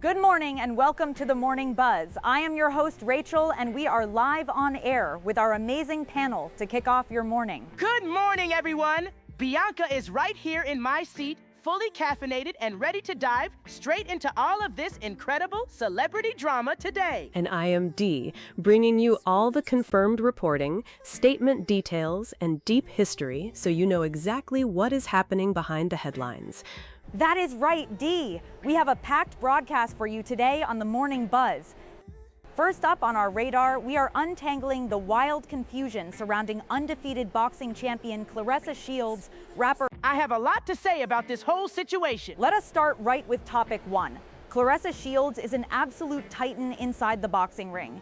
Good morning and welcome to the Morning Buzz. I am your host, Rachel, and we are live on air with our amazing panel to kick off your morning. Good morning, everyone. Bianca is right here in my seat, fully caffeinated and ready to dive straight into all of this incredible celebrity drama today. And I am Dee, bringing you all the confirmed reporting, statement details, and deep history so you know exactly what is happening behind the headlines. That is right, Dee. We have a packed broadcast for you today on the Morning Buzz. First up on our radar, we are untangling the wild confusion surrounding undefeated boxing champion Claressa Shields, rapper. I have a lot to say about this whole situation. Let us start right with topic one. Claressa Shields is an absolute titan inside the boxing ring.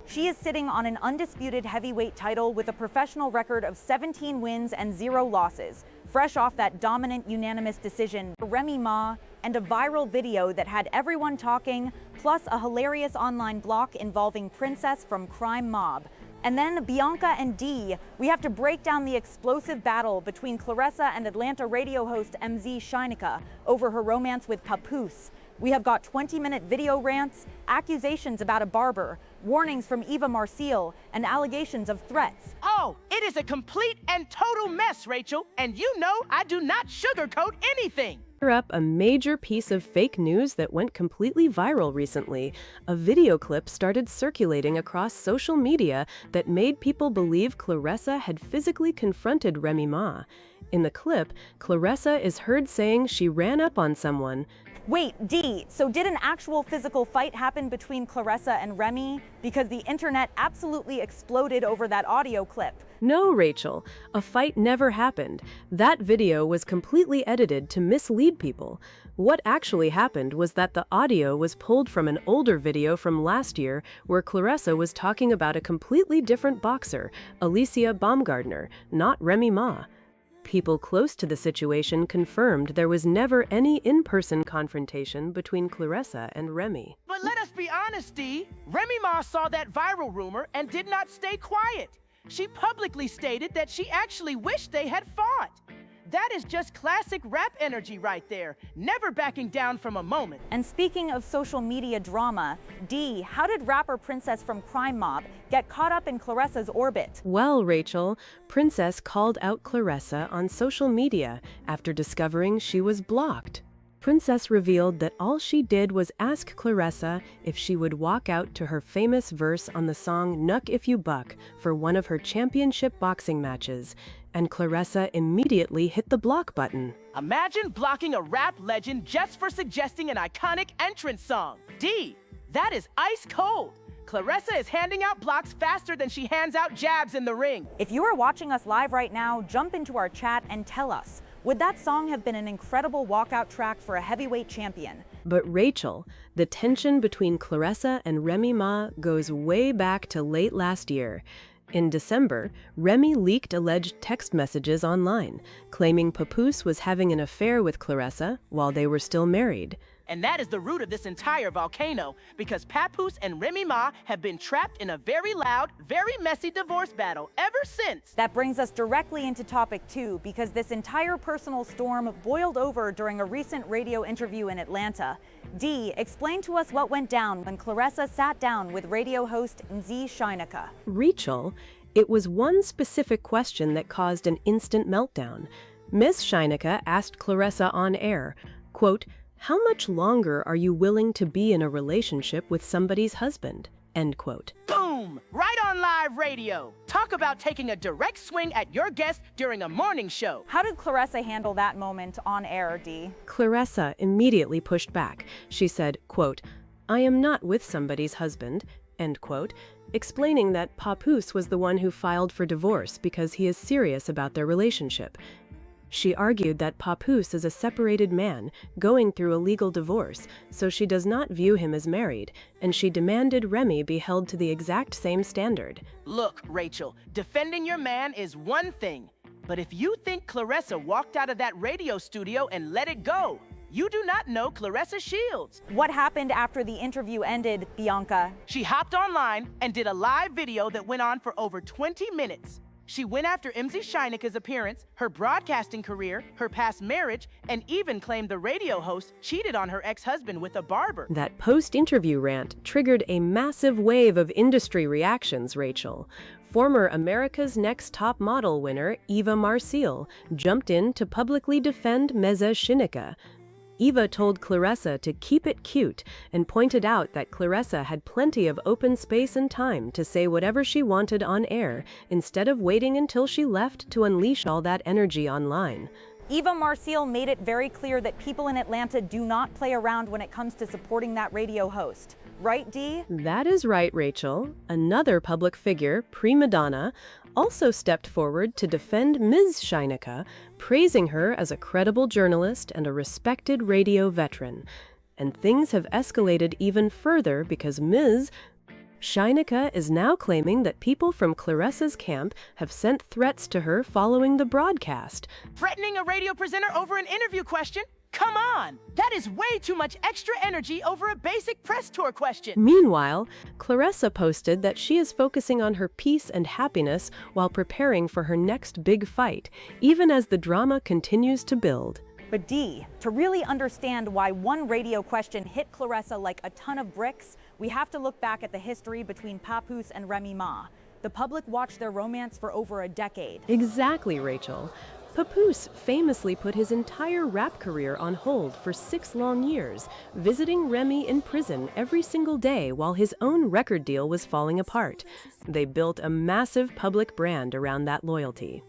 She is sitting on an undisputed heavyweight title with a professional record of 17 wins and 0 losses, fresh off that dominant unanimous decision for Remy Ma and a viral video that had everyone talking, plus a hilarious online block involving Princess from Crime Mob. And then Bianca and Dee, we have to break down the explosive battle between Claressa and Atlanta radio host MZ Shinika over her romance with Papoose. We have got 20-minute video rants, accusations about a barber, warnings from Eva Marcille, and allegations of threats. Oh, it is a complete and total mess, Rachel, and you know I do not sugarcoat anything. Up a major piece of fake news that went completely viral recently. A video clip started circulating across social media that made people believe Claressa had physically confronted Remy Ma. In the clip, Claressa is heard saying she ran up on someone. Wait, Dee, so did an actual physical fight happen between Claressa and Remy? Because the internet absolutely exploded over that audio clip. No, Rachel, a fight never happened. That video was completely edited to mislead people. What actually happened was that the audio was pulled from an older video from last year where Claressa was talking about a completely different boxer, Alicia Baumgardner, not Remy Ma. People close to the situation confirmed there was never any in-person confrontation between Claressa and Remy. But let us be honest, Dee. Remy Ma saw that viral rumor and did not stay quiet. She publicly stated that she actually wished they had fought. That is just classic rap energy right there, never backing down from a moment. And speaking of social media drama, Dee, how did rapper Princess from Crime Mob get caught up in Claressa's orbit? Well, Rachel, Princess called out Claressa on social media after discovering she was blocked. Princess revealed that all she did was ask Claressa if she would walk out to her famous verse on the song Nuck If You Buck for one of her championship boxing matches, and Claressa immediately hit the block button. Imagine blocking a rap legend just for suggesting an iconic entrance song. Dee, that is ice cold. Claressa is handing out blocks faster than she hands out jabs in the ring. If you are watching us live right now, jump into our chat and tell us, would that song have been an incredible walkout track for a heavyweight champion? But Rachel, the tension between Claressa and Remy Ma goes way back to late last year. In December, Remy leaked alleged text messages online, claiming Papoose was having an affair with Claressa while they were still married. And that is the root of this entire volcano, because Papoose and Remy Ma have been trapped in a very loud, very messy divorce battle ever since. That brings us directly into topic 2, because this entire personal storm boiled over during a recent radio interview in Atlanta. Dee, explain to us what went down when Claressa sat down with radio host MZ Shinika. Rachel, it was one specific question that caused an instant meltdown. Ms. Shinika asked Claressa on air, quote, "How much longer are you willing to be in a relationship with somebody's husband?" End quote. Boom! Right on live radio. Talk about taking a direct swing at your guest during a morning show. How did Claressa handle that moment on air, Dee? Claressa immediately pushed back. She said, quote, "I am not with somebody's husband," end quote, explaining that Papoose was the one who filed for divorce because he is serious about their relationship. She argued that Papoose is a separated man going through a legal divorce, so she does not view him as married, and she demanded Remy be held to the exact same standard. Look, Rachel, defending your man is one thing, but if you think Claressa walked out of that radio studio and let it go, you do not know Claressa Shields. What happened after the interview ended, Bianca? She hopped online and did a live video that went on for over 20 minutes. She went after MZ Shinika's appearance, her broadcasting career, her past marriage, and even claimed the radio host cheated on her ex-husband with a barber. That post-interview rant triggered a massive wave of industry reactions, Rachel. Former America's Next Top Model winner Eva Marcille jumped in to publicly defend MZ Shinika. Eva told Claressa to keep it cute and pointed out that Claressa had plenty of open space and time to say whatever she wanted on air instead of waiting until she left to unleash all that energy online. Eva Marcille made it very clear that people in Atlanta do not play around when it comes to supporting that radio host. Right, Dee? That is right, Rachel. Another public figure, prima donna, also stepped forward to defend Ms. Shinika, praising her as a credible journalist and a respected radio veteran. And things have escalated even further because Ms. Shinika is now claiming that people from Claressa's camp have sent threats to her following the broadcast. Threatening a radio presenter over an interview question? Come on! That is way too much extra energy over a basic press tour question. Meanwhile, Claressa posted that she is focusing on her peace and happiness while preparing for her next big fight, even as the drama continues to build. But Dee, to really understand why one radio question hit Claressa like a ton of bricks, we have to look back at the history between Papoose and Remy Ma. The public watched their romance for over a decade. Exactly, Rachel. Papoose famously put his entire rap career on hold for 6 long years, visiting Remy in prison every single day while his own record deal was falling apart. They built a massive public brand around that loyalty.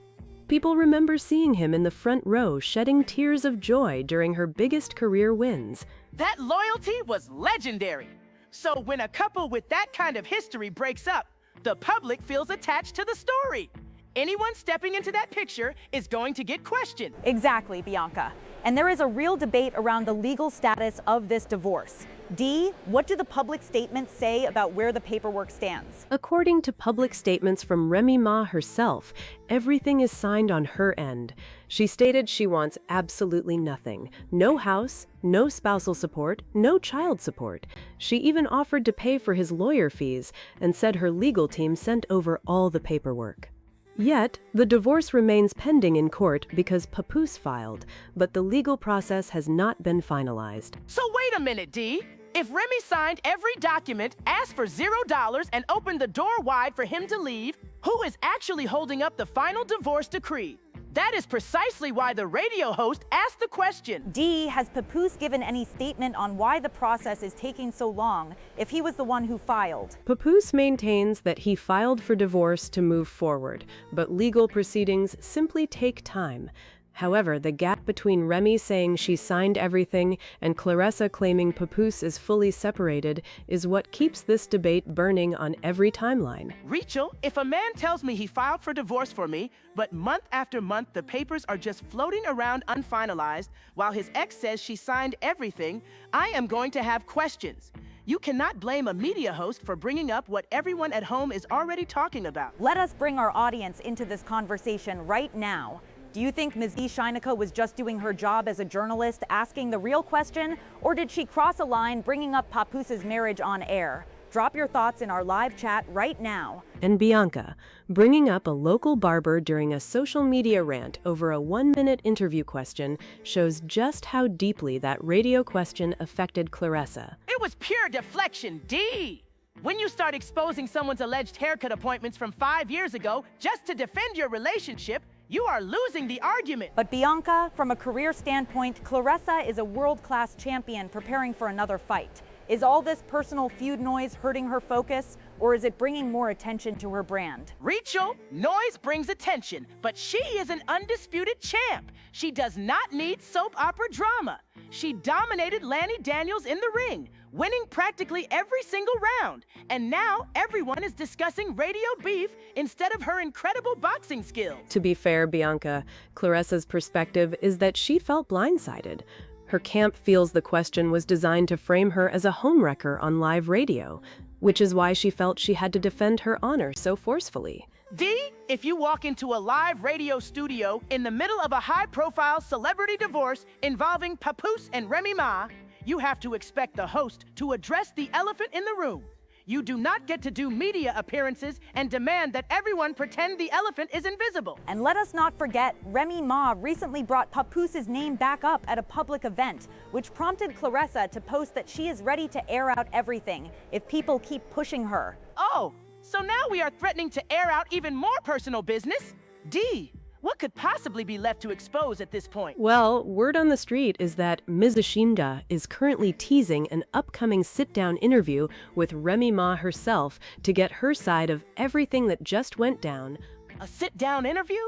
People remember seeing him in the front row shedding tears of joy during her biggest career wins. That loyalty was legendary. So when a couple with that kind of history breaks up, the public feels attached to the story. Anyone stepping into that picture is going to get questioned. Exactly, Bianca. And there is a real debate around the legal status of this divorce. Dee, what do the public statements say about where the paperwork stands? According to public statements from Remy Ma herself, everything is signed on her end. She stated she wants absolutely nothing. No house, no spousal support, no child support. She even offered to pay for his lawyer fees and said her legal team sent over all the paperwork. Yet, the divorce remains pending in court because Papoose filed, but the legal process has not been finalized. So wait a minute, Dee. If Remy signed every document, asked for $0, and opened the door wide for him to leave, who is actually holding up the final divorce decree? That is precisely why the radio host asked the question. Dee, has Papoose given any statement on why the process is taking so long if he was the one who filed? Papoose maintains that he filed for divorce to move forward, but legal proceedings simply take time. However, the gap between Remy saying she signed everything and Claressa claiming Papoose is fully separated is what keeps this debate burning on every timeline. Rachel, if a man tells me he filed for divorce for me, but month after month the papers are just floating around unfinalized, while his ex says she signed everything, I am going to have questions. You cannot blame a media host for bringing up what everyone at home is already talking about. Let us bring our audience into this conversation right now. Do you think Ms. Shinika was just doing her job as a journalist, asking the real question, or did she cross a line bringing up Papoose's marriage on air? Drop your thoughts in our live chat right now. And Bianca, bringing up a local barber during a social media rant over a 1-minute interview question shows just how deeply that radio question affected Claressa. It was pure deflection, Dee. When you start exposing someone's alleged haircut appointments from 5 years ago just to defend your relationship, you are losing the argument. But Bianca, from a career standpoint, Claressa is a world-class champion preparing for another fight. Is all this personal feud noise hurting her focus, or is it bringing more attention to her brand? Rachel, noise brings attention, but she is an undisputed champ. She does not need soap opera drama. She dominated Lanny Daniels in the ring, winning practically every single round. And now everyone is discussing radio beef instead of her incredible boxing skills. To be fair, Bianca, Claressa's perspective is that she felt blindsided. Her camp feels the question was designed to frame her as a homewrecker on live radio, which is why she felt she had to defend her honor so forcefully. Dee, if you walk into a live radio studio in the middle of a high-profile celebrity divorce involving Papoose and Remy Ma, you have to expect the host to address the elephant in the room. You do not get to do media appearances and demand that everyone pretend the elephant is invisible. And let us not forget, Remy Ma recently brought Papoose's name back up at a public event, which prompted Claressa to post that she is ready to air out everything if people keep pushing her. Oh, so now we are threatening to air out even more personal business? D, what could possibly be left to expose at this point? Well, word on the street is that Ms. Ashinga is currently teasing an upcoming sit-down interview with Remy Ma herself to get her side of everything that just went down. A sit-down interview?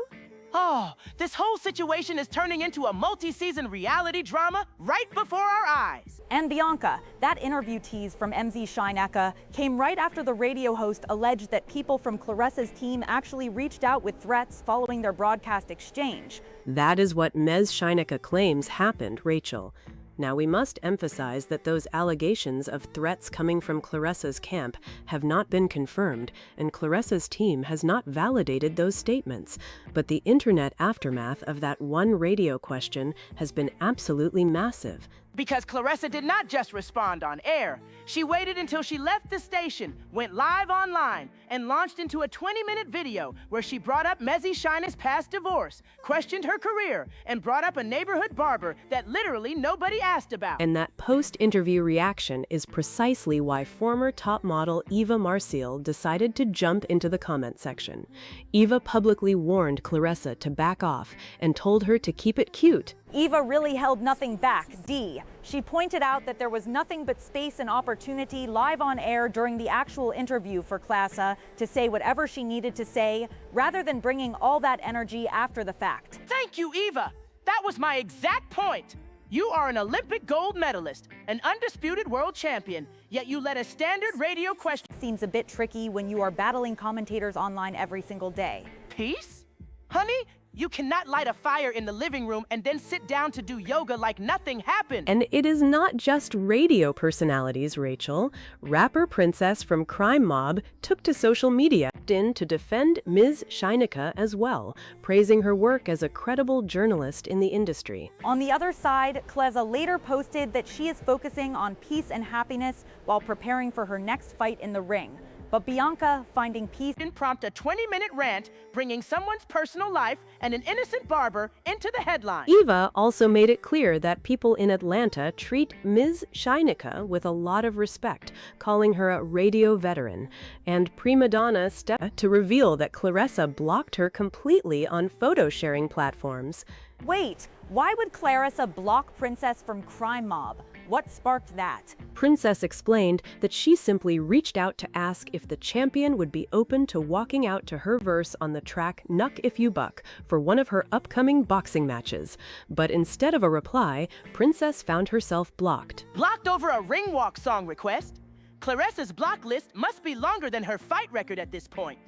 Oh, this whole situation is turning into a multi-season reality drama right before our eyes. And Bianca, that interview tease from MZ Shineka came right after the radio host alleged that people from Claressa's team actually reached out with threats following their broadcast exchange. That is what Ms. Shineka claims happened, Rachel. Now, we must emphasize that those allegations of threats coming from Claressa's camp have not been confirmed, and Claressa's team has not validated those statements. But the internet aftermath of that one radio question has been absolutely massive. Because Claressa did not just respond on air. She waited until she left the station, went live online, and launched into a 20-minute video where she brought up Mezzy Shine's past divorce, questioned her career, and brought up a neighborhood barber that literally nobody asked about. And that post-interview reaction is precisely why former top model Eva Marcille decided to jump into the comment section. Eva publicly warned Claressa to back off and told her to keep it cute. Eva really held nothing back, D. She pointed out that there was nothing but space and opportunity live on air during the actual interview for Claressa to say whatever she needed to say, rather than bringing all that energy after the fact. Thank you, Eva. That was my exact point. You are an Olympic gold medalist, an undisputed world champion, yet you let a standard radio question. Seems a bit tricky when you are battling commentators online every single day. Peace? Honey, you cannot light a fire in the living room and then sit down to do yoga like nothing happened. And it is not just radio personalities, Rachel. Rapper Princess from Crime Mob took to social media to defend Ms. Shineka as well, praising her work as a credible journalist in the industry. On the other side, Claressa later posted that she is focusing on peace and happiness while preparing for her next fight in the ring. But Bianca finding peace Didn't prompt a 20-minute rant, bringing someone's personal life and an innocent barber into the headline. Eva also made it clear that people in Atlanta treat Ms. Shineka with a lot of respect, calling her a radio veteran. And prima donna stepped to reveal that Claressa blocked her completely on photo-sharing platforms. Wait, why would Claressa block Princess from Crime Mob? What sparked that? Princess explained that she simply reached out to ask if the champion would be open to walking out to her verse on the track Knuck If You Buck for one of her upcoming boxing matches. But instead of a reply, Princess found herself blocked. Blocked over a ring walk song request? Claressa's block list must be longer than her fight record at this point.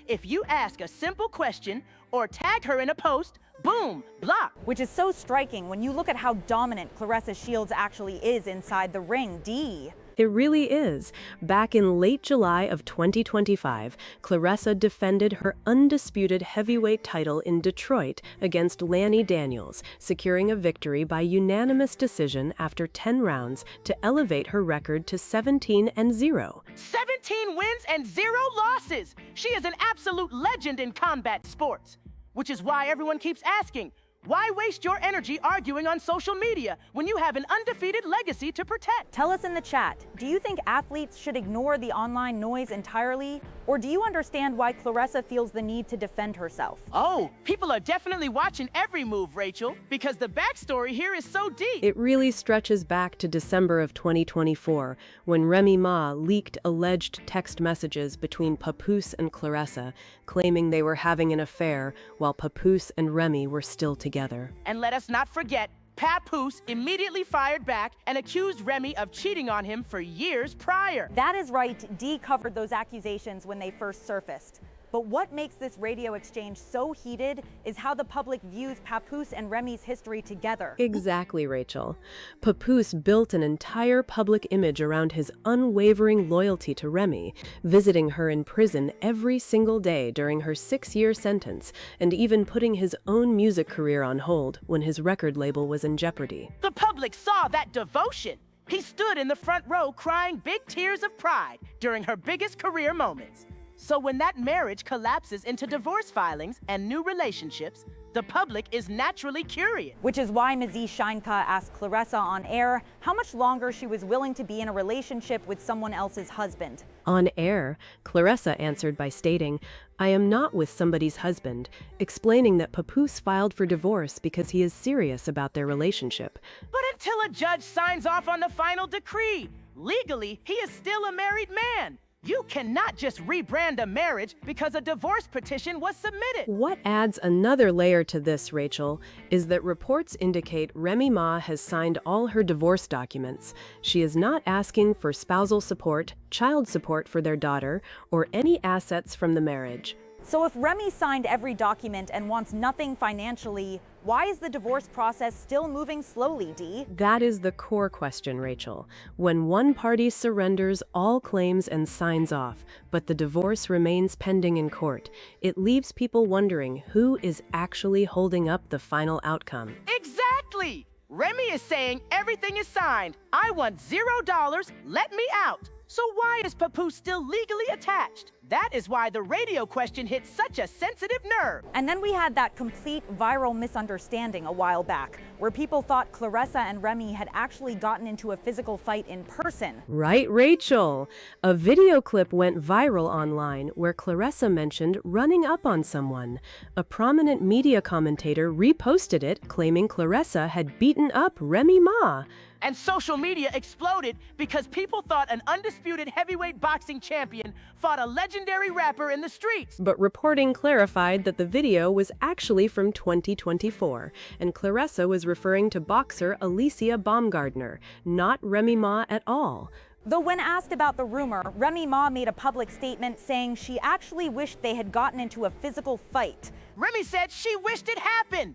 If you ask a simple question or tag her in a post, boom, block. Which is so striking when you look at how dominant Claressa Shields actually is inside the ring, D. It really is. Back in late July of 2025, Claressa defended her undisputed heavyweight title in Detroit against Lanny Daniels, securing a victory by unanimous decision after 10 rounds to elevate her record to 17-0. 17 wins and 0 losses. She is an absolute legend in combat sports. Which is why everyone keeps asking, why waste your energy arguing on social media when you have an undefeated legacy to protect? Tell us in the chat, do you think athletes should ignore the online noise entirely? Or do you understand why Claressa feels the need to defend herself? Oh, people are definitely watching every move, Rachel, because the backstory here is so deep. It really stretches back to December of 2024, when Remy Ma leaked alleged text messages between Papoose and Claressa, claiming they were having an affair while Papoose and Remy were still together. And let us not forget, Papoose immediately fired back and accused Remy of cheating on him for years prior. That is right, Dee covered those accusations when they first surfaced. But what makes this radio exchange so heated is how the public views Papoose and Remy's history together. Exactly, Rachel. Papoose built an entire public image around his unwavering loyalty to Remy, visiting her in prison every single day during her 6-year sentence, and even putting his own music career on hold when his record label was in jeopardy. The public saw that devotion. He stood in the front row crying big tears of pride during her biggest career moments. So when that marriage collapses into divorce filings and new relationships, the public is naturally curious. Which is why Ms. Sheinka asked Claressa on air how much longer she was willing to be in a relationship with someone else's husband. On air, Claressa answered by stating, "I am not with somebody's husband," explaining that Papoose filed for divorce because he is serious about their relationship. But until a judge signs off on the final decree, legally, he is still a married man. You cannot just rebrand a marriage because a divorce petition was submitted. What adds another layer to this, Rachel, is that reports indicate Remy Ma has signed all her divorce documents. She is not asking for spousal support, child support for their daughter, or any assets from the marriage. So if Remy signed every document and wants nothing financially, why is the divorce process still moving slowly, Dee? That is the core question, Rachel. When one party surrenders all claims and signs off, but the divorce remains pending in court, it leaves people wondering who is actually holding up the final outcome. Exactly! Remy is saying everything is signed. I want $0, let me out. So why is Papoose still legally attached? That is why the radio question hit such a sensitive nerve. And then we had that complete viral misunderstanding a while back, where people thought Claressa and Remy had actually gotten into a physical fight in person. Right, Rachel? A video clip went viral online where Claressa mentioned running up on someone. A prominent media commentator reposted it, claiming Claressa had beaten up Remy Ma. And social media exploded because people thought an undisputed heavyweight boxing champion fought a legendary rapper in the streets. But reporting clarified that the video was actually from 2024, and Claressa was referring to boxer Alicia Baumgardner, not Remy Ma at all. Though when asked about the rumor, Remy Ma made a public statement saying she actually wished they had gotten into a physical fight. Remy said she wished it happened.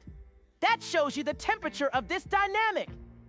That shows you the temperature of this dynamic.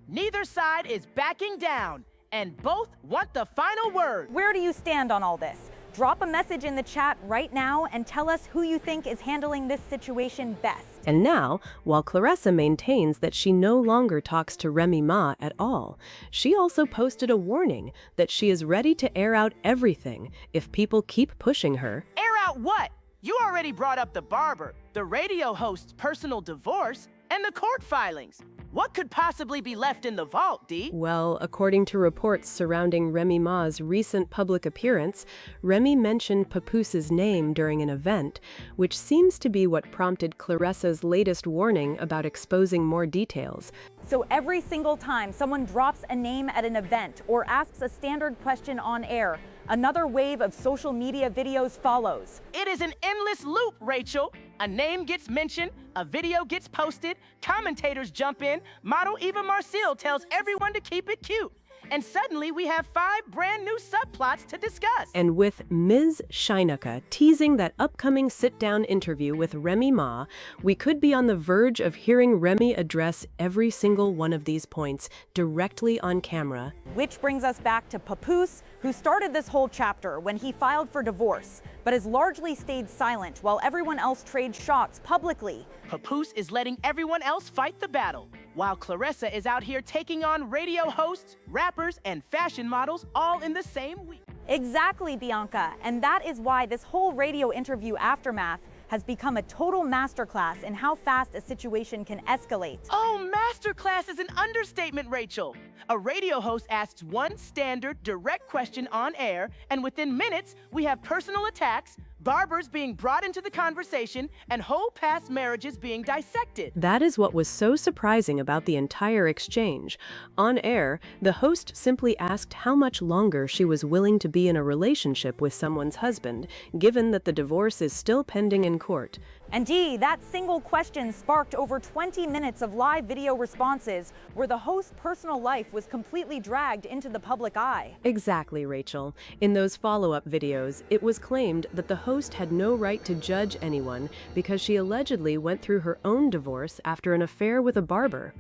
Neither side is backing down, and both want the final word. Where do you stand on all this? Drop a message in the chat right now and tell us who you think is handling this situation best. And now, while Claressa maintains that she no longer talks to Remy Ma at all, she also posted a warning that she is ready to air out everything if people keep pushing her. Air out what? You already brought up the barber, the radio host's personal divorce, and the court filings. What could possibly be left in the vault, Dee? Well, according to reports surrounding Remy Ma's recent public appearance, Remy mentioned Papoose's name during an event, which seems to be what prompted Claressa's latest warning about exposing more details. So every single time someone drops a name at an event or asks a standard question on air, another wave of social media videos follows. It is an endless loop, Rachel. A name gets mentioned, a video gets posted, commentators jump in, model Eva Marcille tells everyone to keep it cute. And suddenly we have 5 brand new subplots to discuss. And with Ms. Sheinka teasing that upcoming sit-down interview with Remy Ma, we could be on the verge of hearing Remy address every single one of these points directly on camera. Which brings us back to Papoose, who started this whole chapter when he filed for divorce, but has largely stayed silent while everyone else trades shots publicly. Papoose is letting everyone else fight the battle, while Claressa is out here taking on radio hosts, rappers, and fashion models all in the same week. Exactly, Bianca, and that is why this whole radio interview aftermath has become a total masterclass in how fast a situation can escalate. Oh, masterclass is an understatement, Rachel. A radio host asks one standard, direct question on air, and within minutes, we have personal attacks, barbers being brought into the conversation, and whole past marriages being dissected. That is what was so surprising about the entire exchange. On air, the host simply asked how much longer she was willing to be in a relationship with someone's husband, given that the divorce is still pending in court. And Dee, that single question sparked over 20 minutes of live video responses where the host's personal life was completely dragged into the public eye. Exactly, Rachel. In those follow-up videos, it was claimed that the host had no right to judge anyone because she allegedly went through her own divorce after an affair with a barber.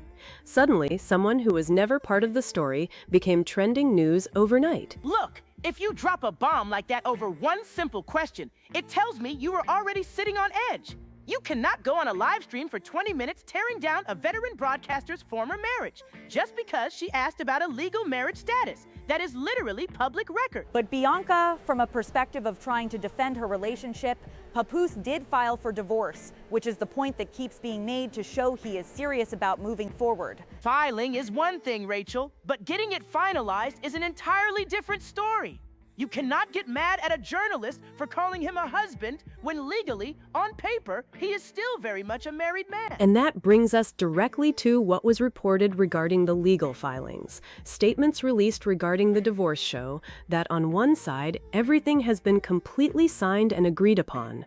Suddenly, someone who was never part of the story became trending news overnight. Look, if you drop a bomb like that over one simple question, it tells me you were already sitting on edge. You cannot go on a live stream for 20 minutes tearing down a veteran broadcaster's former marriage just because she asked about a legal marriage status. That is literally public record. But Bianca, from a perspective of trying to defend her relationship, Papoose did file for divorce, which is the point that keeps being made to show he is serious about moving forward. Filing is one thing, Rachel, but getting it finalized is an entirely different story. You cannot get mad at a journalist for calling him a husband when legally, on paper, he is still very much a married man. And that brings us directly to what was reported regarding the legal filings. Statements released regarding the divorce show that on one side, everything has been completely signed and agreed upon.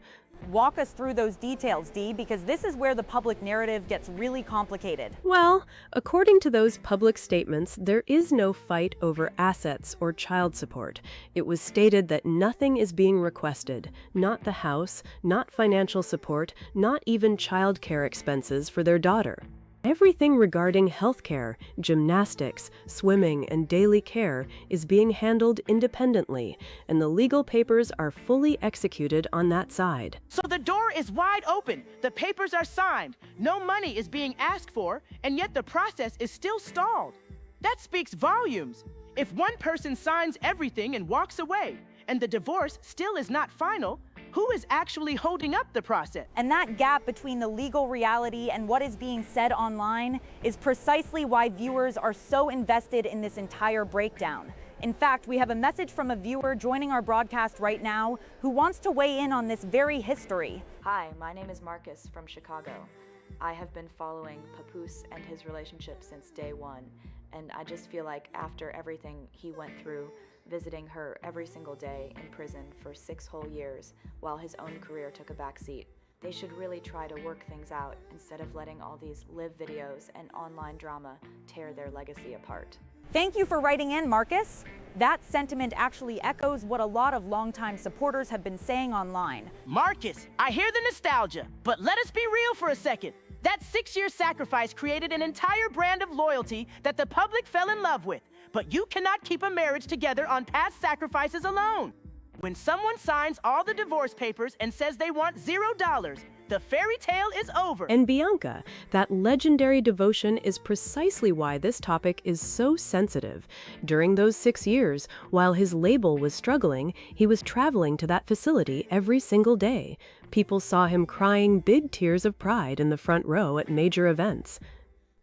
Walk us through those details, Dee, because this is where the public narrative gets really complicated. Well, according to those public statements, there is no fight over assets or child support. It was stated that nothing is being requested, not the house, not financial support, not even child care expenses for their daughter. Everything regarding healthcare, gymnastics, swimming, and daily care is being handled independently, and the legal papers are fully executed on that side. So the door is wide open, the papers are signed, no money is being asked for, and yet the process is still stalled. That speaks volumes. If one person signs everything and walks away, and the divorce still is not final, who is actually holding up the process? And that gap between the legal reality and what is being said online is precisely why viewers are so invested in this entire breakdown. In fact, we have a message from a viewer joining our broadcast right now who wants to weigh in on this very history. Hi, my name is Marcus from Chicago. I have been following Papoose and his relationship since day one, and I just feel like after everything he went through, visiting her every single day in prison for 6 whole years while his own career took a backseat. They should really try to work things out instead of letting all these live videos and online drama tear their legacy apart. Thank you for writing in, Marcus. That sentiment actually echoes what a lot of longtime supporters have been saying online. Marcus, I hear the nostalgia, but let us be real for a second. That 6-year sacrifice created an entire brand of loyalty that the public fell in love with. But you cannot keep a marriage together on past sacrifices alone. When someone signs all the divorce papers and says they want $0, the fairy tale is over. And Bianca, that legendary devotion is precisely why this topic is so sensitive. During those 6 years, while his label was struggling, he was traveling to that facility every single day. People saw him crying big tears of pride in the front row at major events.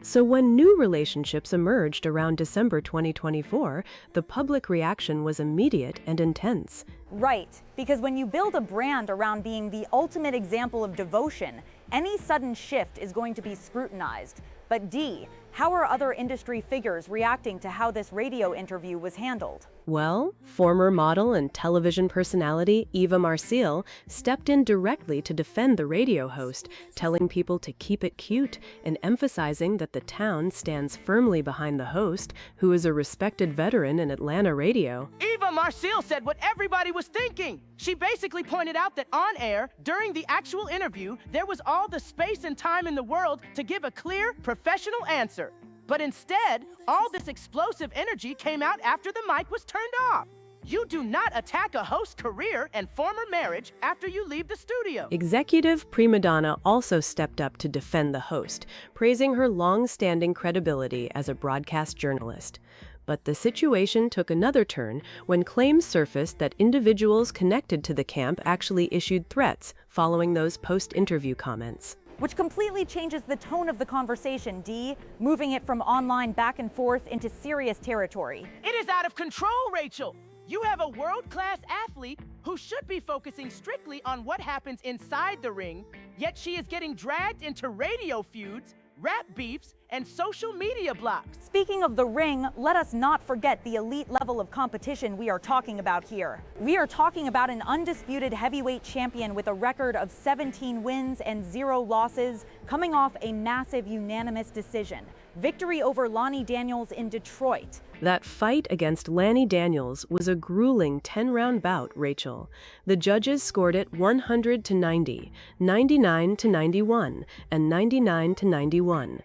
So when new relationships emerged around December 2024, the public reaction was immediate and intense. Right, because when you build a brand around being the ultimate example of devotion, any sudden shift is going to be scrutinized. But Dee, how are other industry figures reacting to how this radio interview was handled? Well, former model and television personality Eva Marcille stepped in directly to defend the radio host, telling people to keep it cute and emphasizing that the town stands firmly behind the host, who is a respected veteran in Atlanta radio. Eva Marcille said what everybody was thinking. She basically pointed out that on air, during the actual interview, there was all the space and time in the world to give a clear, professional answer. But instead, all this explosive energy came out after the mic was turned off. You do not attack a host's career and former marriage after you leave the studio. Executive prima donna also stepped up to defend the host, praising her long-standing credibility as a broadcast journalist. But the situation took another turn when claims surfaced that individuals connected to the camp actually issued threats following those post-interview comments. Which completely changes the tone of the conversation, Dee, moving it from online back and forth into serious territory. It is out of control, Rachel. You have a world-class athlete who should be focusing strictly on what happens inside the ring, yet she is getting dragged into radio feuds, rap beefs, and social media blocks. Speaking of the ring, let us not forget the elite level of competition we are talking about here. We are talking about an undisputed heavyweight champion with a record of 17 wins and 0 losses, coming off a massive unanimous decision. Victory over Lonnie Daniels in Detroit. That fight against Lanny Daniels was a grueling 10-round bout, Rachel. The judges scored it 100-90, 99-91, and 99-91.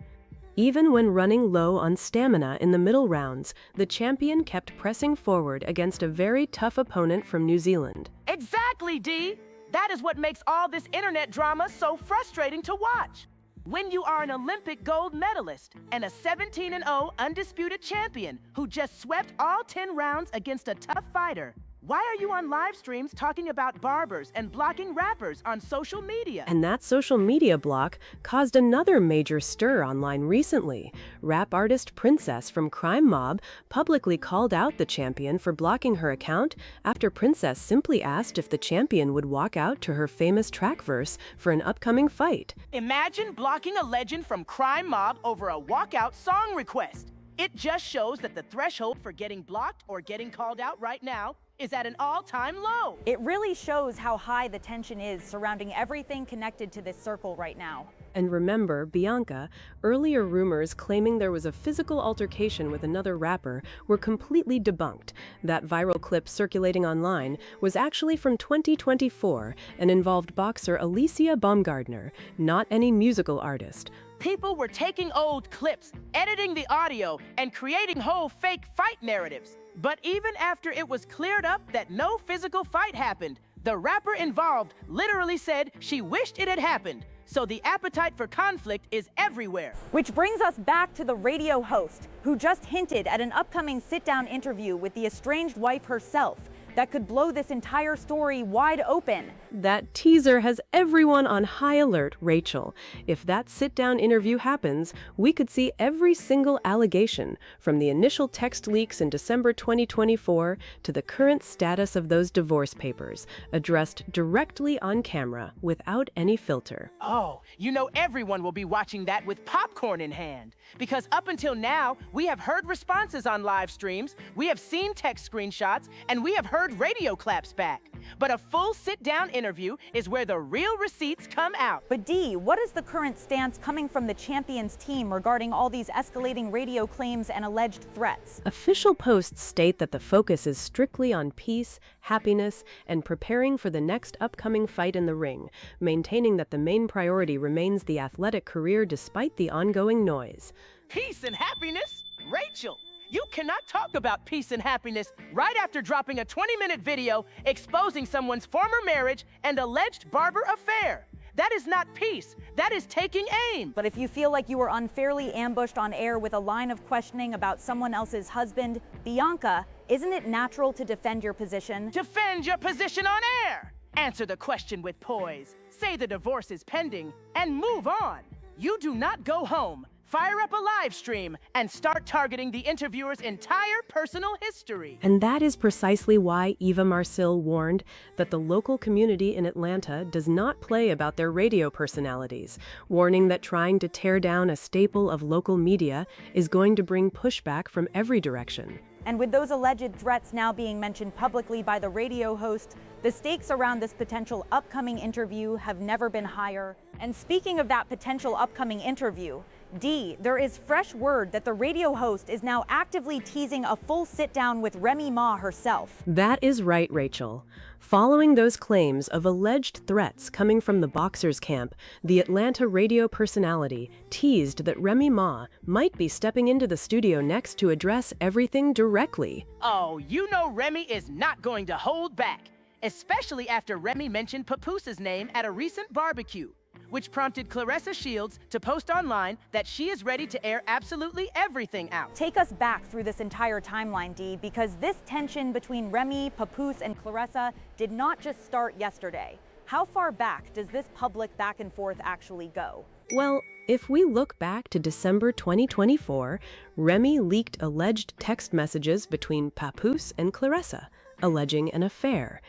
Even when running low on stamina in the middle rounds, the champion kept pressing forward against a very tough opponent from New Zealand. Exactly, Dee. That is what makes all this internet drama so frustrating to watch. When you are an Olympic gold medalist and a 17-0 undisputed champion who just swept all 10 rounds against a tough fighter, why are you on live streams talking about barbers and blocking rappers on social media? And that social media block caused another major stir online recently. Rap artist Princess from Crime Mob publicly called out the champion for blocking her account after Princess simply asked if the champion would walk out to her famous track verse for an upcoming fight. Imagine blocking a legend from Crime Mob over a walkout song request. It just shows that the threshold for getting blocked or getting called out right now is at an all-time low. It really shows how high the tension is surrounding everything connected to this circle right now. And remember, Bianca, earlier rumors claiming there was a physical altercation with another rapper were completely debunked. That viral clip circulating online was actually from 2024 and involved boxer Alicia Baumgardner, not any musical artist. People were taking old clips, editing the audio, and creating whole fake fight narratives. But even after it was cleared up that no physical fight happened, the rapper involved literally said she wished it had happened. So the appetite for conflict is everywhere. Which brings us back to the radio host, who just hinted at an upcoming sit-down interview with the estranged wife herself that could blow this entire story wide open. That teaser has everyone on high alert, Rachel. If that sit-down interview happens, we could see every single allegation, from the initial text leaks in December 2024 to the current status of those divorce papers, addressed directly on camera without any filter. Oh, you know everyone will be watching that with popcorn in hand. Because up until now, we have heard responses on live streams, we have seen text screenshots, and we have heard radio claps back. But a full sit-down interview is where the real receipts come out. But Dee, what is the current stance coming from the Champions team regarding all these escalating radio claims and alleged threats? Official posts state that the focus is strictly on peace, happiness, and preparing for the next upcoming fight in the ring, maintaining that the main priority remains the athletic career despite the ongoing noise. Peace and happiness? Rachel, you cannot talk about peace and happiness right after dropping a 20-minute video exposing someone's former marriage and alleged barber affair. That is not peace. That is taking aim. But if you feel like you were unfairly ambushed on air with a line of questioning about someone else's husband, Bianca, isn't it natural to defend your position? Defend your position on air. Answer the question with poise. Say the divorce is pending and move on. You do not go home. Fire up a live stream and start targeting the interviewer's entire personal history. And that is precisely why Eva Marcille warned that the local community in Atlanta does not play about their radio personalities, warning that trying to tear down a staple of local media is going to bring pushback from every direction. And with those alleged threats now being mentioned publicly by the radio host, the stakes around this potential upcoming interview have never been higher. And speaking of that potential upcoming interview, Dee, there is fresh word that the radio host is now actively teasing a full sit-down with Remy Ma herself. That is right, Rachel. Following those claims of alleged threats coming from the boxers' camp, the Atlanta radio personality teased that Remy Ma might be stepping into the studio next to address everything directly. Oh, you know Remy is not going to hold back, especially after Remy mentioned Papoose's name at a recent barbecue, which prompted Claressa Shields to post online that she is ready to air absolutely everything out. Take us back through this entire timeline, Dee, because this tension between Remy, Papoose, and Claressa did not just start yesterday. How far back does this public back and forth actually go? Well, if we look back to December 2024, Remy leaked alleged text messages between Papoose and Claressa, alleging an affair.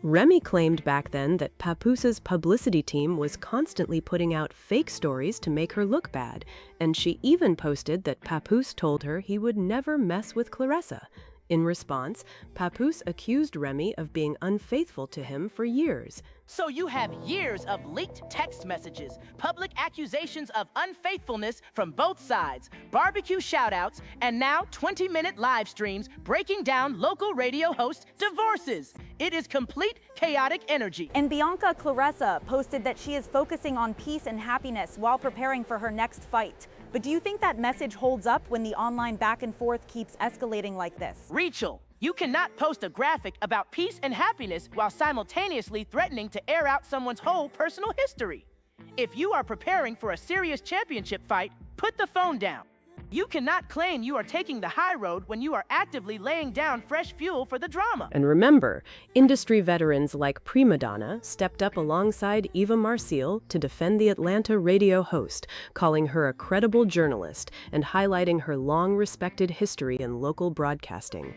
Remy claimed back then that Papoose's publicity team was constantly putting out fake stories to make her look bad, and she even posted that Papoose told her he would never mess with Claressa. In response, Papoose accused Remy of being unfaithful to him for years. So you have years of leaked text messages, public accusations of unfaithfulness from both sides, barbecue shoutouts, and now 20-minute live streams breaking down local radio host divorces. It is complete chaotic energy. And Bianca Claressa posted that she is focusing on peace and happiness while preparing for her next fight. But do you think that message holds up when the online back and forth keeps escalating like this? Rachel, You cannot post a graphic about peace and happiness while simultaneously threatening to air out someone's whole personal history. If you are preparing for a serious championship fight, put the phone down. You cannot claim you are taking the high road when you are actively laying down fresh fuel for the drama. And remember, industry veterans like Prima Donna stepped up alongside Eva Marcille to defend the Atlanta radio host, calling her a credible journalist and highlighting her long-respected history in local broadcasting.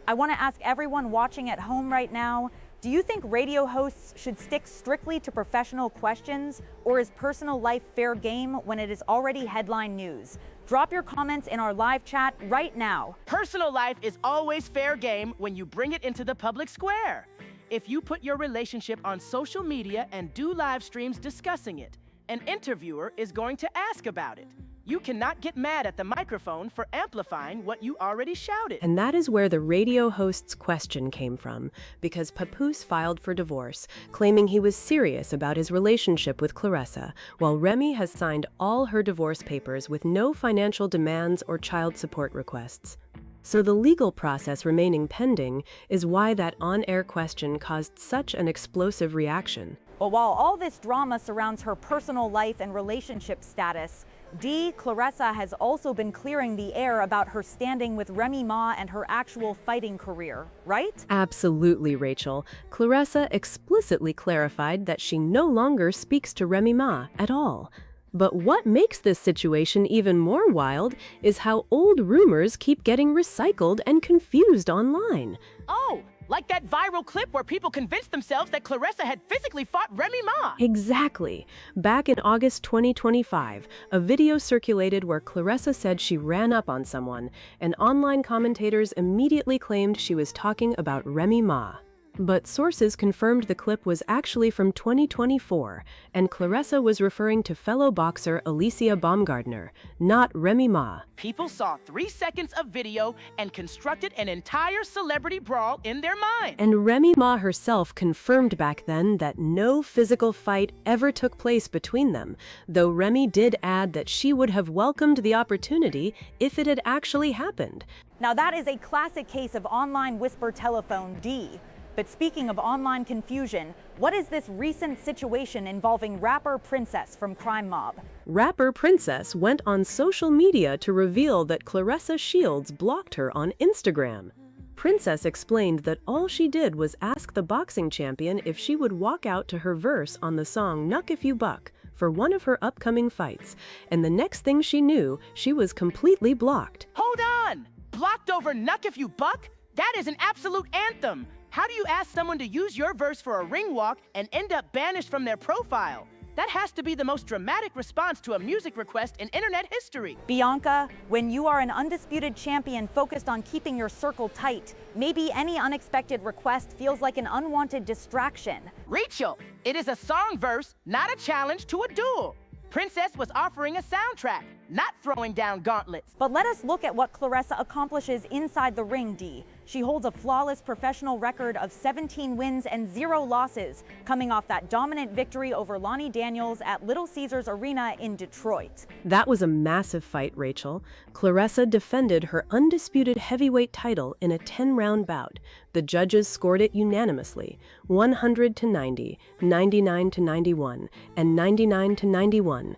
I want to ask everyone watching at home right now, do you think radio hosts should stick strictly to professional questions, or is personal life fair game when it is already headline news? Drop your comments in our live chat right now. Personal life is always fair game when you bring it into the public square. If you put your relationship on social media and do live streams discussing it, an interviewer is going to ask about it. You cannot get mad at the microphone for amplifying what you already shouted. And that is where the radio host's question came from, because Papoose filed for divorce, claiming he was serious about his relationship with Claressa, while Remy has signed all her divorce papers with no financial demands or child support requests. So the legal process remaining pending is why that on-air question caused such an explosive reaction. But while all this drama surrounds her personal life and relationship status, Claressa has also been clearing the air about her standing with Remy Ma and her actual fighting career, right? Absolutely, Rachel. Claressa explicitly clarified that she no longer speaks to Remy Ma at all. But what makes this situation even more wild is how old rumors keep getting recycled and confused online. Oh, like that viral clip where people convinced themselves that Claressa had physically fought Remy Ma. Exactly. Back in August 2025, a video circulated where Claressa said she ran up on someone, and online commentators immediately claimed she was talking about Remy Ma. But sources confirmed the clip was actually from 2024, and Claressa was referring to fellow boxer Alicia Baumgardner, not Remy Ma. People saw 3 seconds of video and constructed an entire celebrity brawl in their mind. And Remy Ma herself confirmed back then that no physical fight ever took place between them, though Remy did add that she would have welcomed the opportunity if it had actually happened. Now that is a classic case of online whisper telephone D. But speaking of online confusion, what is this recent situation involving rapper Princess from Crime Mob? Rapper Princess went on social media to reveal that Claressa Shields blocked her on Instagram. Princess explained that all she did was ask the boxing champion if she would walk out to her verse on the song Knuck If You Buck for one of her upcoming fights, and the next thing she knew, she was completely blocked. Hold on! Blocked over Knuck If You Buck? That is an absolute anthem! How do you ask someone to use your verse for a ring walk and end up banished from their profile? That has to be the most dramatic response to a music request in internet history. Bianca, when you are an undisputed champion focused on keeping your circle tight, maybe any unexpected request feels like an unwanted distraction. Rachel, it is a song verse, not a challenge to a duel. Princess was offering a soundtrack, not throwing down gauntlets. But let us look at what Claressa accomplishes inside the ring, D. She holds a flawless professional record of 17 wins and 0 losses, coming off that dominant victory over Lonnie Daniels at Little Caesars Arena in Detroit. That was a massive fight, Rachel. Claressa defended her undisputed heavyweight title in a 10-round bout. The judges scored it unanimously, 100-90, 99-91, and 99-91.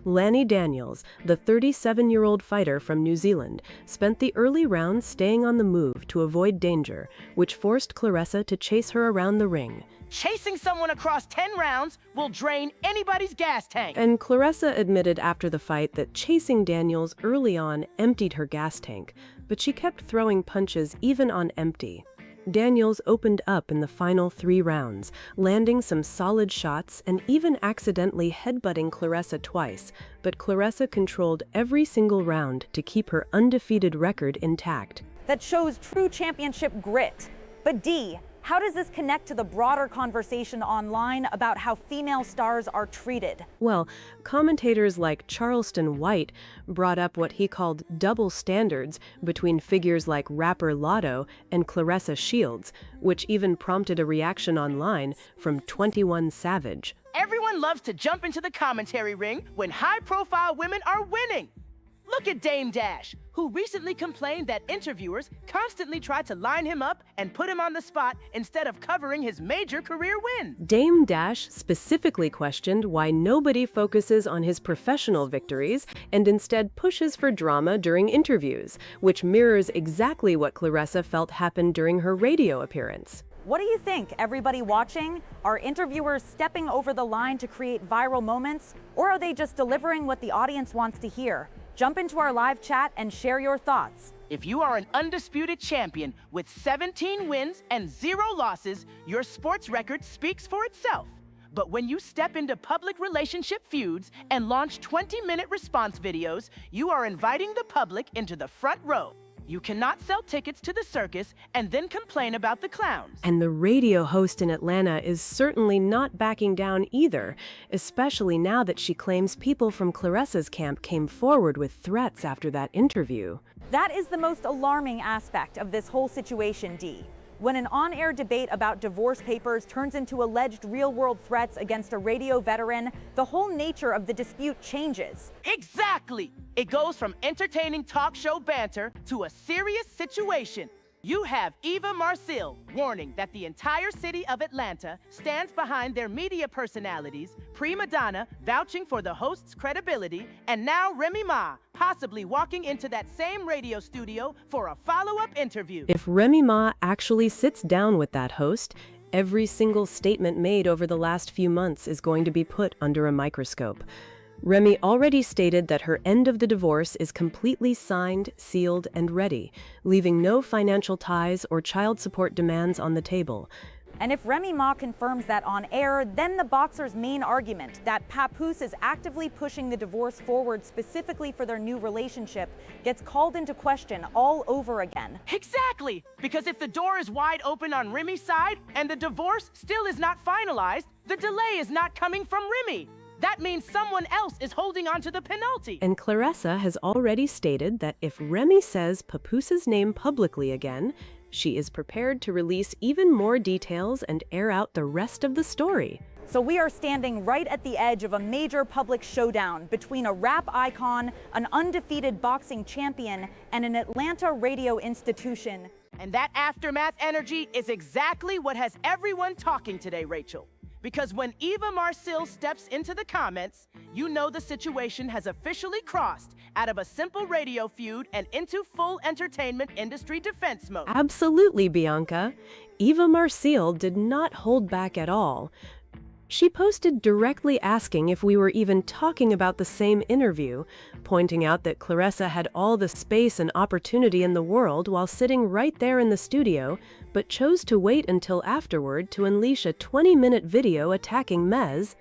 Lonnie Daniels, the 37-year-old fighter from New Zealand, spent the early rounds staying on the move to avoid danger, which forced Claressa to chase her around the ring. Chasing someone across 10 rounds will drain anybody's gas tank. And Claressa admitted after the fight that chasing Daniels early on emptied her gas tank, but she kept throwing punches even on empty. Daniels opened up in the final 3 rounds, landing some solid shots and even accidentally headbutting Claressa twice, but Claressa controlled every single round to keep her undefeated record intact. That shows true championship grit. But D, how does this connect to the broader conversation online about how female stars are treated? Well, commentators like Charleston White brought up what he called double standards between figures like rapper Lotto and Claressa Shields, which even prompted a reaction online from 21 Savage. Everyone loves to jump into the commentary ring when high-profile women are winning. Look at Dame Dash, who recently complained that interviewers constantly try to line him up and put him on the spot instead of covering his major career win. Dame Dash specifically questioned why nobody focuses on his professional victories and instead pushes for drama during interviews, which mirrors exactly what Claressa felt happened during her radio appearance. What do you think, everybody watching? Are interviewers stepping over the line to create viral moments, or are they just delivering what the audience wants to hear? Jump into our live chat and share your thoughts. If you are an undisputed champion with 17 wins and 0 losses, your sports record speaks for itself. But when you step into public relationship feuds and launch 20-minute response videos, you are inviting the public into the front row. You cannot sell tickets to the circus and then complain about the clowns. And the radio host in Atlanta is certainly not backing down either, especially now that she claims people from Claressa's camp came forward with threats after that interview. That is the most alarming aspect of this whole situation, Dee. When an on-air debate about divorce papers turns into alleged real-world threats against a radio veteran, the whole nature of the dispute changes. Exactly! It goes from entertaining talk show banter to a serious situation. You have Eva Marcille warning that the entire city of Atlanta stands behind their media personalities, prima donna vouching for the host's credibility, and now Remy Ma possibly walking into that same radio studio for a follow-up interview. If Remy Ma actually sits down with that host, every single statement made over the last few months is going to be put under a microscope. Remy already stated that her end of the divorce is completely signed, sealed, and ready, leaving no financial ties or child support demands on the table. And if Remy Ma confirms that on air, then the boxers' main argument that Papoose is actively pushing the divorce forward specifically for their new relationship gets called into question all over again. Exactly! Because if the door is wide open on Remy's side and the divorce still is not finalized, the delay is not coming from Remy. That means someone else is holding on to the penalty. And Claressa has already stated that if Remy says Papoose's name publicly again, she is prepared to release even more details and air out the rest of the story. So we are standing right at the edge of a major public showdown between a rap icon, an undefeated boxing champion, and an Atlanta radio institution. And that aftermath energy is exactly what has everyone talking today, Rachel. Because when Eva Marcille steps into the comments, you know the situation has officially crossed out of a simple radio feud and into full entertainment industry defense mode. Absolutely, Bianca. Eva Marcille did not hold back at all. She posted directly asking if we were even talking about the same interview, pointing out that Claressa had all the space and opportunity in the world while sitting right there in the studio, but chose to wait until afterward to unleash a 20-minute video attacking Mez,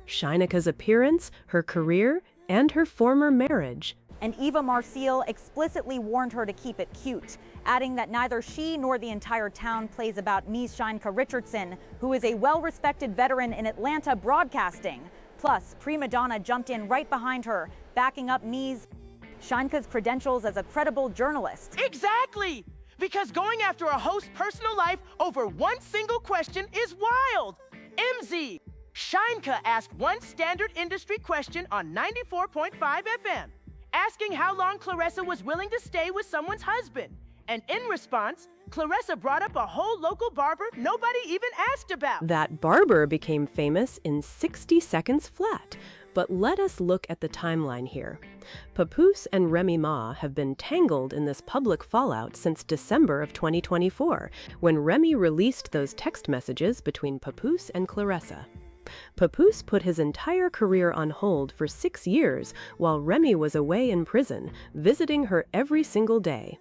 Shineka's appearance, her career, and her former marriage. And Eva Marcille explicitly warned her to keep it cute, adding that neither she nor the entire town plays about Ms. Shineka Richardson, who is a well-respected veteran in Atlanta broadcasting. Plus, prima donna jumped in right behind her, backing up Ms. Shineka's credentials as a credible journalist. Exactly! Because going after a host's personal life over one single question is wild! MZ! Shineka asked one standard industry question on 94.5 FM. Asking how long Claressa was willing to stay with someone's husband. And in response, Claressa brought up a whole local barber nobody even asked about. That barber became famous in 60 seconds flat. But let us look at the timeline here. Papoose and Remy Ma have been tangled in this public fallout since December of 2024, when Remy released those text messages between Papoose and Claressa. Papoose put his entire career on hold for 6 years while Remy was away in prison, visiting her every single day.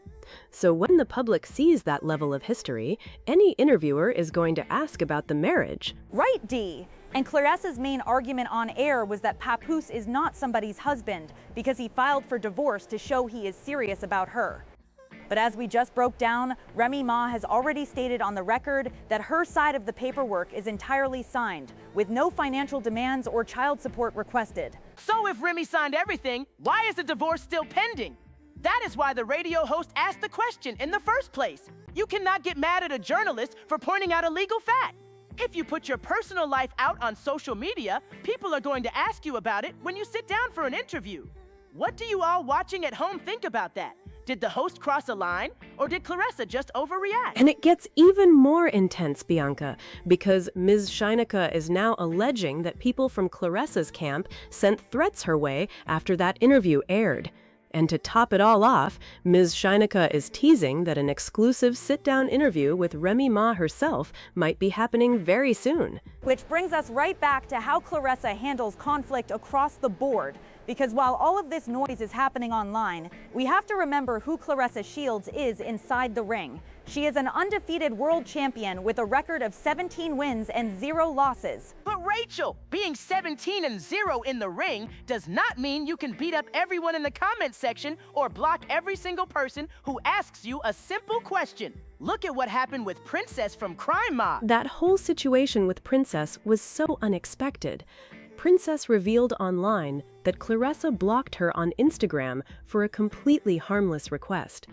So when the public sees that level of history, any interviewer is going to ask about the marriage. Right, Dee. And Claressa's main argument on air was that Papoose is not somebody's husband because he filed for divorce to show he is serious about her. But as we just broke down, Remy Ma has already stated on the record that her side of the paperwork is entirely signed, with no financial demands or child support requested. So if Remy signed everything, why is the divorce still pending? That is why the radio host asked the question in the first place. You cannot get mad at a journalist for pointing out a legal fact. If you put your personal life out on social media, people are going to ask you about it when you sit down for an interview. What do you all watching at home think about that? Did the host cross a line, or did Claressa just overreact? And it gets even more intense, Bianca, because Ms. Shinika is now alleging that people from Claressa's camp sent threats her way after that interview aired. And to top it all off, Ms. Shinika is teasing that an exclusive sit-down interview with Remy Ma herself might be happening very soon. Which brings us right back to how Claressa handles conflict across the board. Because while all of this noise is happening online, we have to remember who Claressa Shields is inside the ring. She is an undefeated world champion with a record of 17 wins and 0 losses. But Rachel, being 17-0 in the ring does not mean you can beat up everyone in the comment section or block every single person who asks you a simple question. Look at what happened with Princess from Crime Mob. That whole situation with Princess was so unexpected. Princess revealed online that Claressa blocked her on Instagram for a completely harmless request.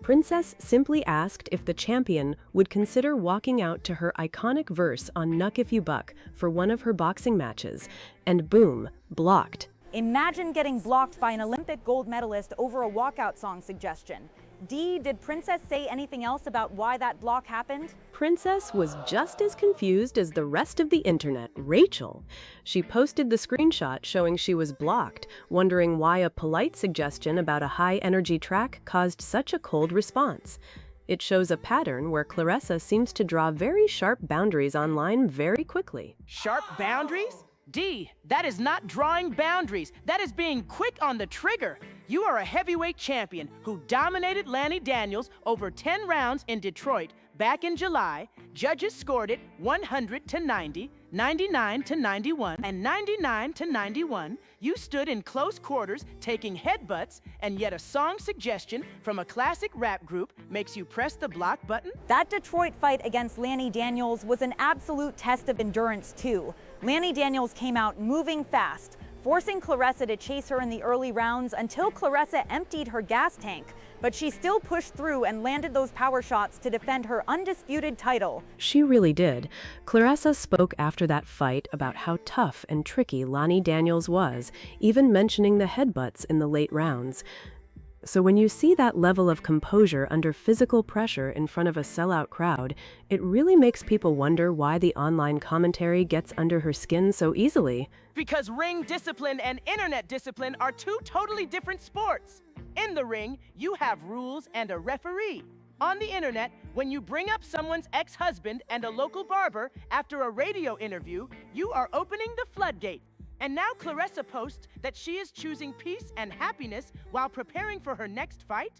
Princess simply asked if the champion would consider walking out to her iconic verse on Knuck If You Buck for one of her boxing matches, and boom, blocked. Imagine getting blocked by an Olympic gold medalist over a walkout song suggestion. Dee, did Princess say anything else about why that block happened? Princess was just as confused as the rest of the internet, Rachel. She posted the screenshot showing she was blocked, wondering why a polite suggestion about a high-energy track caused such a cold response. It shows a pattern where Claressa seems to draw very sharp boundaries online very quickly. Sharp boundaries? D, that is not drawing boundaries. That is being quick on the trigger. You are a heavyweight champion who dominated Lanny Daniels over 10 rounds in Detroit back in July. Judges scored it 100-90, 99-91, and 99-91. You stood in close quarters taking headbutts, and yet a song suggestion from a classic rap group makes you press the block button? That Detroit fight against Lanny Daniels was an absolute test of endurance too. Lanny Daniels came out moving fast, forcing Claressa to chase her in the early rounds until Claressa emptied her gas tank. But she still pushed through and landed those power shots to defend her undisputed title. She really did. Claressa spoke after that fight about how tough and tricky Lanny Daniels was, even mentioning the headbutts in the late rounds. So when you see that level of composure under physical pressure in front of a sellout crowd, it really makes people wonder why the online commentary gets under her skin so easily. Because ring discipline and internet discipline are two totally different sports. In the ring, you have rules and a referee. On the internet, when you bring up someone's ex-husband and a local barber after a radio interview, you are opening the floodgate. And now Claressa posts that she is choosing peace and happiness while preparing for her next fight?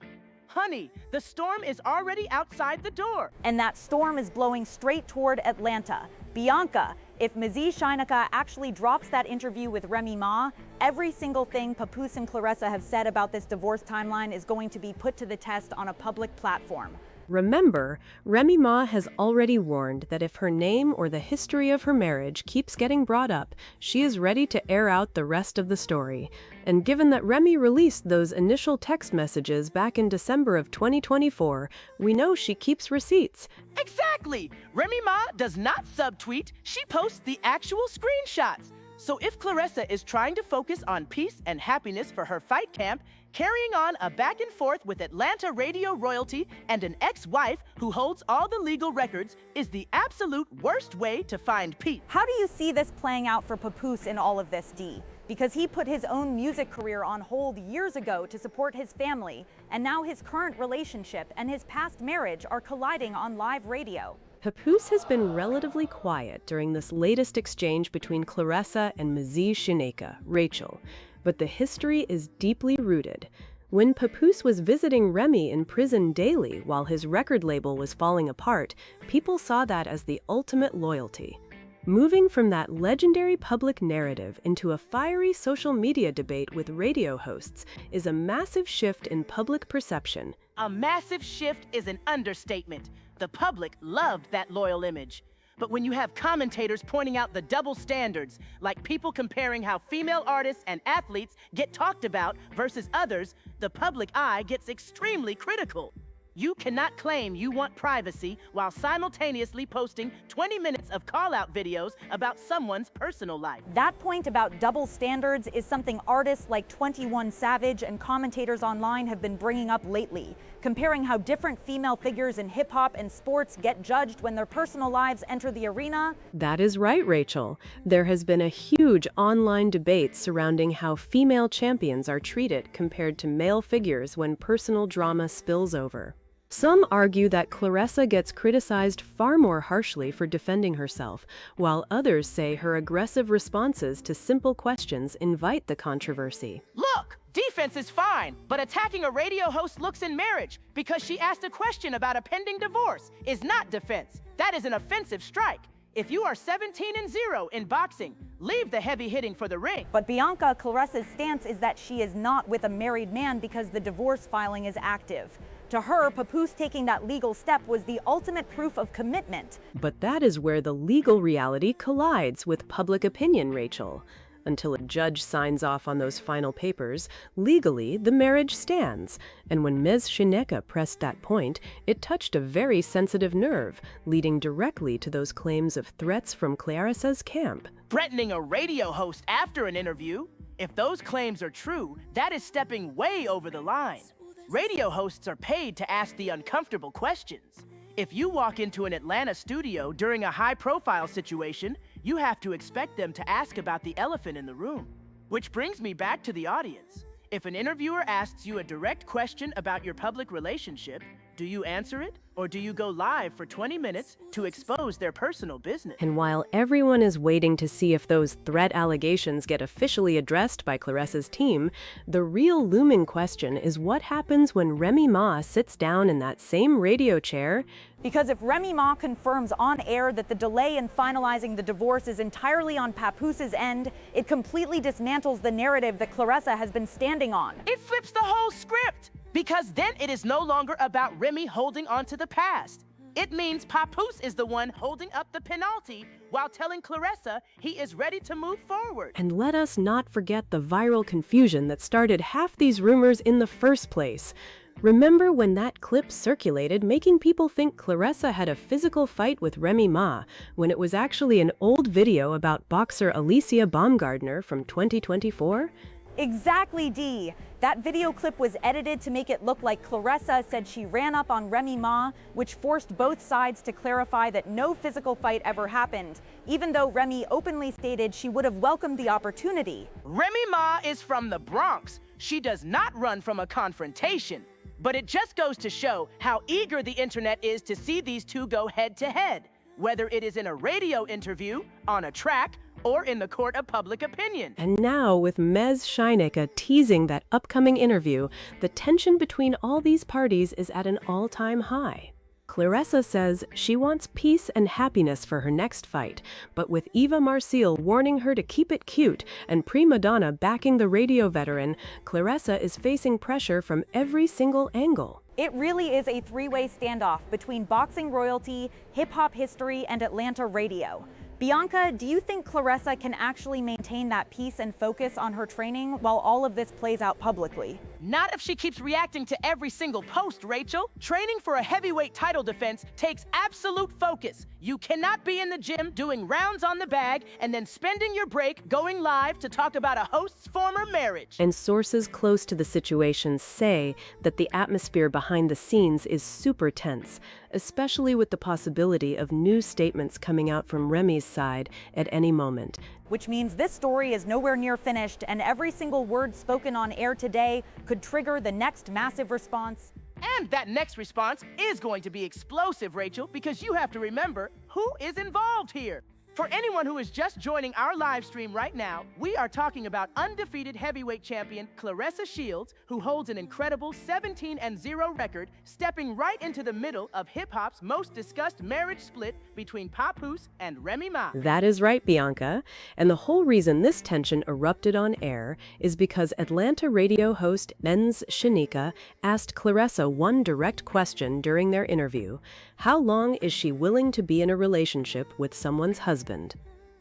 Honey, the storm is already outside the door. And that storm is blowing straight toward Atlanta. Bianca, if Ms. Shinika actually drops that interview with Remy Ma, every single thing Papoose and Claressa have said about this divorce timeline is going to be put to the test on a public platform. Remember, Remy Ma has already warned that if her name or the history of her marriage keeps getting brought up, she is ready to air out the rest of the story. And given that Remy released those initial text messages back in December of 2024, we know she keeps receipts. Exactly! Remy Ma does not subtweet, she posts the actual screenshots. So if Claressa is trying to focus on peace and happiness for her fight camp, carrying on a back and forth with Atlanta radio royalty and an ex-wife who holds all the legal records is the absolute worst way to find peace. How do you see this playing out for Papoose in all of this, Dee? Because he put his own music career on hold years ago to support his family, and now his current relationship and his past marriage are colliding on live radio. Papoose has been relatively quiet during this latest exchange between Claressa and Ms. Shinika, Rachel, but the history is deeply rooted. When Papoose was visiting Remy in prison daily while his record label was falling apart, people saw that as the ultimate loyalty. Moving from that legendary public narrative into a fiery social media debate with radio hosts is a massive shift in public perception. A massive shift is an understatement. The public loved that loyal image. But when you have commentators pointing out the double standards, like people comparing how female artists and athletes get talked about versus others, the public eye gets extremely critical. You cannot claim you want privacy while simultaneously posting 20 minutes of call-out videos about someone's personal life. That point about double standards is something artists like 21 Savage and commentators online have been bringing up lately, comparing how different female figures in hip-hop and sports get judged when their personal lives enter the arena. That is right, Rachel. There has been a huge online debate surrounding how female champions are treated compared to male figures when personal drama spills over. Some argue that Claressa gets criticized far more harshly for defending herself, while others say her aggressive responses to simple questions invite the controversy. Look, defense is fine, but attacking a radio host looks in marriage because she asked a question about a pending divorce is not defense. That is an offensive strike. If you are 17-0 in boxing, leave the heavy hitting for the ring. But Bianca, Claressa's stance is that she is not with a married man because the divorce filing is active. To her, Papoose taking that legal step was the ultimate proof of commitment. But that is where the legal reality collides with public opinion, Rachel. Until a judge signs off on those final papers, legally, the marriage stands. And when Ms. Shineka pressed that point, it touched a very sensitive nerve, leading directly to those claims of threats from Claressa's camp. Threatening a radio host after an interview? If those claims are true, that is stepping way over the line. Radio hosts are paid to ask the uncomfortable questions. If you walk into an Atlanta studio during a high-profile situation, you have to expect them to ask about the elephant in the room. Which brings me back to the audience. If an interviewer asks you a direct question about your public relationship, do you answer it, or do you go live for 20 minutes to expose their personal business? And while everyone is waiting to see if those threat allegations get officially addressed by Claressa's team, the real looming question is what happens when Remy Ma sits down in that same radio chair. Because if Remy Ma confirms on air that the delay in finalizing the divorce is entirely on Papoose's end, it completely dismantles the narrative that Claressa has been standing on. It flips the whole script, because then it is no longer about Remy holding on to the past. It means Papoose is the one holding up the penalty while telling Claressa he is ready to move forward. And let us not forget the viral confusion that started half these rumors in the first place. Remember when that clip circulated, making people think Claressa had a physical fight with Remy Ma, when it was actually an old video about boxer Alicia Baumgardner from 2024? Exactly, Dee. That video clip was edited to make it look like Claressa said she ran up on Remy Ma, which forced both sides to clarify that no physical fight ever happened, even though Remy openly stated she would have welcomed the opportunity. Remy Ma is from the Bronx. She does not run from a confrontation. But it just goes to show how eager the internet is to see these two go head-to-head, whether it is in a radio interview, on a track, or in the court of public opinion. And now, with Ms. Shineka teasing that upcoming interview, the tension between all these parties is at an all-time high. Claressa says she wants peace and happiness for her next fight, but with Eva Marcille warning her to keep it cute and Prima Donna backing the radio veteran, Claressa is facing pressure from every single angle. It really is a three-way standoff between boxing royalty, hip-hop history, and Atlanta radio. Bianca, do you think Claressa can actually maintain that peace and focus on her training while all of this plays out publicly? Not if she keeps reacting to every single post, Rachel. Training for a heavyweight title defense takes absolute focus. You cannot be in the gym doing rounds on the bag and then spending your break going live to talk about a host's former marriage. And sources close to the situation say that the atmosphere behind the scenes is super tense, especially with the possibility of new statements coming out from Remy's side at any moment. Which means this story is nowhere near finished, and every single word spoken on air today could trigger the next massive response. And that next response is going to be explosive, Rachel, because you have to remember who is involved here. For anyone who is just joining our live stream right now, we are talking about undefeated heavyweight champion Claressa Shields, who holds an incredible 17-0 record, stepping right into the middle of hip-hop's most discussed marriage split between Papoose and Remy Ma. That is right, Bianca. And the whole reason this tension erupted on air is because Atlanta radio host Ms. Shineka asked Claressa one direct question during their interview. How long is she willing to be in a relationship with someone's husband?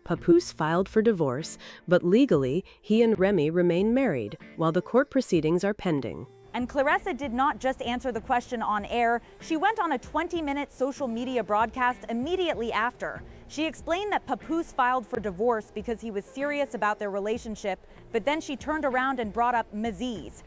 Papoose filed for divorce, but legally, he and Remy remain married, while the court proceedings are pending. And Claressa did not just answer the question on air, she went on a 20-minute social media broadcast immediately after. She explained that Papoose filed for divorce because he was serious about their relationship, but then she turned around and brought up Mizi's,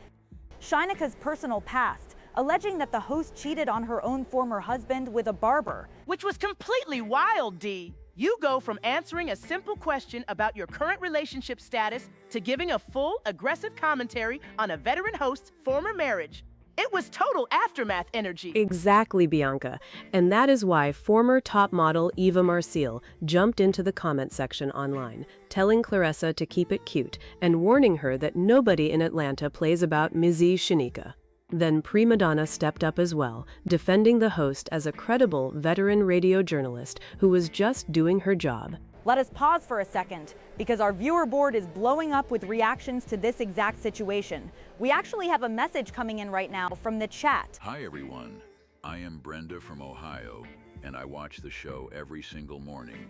Shinika's personal past, alleging that the host cheated on her own former husband with a barber. Which was completely wild, Dee. You go from answering a simple question about your current relationship status to giving a full, aggressive commentary on a veteran host's former marriage. It was total aftermath energy. Exactly, Bianca. And that is why former top model Eva Marcille jumped into the comment section online, telling Claressa to keep it cute and warning her that nobody in Atlanta plays about Mizi Shinika. Then prima donna stepped up as well, defending the host as a credible veteran radio journalist who was just doing her job. Let us pause for a second, because our viewer board is blowing up with reactions to this exact situation. We actually have a message coming in right now from the chat. Hi everyone, I am Brenda from Ohio, and I watch the show every single morning.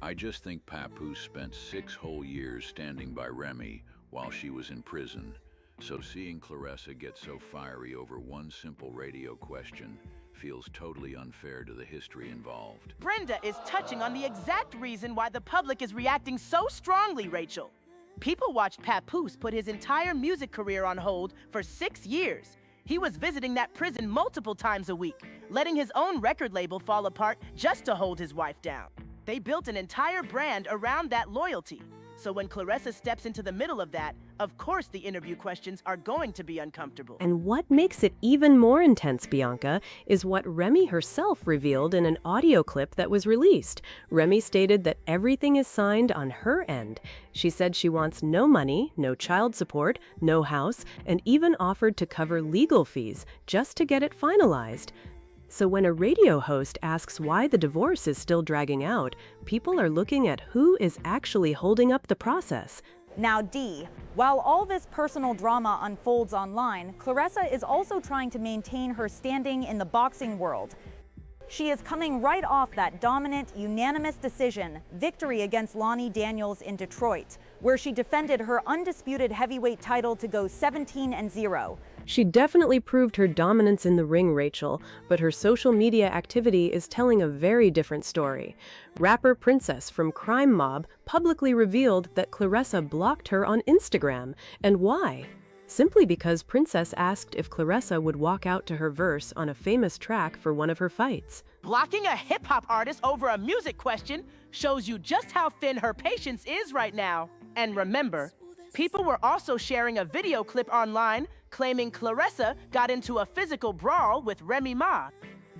I just think Papoose spent 6 whole years standing by Remy while she was in prison. So seeing Claressa get so fiery over one simple radio question feels totally unfair to the history involved. Brenda is touching on the exact reason why the public is reacting so strongly, Rachel. People watched Papoose put his entire music career on hold for 6 years. He was visiting that prison multiple times a week, letting his own record label fall apart just to hold his wife down. They built an entire brand around that loyalty. So when Claressa steps into the middle of that, of course the interview questions are going to be uncomfortable. And what makes it even more intense, Bianca, is what Remy herself revealed in an audio clip that was released. Remy stated that everything is signed on her end. She said she wants no money, no child support, no house, and even offered to cover legal fees just to get it finalized. So when a radio host asks why the divorce is still dragging out, people are looking at who is actually holding up the process. Now, Dee, while all this personal drama unfolds online, Claressa is also trying to maintain her standing in the boxing world. She is coming right off that dominant, unanimous decision victory against Lonnie Daniels in Detroit, where she defended her undisputed heavyweight title to go 17-0. She definitely proved her dominance in the ring, Rachel, but her social media activity is telling a very different story. Rapper Princess from Crime Mob publicly revealed that Claressa blocked her on Instagram. And why? Simply because Princess asked if Claressa would walk out to her verse on a famous track for one of her fights. Blocking a hip-hop artist over a music question shows you just how thin her patience is right now. And remember, people were also sharing a video clip online claiming Claressa got into a physical brawl with Remy Ma.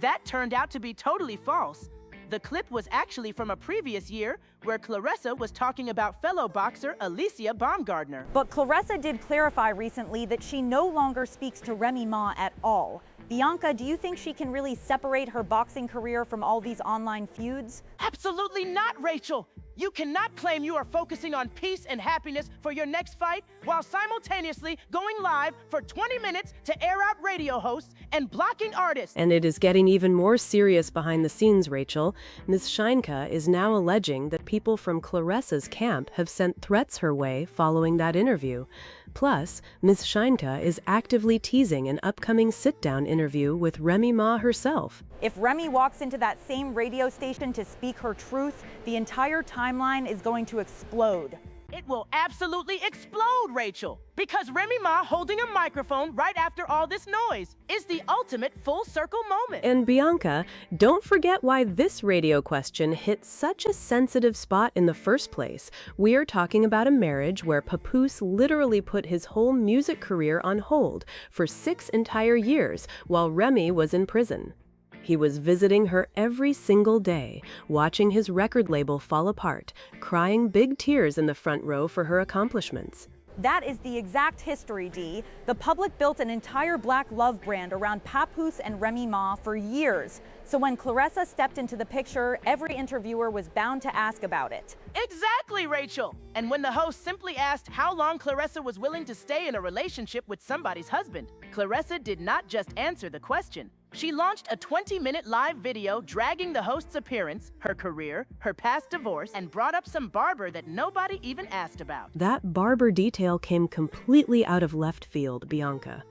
That turned out to be totally false. The clip was actually from a previous year where Claressa was talking about fellow boxer Alicia Baumgardner. But Claressa did clarify recently that she no longer speaks to Remy Ma at all. Bianca, do you think she can really separate her boxing career from all these online feuds? Absolutely not, Rachel! You cannot claim you are focusing on peace and happiness for your next fight while simultaneously going live for 20 minutes to air out radio hosts and blocking artists. And it is getting even more serious behind the scenes, Rachel. Ms. Shinika is now alleging that people from Claressa's camp have sent threats her way following that interview. Plus, Ms. Shinika is actively teasing an upcoming sit-down interview with Remy Ma herself. If Remy walks into that same radio station to speak her truth, the entire timeline is going to explode. It will absolutely explode, Rachel, because Remy Ma holding a microphone right after all this noise is the ultimate full circle moment. And Bianca, don't forget why this radio question hit such a sensitive spot in the first place. We are talking about a marriage where Papoose literally put his whole music career on hold for 6 entire years while Remy was in prison. He was visiting her every single day, watching his record label fall apart, crying big tears in the front row for her accomplishments. That is the exact history, Dee. The public built an entire black love brand around Papoose and Remy Ma for years. So when Claressa stepped into the picture, every interviewer was bound to ask about it. Exactly, Rachel! And when the host simply asked how long Claressa was willing to stay in a relationship with somebody's husband, Claressa did not just answer the question. She launched a 20-minute live video dragging the host's appearance, her career, her past divorce, and brought up some barber that nobody even asked about. That barber detail came completely out of left field, Bianca.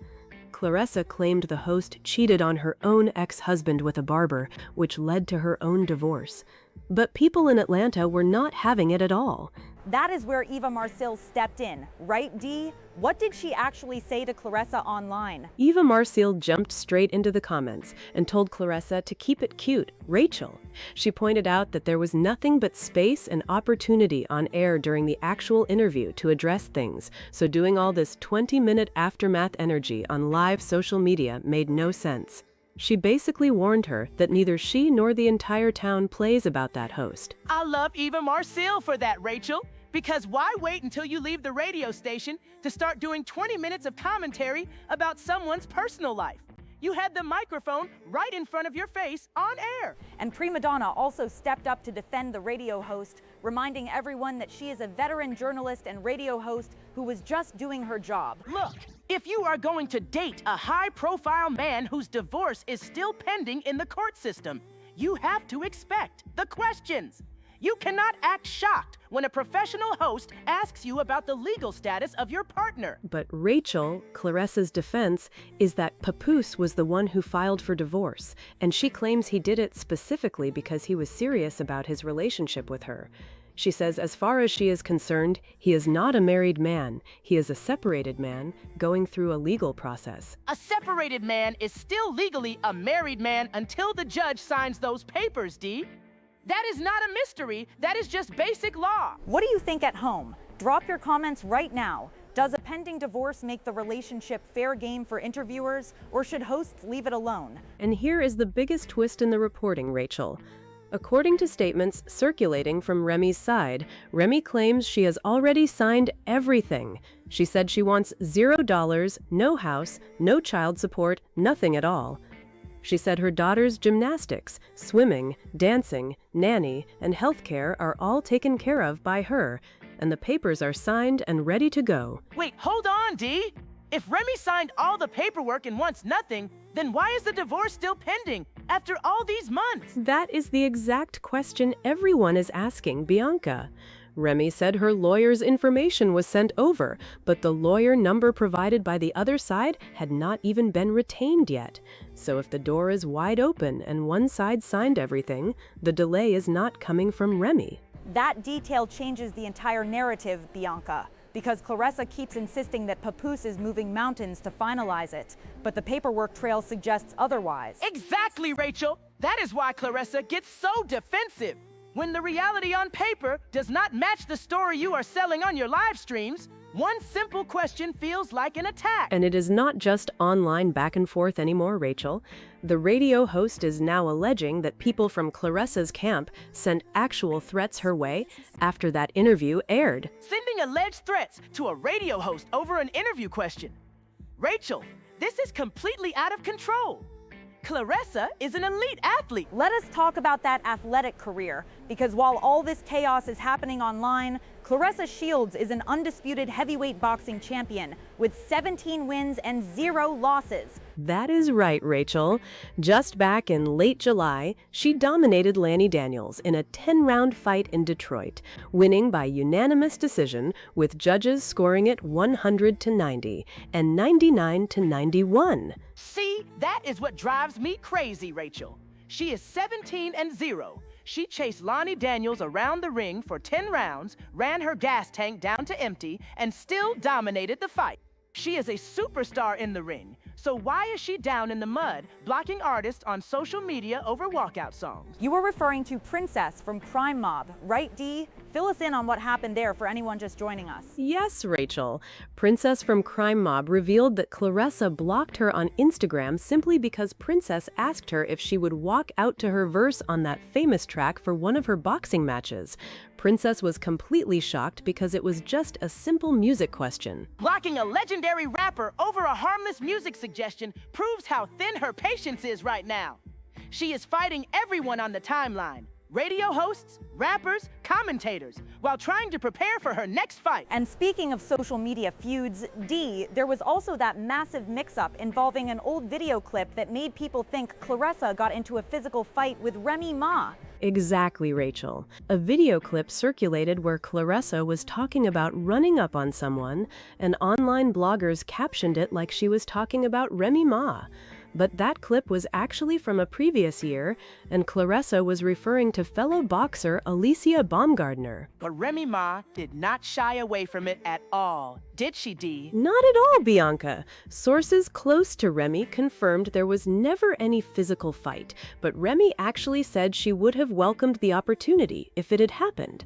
Claressa claimed the host cheated on her own ex-husband with a barber, which led to her own divorce. But people in Atlanta were not having it at all. That is where Eva Marcille stepped in, right, Dee? What did she actually say to Claressa online? Eva Marcille jumped straight into the comments and told Claressa to keep it cute, Rachel. She pointed out that there was nothing but space and opportunity on air during the actual interview to address things, so doing all this 20-minute aftermath energy on live social media made no sense. She basically warned her that neither she nor the entire town plays about that host. I love Eva Marcille for that, Rachel. Because why wait until you leave the radio station to start doing 20 minutes of commentary about someone's personal life? You had the microphone right in front of your face on air. And prima donna also stepped up to defend the radio host, reminding everyone that she is a veteran journalist and radio host who was just doing her job. Look, if you are going to date a high-profile man whose divorce is still pending in the court system, you have to expect the questions. You cannot act shocked when a professional host asks you about the legal status of your partner. But Rachel, Claressa's defense, is that Papoose was the one who filed for divorce, and she claims he did it specifically because he was serious about his relationship with her. She says as far as she is concerned, he is not a married man. He is a separated man going through a legal process. A separated man is still legally a married man until the judge signs those papers, Dee. That is not a mystery. That is just basic law. What do you think at home? Drop your comments right now. Does a pending divorce make the relationship fair game for interviewers, or should hosts leave it alone? And here is the biggest twist in the reporting, Rachel. According to statements circulating from Remy's side, Remy claims she has already signed everything. She said she wants $0, no house, no child support, nothing at all. She said her daughter's gymnastics, swimming, dancing, nanny, and healthcare are all taken care of by her, and the papers are signed and ready to go. Wait, hold on, Dee. If Remy signed all the paperwork and wants nothing, then why is the divorce still pending after all these months? That is the exact question everyone is asking Bianca. Remy said her lawyer's information was sent over, but the lawyer number provided by the other side had not even been retained yet. So if the door is wide open and one side signed everything, the delay is not coming from Remy. That detail changes the entire narrative, Bianca, because Claressa keeps insisting that Papoose is moving mountains to finalize it, but the paperwork trail suggests otherwise. Exactly, Rachel. That is why Claressa gets so defensive. When the reality on paper does not match the story you are selling on your live streams, one simple question feels like an attack. And it is not just online back and forth anymore, Rachel. The radio host is now alleging that people from Claressa's camp sent actual threats her way after that interview aired. Sending alleged threats to a radio host over an interview question. Rachel, this is completely out of control. Claressa is an elite athlete. Let us talk about that athletic career, because while all this chaos is happening online, Claressa Shields is an undisputed heavyweight boxing champion with 17 wins and 0 losses. That is right, Rachel. Just back in late July, she dominated Lanny Daniels in a 10-round fight in Detroit, winning by unanimous decision with judges scoring it 100-90 and 99-91. See, that is what drives me crazy, Rachel. She is 17-0. She chased Lonnie Daniels around the ring for 10 rounds, ran her gas tank down to empty, and still dominated the fight. She is a superstar in the ring. So why is she down in the mud, blocking artists on social media over walkout songs? You were referring to Princess from Crime Mob, right, Dee? Fill us in on what happened there for anyone just joining us. Yes, Rachel. Princess from Crime Mob revealed that Claressa blocked her on Instagram simply because Princess asked her if she would walk out to her verse on that famous track for one of her boxing matches. Princess was completely shocked because it was just a simple music question. Blocking a legendary rapper over a harmless music suggestion proves how thin her patience is right now. She is fighting everyone on the timeline. radio hosts, rappers, commentators, while trying to prepare for her next fight. And speaking of social media feuds, Dee, there was also that massive mix-up involving an old video clip that made people think Claressa got into a physical fight with Remy Ma. Exactly, Rachel. A video clip circulated where Claressa was talking about running up on someone, and online bloggers captioned it like she was talking about Remy Ma. But that clip was actually from a previous year, and Claressa was referring to fellow boxer Alicia Baumgardner. But Remy Ma did not shy away from it at all, did she, Dee? Not at all, Bianca. Sources close to Remy confirmed there was never any physical fight, but Remy actually said she would have welcomed the opportunity if it had happened.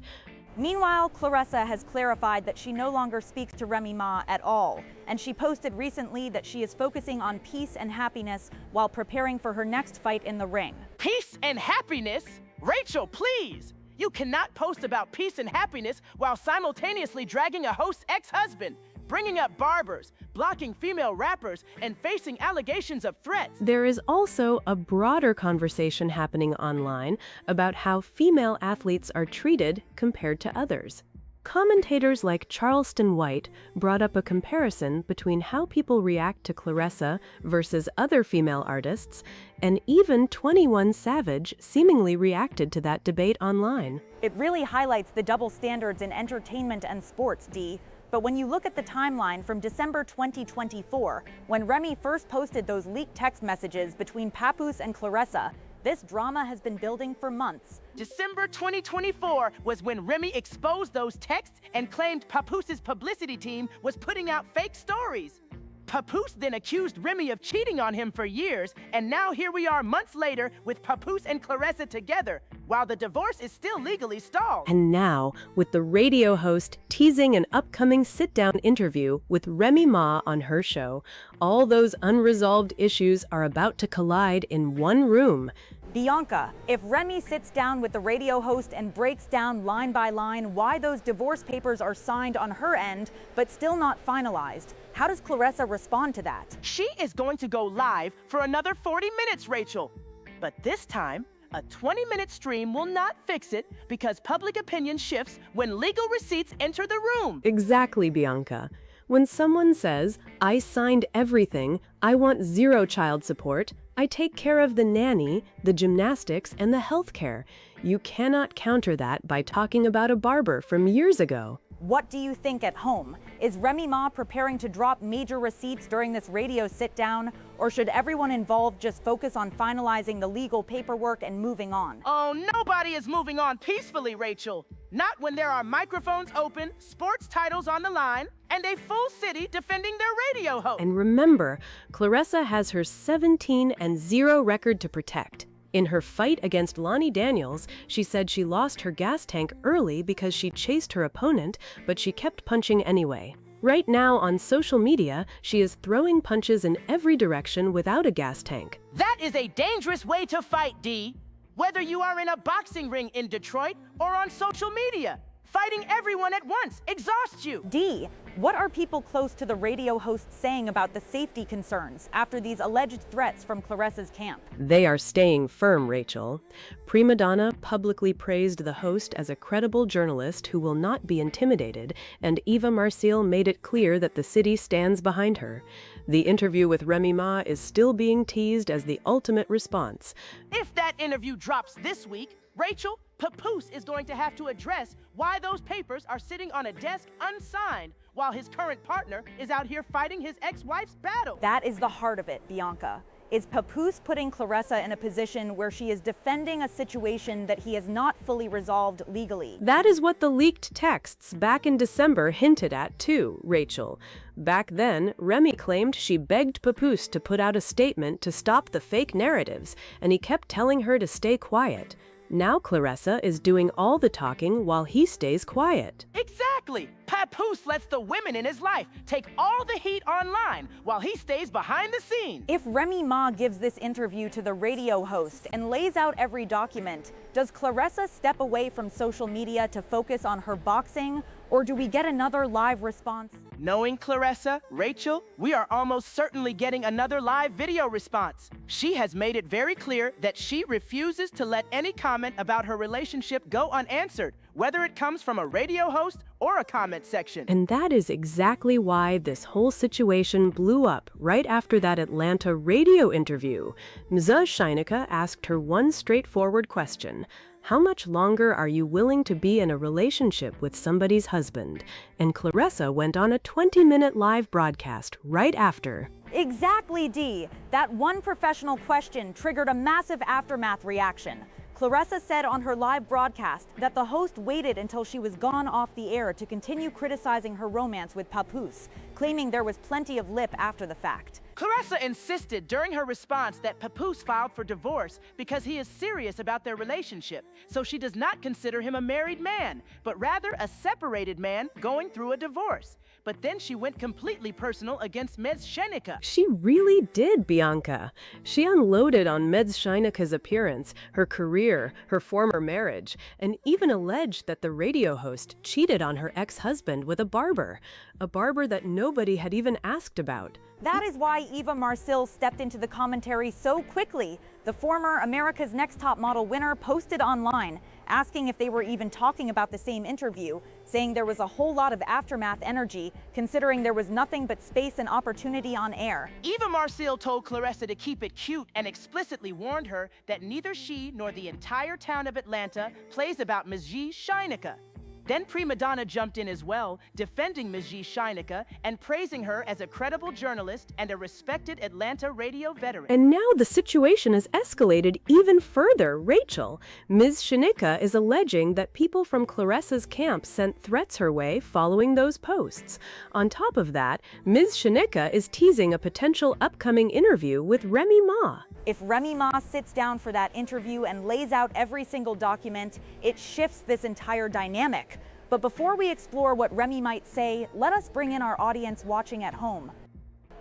Meanwhile, Claressa has clarified that she no longer speaks to Remy Ma at all, and she posted recently that she is focusing on peace and happiness while preparing for her next fight in the ring. Peace and happiness? Rachel, please! You cannot post about peace and happiness while simultaneously dragging a host's ex-husband, bringing up barbers, blocking female rappers, and facing allegations of threats. There is also a broader conversation happening online about how female athletes are treated compared to others. Commentators like Charleston White brought up a comparison between how people react to Claressa versus other female artists, and even 21 Savage seemingly reacted to that debate online. It really highlights the double standards in entertainment and sports, Dee. But when you look at the timeline from December 2024, when Remy first posted those leaked text messages between Papoose and Claressa, this drama has been building for months. December 2024 was when Remy exposed those texts and claimed Papoose's publicity team was putting out fake stories. Papoose then accused Remy of cheating on him for years, and now here we are months later with Papoose and Claressa together, while the divorce is still legally stalled. And now, with the radio host teasing an upcoming sit-down interview with Remy Ma on her show, all those unresolved issues are about to collide in one room. Bianca, if Remy sits down with the radio host and breaks down line by line why those divorce papers are signed on her end but still not finalized, how does Claressa respond to that? She is going to go live for another 40 minutes, Rachel. But this time, a 20-minute stream will not fix it because public opinion shifts when legal receipts enter the room. Exactly, Bianca. When someone says, "I signed everything, I want zero child support, I take care of the nanny, the gymnastics, and the health care," you cannot counter that by talking about a barber from years ago. What do you think at home? Is Remy Ma preparing to drop major receipts during this radio sit-down, or should everyone involved just focus on finalizing the legal paperwork and moving on? Oh, nobody is moving on peacefully, Rachel. Not when there are microphones open, sports titles on the line, and a full city defending their radio host. And remember, Claressa has her 17-0 record to protect. In her fight against Lonnie Daniels, she said she lost her gas tank early because she chased her opponent, but she kept punching anyway. Right now on social media, she is throwing punches in every direction without a gas tank. That is a dangerous way to fight, Dee. Whether you are in a boxing ring in Detroit or on social media, fighting everyone at once exhausts you. Dee, what are people close to the radio host saying about the safety concerns after these alleged threats from Claressa's camp? They are staying firm, Rachel. Prima Donna publicly praised the host as a credible journalist who will not be intimidated, and Eva Marcille made it clear that the city stands behind her. The interview with Remy Ma is still being teased as the ultimate response. If that interview drops this week, Rachel, Papoose is going to have to address why those papers are sitting on a desk unsigned while his current partner is out here fighting his ex-wife's battle. That is the heart of it, Bianca. Is Papoose putting Claressa in a position where she is defending a situation that he has not fully resolved legally? That is what the leaked texts back in December hinted at too, Rachel. Back then, Remy claimed she begged Papoose to put out a statement to stop the fake narratives, and he kept telling her to stay quiet. Now Claressa is doing all the talking while he stays quiet. Exactly! Papoose lets the women in his life take all the heat online while he stays behind the scenes. If Remy Ma gives this interview to the radio host and lays out every document, does Claressa step away from social media to focus on her boxing, Or do we get another live response? Knowing Claressa, Rachel, we are almost certainly getting another live video response. She has made it very clear that she refuses to let any comment about her relationship go unanswered, whether it comes from a radio host or a comment section. And that is exactly why this whole situation blew up right after that Atlanta radio interview. Ms. Shinika asked her one straightforward question. How much longer are you willing to be in a relationship with somebody's husband? And Claressa went on a 20-minute live broadcast right after. Exactly, Dee. That one professional question triggered a massive aftermath reaction. Claressa said on her live broadcast that the host waited until she was gone off the air to continue criticizing her romance with Papoose, claiming there was plenty of lip after the fact. Claressa insisted during her response that Papoose filed for divorce because he is serious about their relationship, so she does not consider him a married man, but rather a separated man going through a divorce. But then she went completely personal against Ms. Shinika. She really did, Bianca. She unloaded on Ms. Shinika's appearance, her career, her former marriage, and even alleged that the radio host cheated on her ex-husband with a barber that nobody had even asked about. That is why Eva Marcille stepped into the commentary so quickly. The former America's Next Top Model winner posted online, asking if they were even talking about the same interview, saying there was a whole lot of aftermath energy, considering there was nothing but space and opportunity on air. Eva Marcille told Claressa to keep it cute and explicitly warned her that neither she nor the entire town of Atlanta plays about Ms. Shinika. Then Prima Donna jumped in as well, defending Ms. Shinika and praising her as a credible journalist and a respected Atlanta radio veteran. And now the situation has escalated even further, Rachel. Ms. Shinika is alleging that people from Claressa's camp sent threats her way following those posts. On top of that, Ms. Shinika is teasing a potential upcoming interview with Remy Ma. If Remy Ma sits down for that interview and lays out every single document, it shifts this entire dynamic. But before we explore what Remy might say, let us bring in our audience watching at home.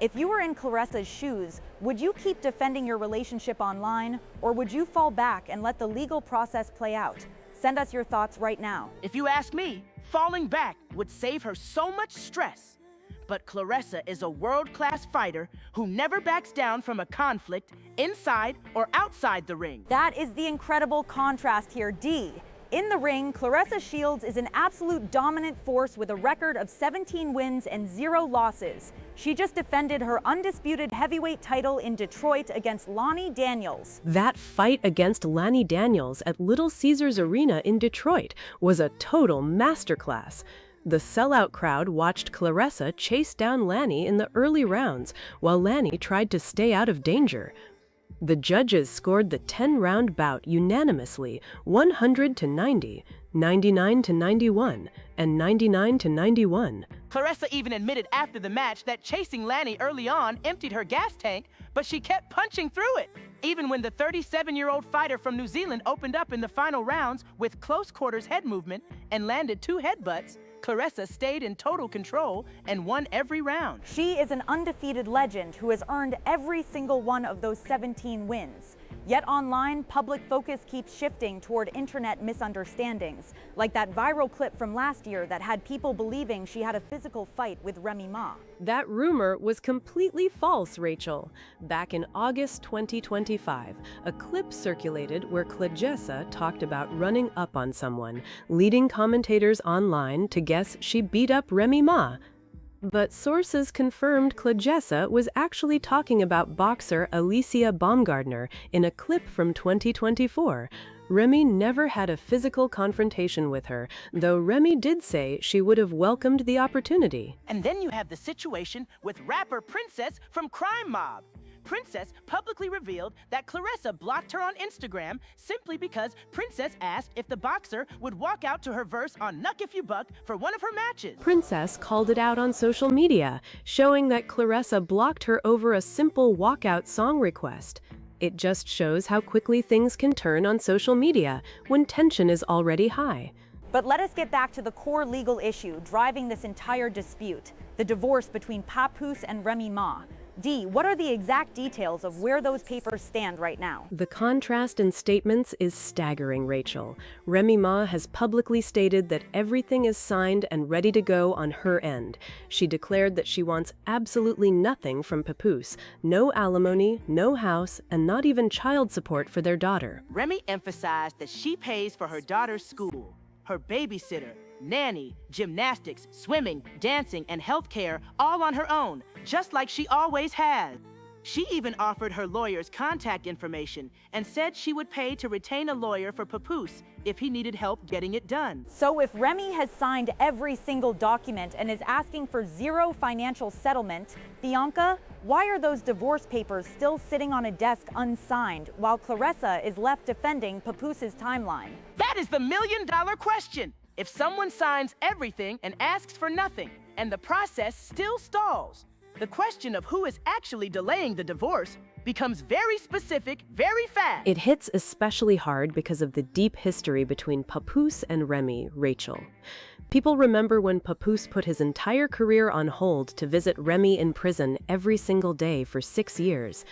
If you were in Claressa's shoes, would you keep defending your relationship online, or would you fall back and let the legal process play out? Send us your thoughts right now. If you ask me, falling back would save her so much stress. But Claressa is a world-class fighter who never backs down from a conflict inside or outside the ring. That is the incredible contrast here, Dee. In the ring, Claressa Shields is an absolute dominant force with a record of 17 wins and 0 losses. She just defended her undisputed heavyweight title in Detroit against Lonnie Daniels. That fight against Lonnie Daniels at Little Caesars Arena in Detroit was a total masterclass. The sellout crowd watched Claressa chase down Lanny in the early rounds, while Lanny tried to stay out of danger. The judges scored the 10-round bout unanimously, 100-90, 99-91, and 99-91. Claressa even admitted after the match that chasing Lanny early on emptied her gas tank, but she kept punching through it. Even when the 37-year-old fighter from New Zealand opened up in the final rounds with close quarters head movement and landed 2 headbutts, Claressa stayed in total control and won every round. She is an undefeated legend who has earned every single one of those 17 wins. Yet online, public focus keeps shifting toward internet misunderstandings, like that viral clip from last year that had people believing she had a physical fight with Remy Ma. That rumor was completely false, Rachel. Back in August 2025, a clip circulated where Claressa talked about running up on someone, leading commentators online to guess she beat up Remy Ma. But sources confirmed Claressa was actually talking about boxer Alicia Baumgardner in a clip from 2024. Remy never had a physical confrontation with her, though Remy did say she would have welcomed the opportunity. And then you have the situation with rapper Princess from Crime Mob. Princess publicly revealed that Claressa blocked her on Instagram simply because Princess asked if the boxer would walk out to her verse on Knuck If You Buck for one of her matches. Princess called it out on social media, showing that Claressa blocked her over a simple walkout song request. It just shows how quickly things can turn on social media when tension is already high. But let us get back to the core legal issue driving this entire dispute, the divorce between Papoose and Remy Ma. Dee, what are the exact details of where those papers stand right now? The contrast in statements is staggering, Rachel. Remy Ma has publicly stated that everything is signed and ready to go on her end. She declared that she wants absolutely nothing from Papoose, no alimony, no house, and not even child support for their daughter. Remy emphasized that she pays for her daughter's school, her babysitter, nanny, gymnastics, swimming, dancing, and healthcare all on her own, just like she always has. She even offered her lawyer's contact information and said she would pay to retain a lawyer for Papoose if he needed help getting it done. So if Remy has signed every single document and is asking for zero financial settlement, Bianca, why are those divorce papers still sitting on a desk unsigned while Claressa is left defending Papoose's timeline? That is the million-dollar question. If someone signs everything and asks for nothing, and the process still stalls, the question of who is actually delaying the divorce becomes very specific, very fast. It hits especially hard because of the deep history between Papoose and Remy, Rachel. People remember when Papoose put his entire career on hold to visit Remy in prison every single day for 6 years.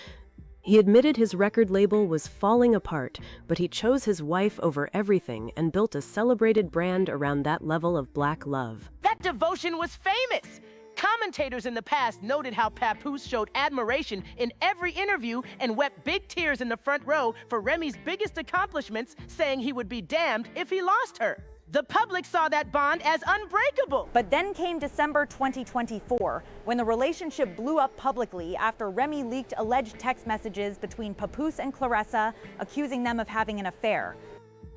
He admitted his record label was falling apart, but he chose his wife over everything and built a celebrated brand around that level of black love. That devotion was famous. Commentators in the past noted how Papoose showed admiration in every interview and wept big tears in the front row for Remy's biggest accomplishments, saying he would be damned if he lost her. The public saw that bond as unbreakable. But then came December 2024, when the relationship blew up publicly after Remy leaked alleged text messages between Papoose and Claressa, accusing them of having an affair.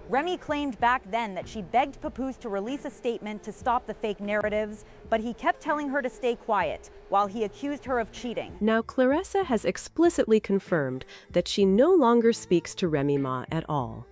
Remy claimed back then that she begged Papoose to release a statement to stop the fake narratives, but he kept telling her to stay quiet, while he accused her of cheating. Now, Claressa has explicitly confirmed that she no longer speaks to Remy Ma at all.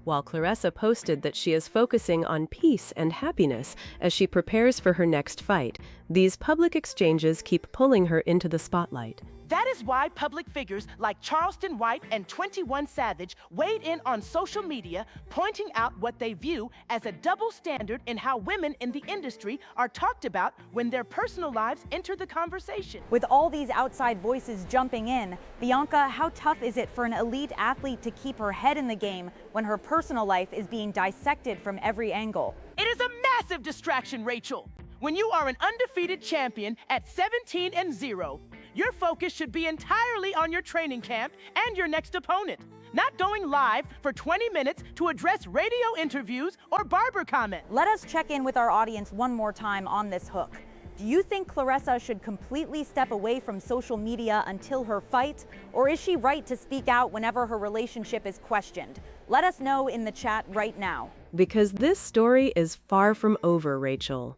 While Claressa posted that she is focusing on peace and happiness as she prepares for her next fight, these public exchanges keep pulling her into the spotlight. That is why public figures like Charleston White and 21 Savage weighed in on social media, pointing out what they view as a double standard in how women in the industry are talked about when their personal lives enter the conversation. With all these outside voices jumping in, Bianca, how tough is it for an elite athlete to keep her head in the game when her personal life is being dissected from every angle? It is a massive distraction, Rachel. When you are an undefeated champion at 17-0, your focus should be entirely on your training camp and your next opponent, not going live for 20 minutes to address radio interviews or barber comments. Let us check in with our audience one more time on this hook. Do you think Claressa should completely step away from social media until her fight, or is she right to speak out whenever her relationship is questioned? Let us know in the chat right now. Because this story is far from over, Rachel.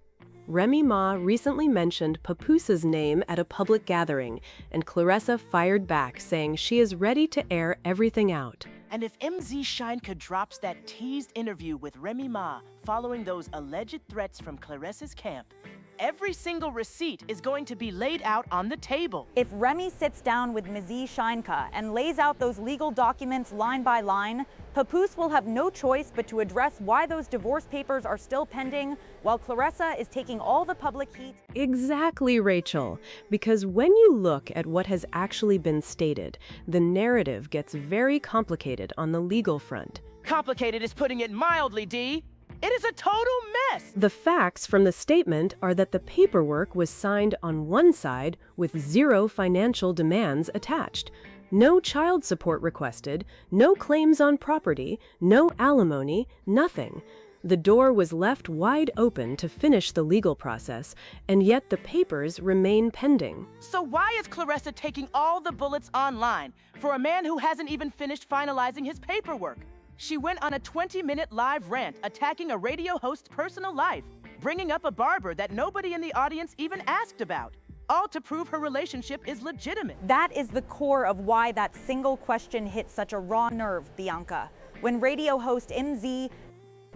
Remy Ma recently mentioned Papoose's name at a public gathering, and Claressa fired back, saying she is ready to air everything out. And if MZ Shinka drops that teased interview with Remy Ma following those alleged threats from Claressa's camp, every single receipt is going to be laid out on the table. If Remy sits down with MZ Shinka and lays out those legal documents line by line, Papoose will have no choice but to address why those divorce papers are still pending, while Claressa is taking all the public heat. Exactly, Rachel. Because when you look at what has actually been stated, the narrative gets very complicated on the legal front. Complicated is putting it mildly, Dee. It is a total mess. The facts from the statement are that the paperwork was signed on one side with zero financial demands attached. No child support requested, no claims on property, no alimony, nothing. The door was left wide open to finish the legal process, and yet the papers remain pending. So why is Claressa taking all the bullets online for a man who hasn't even finished finalizing his paperwork? She went on a 20-minute live rant attacking a radio host's personal life, bringing up a barber that nobody in the audience even asked about, all to prove her relationship is legitimate. That is the core of why that single question hit such a raw nerve, Bianca. When radio host MZ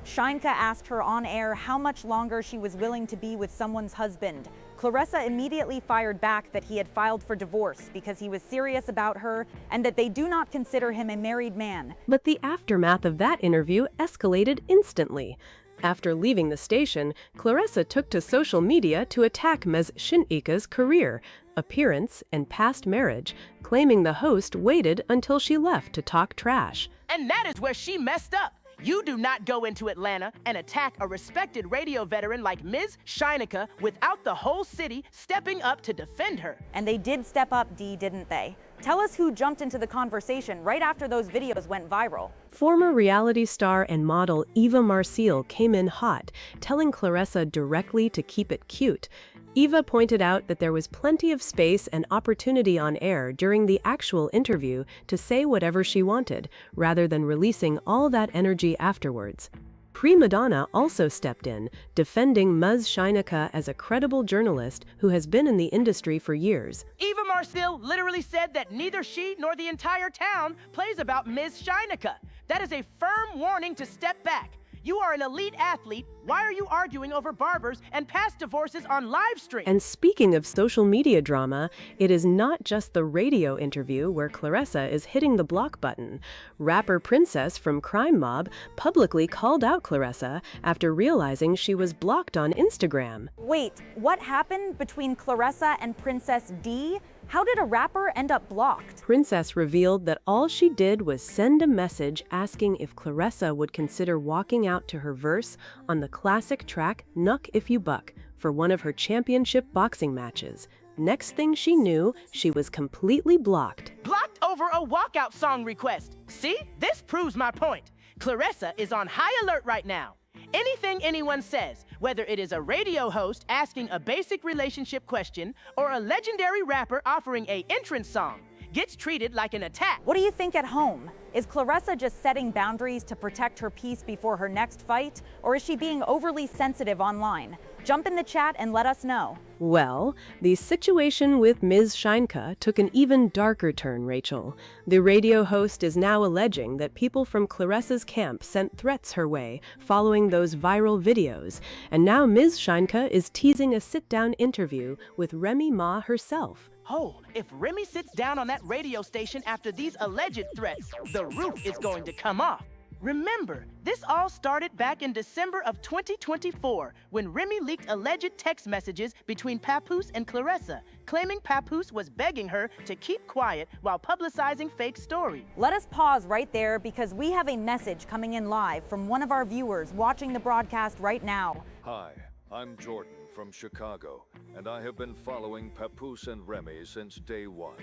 Shinka asked her on air how much longer she was willing to be with someone's husband, Claressa immediately fired back that he had filed for divorce because he was serious about her and that they do not consider him a married man. But the aftermath of that interview escalated instantly. After leaving the station, Claressa took to social media to attack Ms. Shinika's career, appearance, and past marriage, claiming the host waited until she left to talk trash. And that is where she messed up. You do not go into Atlanta and attack a respected radio veteran like Ms. Shinika without the whole city stepping up to defend her. And they did step up, Dee, didn't they? Tell us who jumped into the conversation right after those videos went viral. Former reality star and model Eva Marcille came in hot, telling Claressa directly to keep it cute. Eva pointed out that there was plenty of space and opportunity on air during the actual interview to say whatever she wanted, rather than releasing all that energy afterwards. Prima Donna also stepped in, defending Ms. Shinika as a credible journalist who has been in the industry for years. Eva Marcille literally said that neither she nor the entire town plays about Ms. Shinika. That is a firm warning to step back. You are an elite athlete. Why are you arguing over barbers and past divorces on live stream? And speaking of social media drama, it is not just the radio interview where Claressa is hitting the block button. Rapper Princess from Crime Mob publicly called out Claressa after realizing she was blocked on Instagram. Wait, what happened between Claressa and Princess D? How did a rapper end up blocked? Princess revealed that all she did was send a message asking if Claressa would consider walking out to her verse on the classic track Knuck If You Buck for one of her championship boxing matches. Next thing she knew, she was completely blocked. Blocked over a walkout song request. See, this proves my point. Claressa is on high alert right now. Anything anyone says, whether it is a radio host asking a basic relationship question or a legendary rapper offering an entrance song, gets treated like an attack. What do you think at home? Is Claressa just setting boundaries to protect her peace before her next fight, or is she being overly sensitive online? Jump in the chat and let us know. Well, the situation with Ms. Shinika took an even darker turn, Rachel. The radio host is now alleging that people from Claressa's camp sent threats her way following those viral videos, and now Ms. Shinika is teasing a sit-down interview with Remy Ma herself. Oh, if Remy sits down on that radio station after these alleged threats, the roof is going to come off. Remember, this all started back in December of 2024 when Remy leaked alleged text messages between Papoose and Claressa, claiming Papoose was begging her to keep quiet while publicizing fake stories. Let us pause right there because we have a message coming in live from one of our viewers watching the broadcast right now. Hi, I'm Jordan from Chicago, and I have been following Papoose and Remy since day one.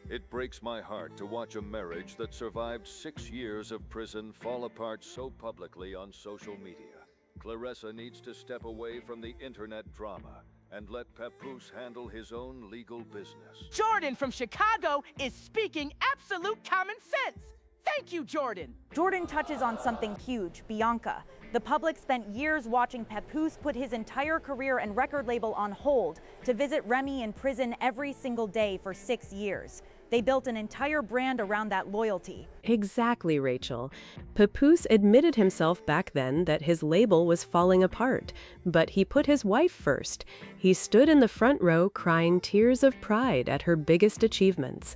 It breaks my heart to watch a marriage that survived 6 years of prison fall apart so publicly on social media. Claressa needs to step away from the internet drama and let Papoose handle his own legal business. Jordan from Chicago is speaking absolute common sense. Thank you, Jordan. Jordan touches on something huge, Bianca. The public spent years watching Papoose put his entire career and record label on hold to visit Remy in prison every single day for 6 years. They built an entire brand around that loyalty. Exactly, Rachel. Papoose admitted himself back then that his label was falling apart, but he put his wife first. He stood in the front row crying tears of pride at her biggest achievements.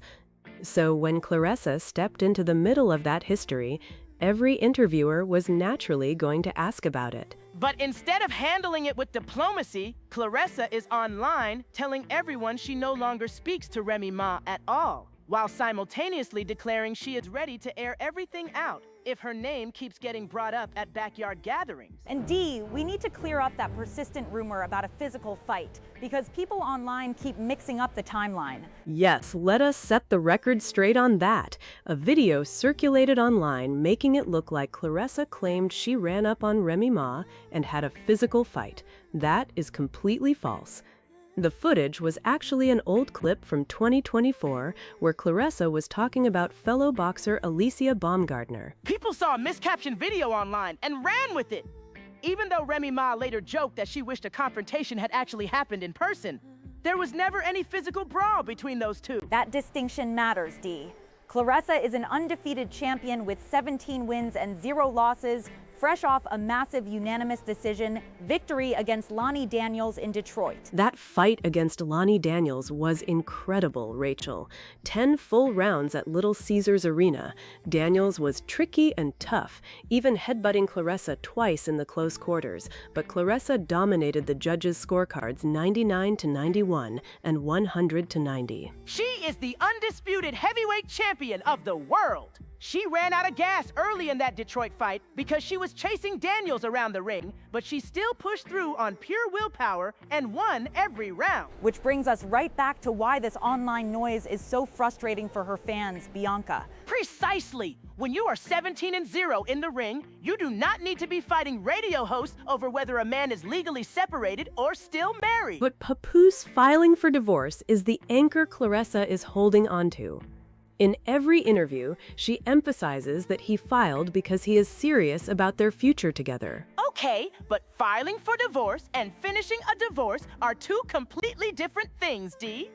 So when Claressa stepped into the middle of that history, every interviewer was naturally going to ask about it. But instead of handling it with diplomacy, Claressa is online telling everyone she no longer speaks to Remy Ma at all, while simultaneously declaring she is ready to air everything out if her name keeps getting brought up at backyard gatherings. And Dee, we need to clear up that persistent rumor about a physical fight because people online keep mixing up the timeline. Yes, let us set the record straight on that. A video circulated online making it look like Claressa claimed she ran up on Remy Ma and had a physical fight. That is completely false. The footage was actually an old clip from 2024 where Claressa was talking about fellow boxer Alicia Baumgartner. People saw a miscaptioned video online and ran with it. Even though Remy Ma later joked that she wished a confrontation had actually happened in person, there was never any physical brawl between those two. That distinction matters, Dee. Claressa is an undefeated champion with 17 wins and 0 losses, fresh off a massive unanimous decision victory against Lonnie Daniels in Detroit. That fight against Lonnie Daniels was incredible, Rachel. 10 full rounds at Little Caesars Arena. Daniels was tricky and tough, even headbutting Claressa twice in the close quarters, but Claressa dominated the judges' scorecards 99-91 and 100-90. She is the undisputed heavyweight champion of the world. She ran out of gas early in that Detroit fight because she was chasing Daniels around the ring, but she still pushed through on pure willpower and won every round. Which brings us right back to why this online noise is so frustrating for her fans, Bianca. Precisely. When you are 17-0 in the ring, you do not need to be fighting radio hosts over whether a man is legally separated or still married. But Papoose filing for divorce is the anchor Claressa is holding onto. In every interview, she emphasizes that he filed because he is serious about their future together. Okay, but filing for divorce and finishing a divorce are two completely different things, Dee.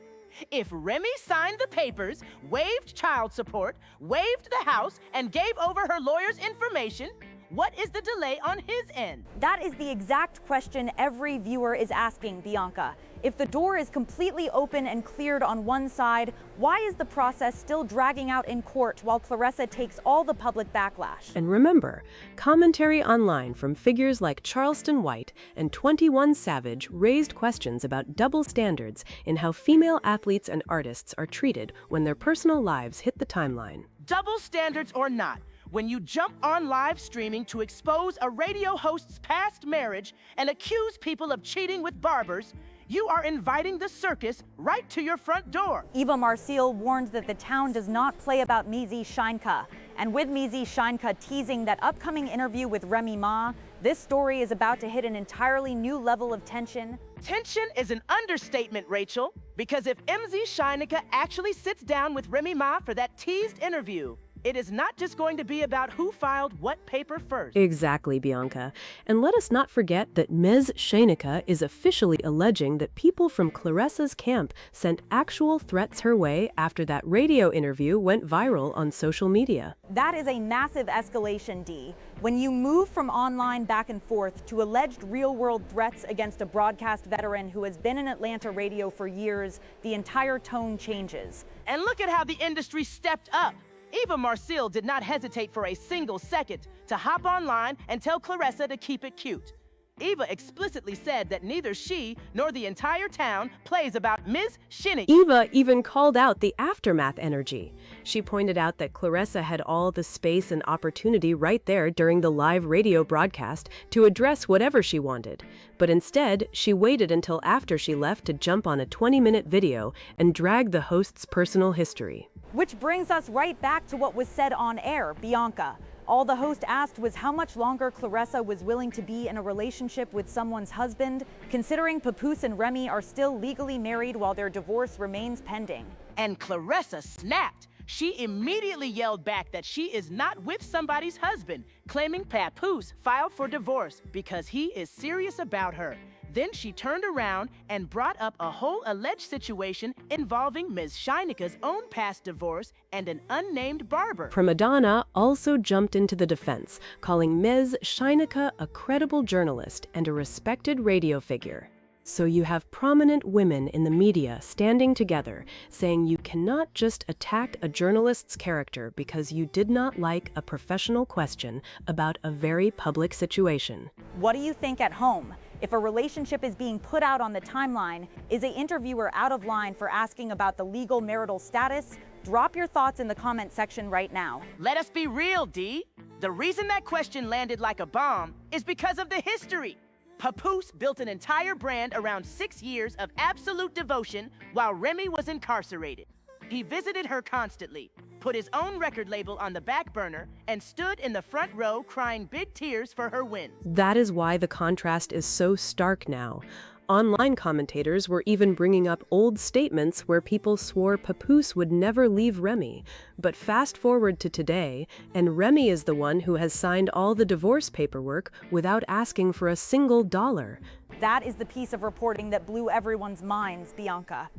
If Remy signed the papers, waived child support, waived the house, and gave over her lawyer's information, what is the delay on his end? That is the exact question every viewer is asking, Bianca. If the door is completely open and cleared on one side, why is the process still dragging out in court while Claressa takes all the public backlash? And remember, commentary online from figures like Charleston White and 21 Savage raised questions about double standards in how female athletes and artists are treated when their personal lives hit the timeline. Double standards or not, when you jump on live streaming to expose a radio host's past marriage and accuse people of cheating with barbers, you are inviting the circus right to your front door. Eva Marcille warned that the town does not play about Mizi Sheinka. And with Mizi Sheinka teasing that upcoming interview with Remy Ma, this story is about to hit an entirely new level of tension. Tension is an understatement, Rachel, because if MZ Sheinka actually sits down with Remy Ma for that teased interview, it is not just going to be about who filed what paper first. Exactly, Bianca. And let us not forget that Ms. Sheinka is officially alleging that people from Claressa's camp sent actual threats her way after that radio interview went viral on social media. That is a massive escalation, Dee. When you move from online back and forth to alleged real-world threats against a broadcast veteran who has been in Atlanta radio for years, the entire tone changes. And look at how the industry stepped up. Eva Marcille did not hesitate for a single second to hop online and tell Claressa to keep it cute. Eva explicitly said that neither she nor the entire town plays about Ms. Sheinka. Eva even called out the aftermath energy. She pointed out that Claressa had all the space and opportunity right there during the live radio broadcast to address whatever she wanted. But instead, she waited until after she left to jump on a 20-minute video and drag the host's personal history. Which brings us right back to what was said on air, Bianca. All the host asked was how much longer Claressa was willing to be in a relationship with someone's husband, considering Papoose and Remy are still legally married while their divorce remains pending. And Claressa snapped. She immediately yelled back that she is not with somebody's husband, claiming Papoose filed for divorce because he is serious about her. Then she turned around and brought up a whole alleged situation involving Ms. Sheinka's own past divorce and an unnamed barber. Prima Donna also jumped into the defense, calling Ms. Sheinka a credible journalist and a respected radio figure. So you have prominent women in the media standing together, saying you cannot just attack a journalist's character because you did not like a professional question about a very public situation. What do you think at home? If a relationship is being put out on the timeline, is an interviewer out of line for asking about the legal marital status? Drop your thoughts in the comment section right now. Let us be real, Dee. The reason that question landed like a bomb is because of the history. Papoose built an entire brand around 6 years of absolute devotion while Remy was incarcerated. He visited her constantly, put his own record label on the back burner, and stood in the front row crying big tears for her wins. That is why the contrast is so stark now. Online commentators were even bringing up old statements where people swore Papoose would never leave Remy. But fast forward to today, and Remy is the one who has signed all the divorce paperwork without asking for a single dollar. That is the piece of reporting that blew everyone's minds, Bianca.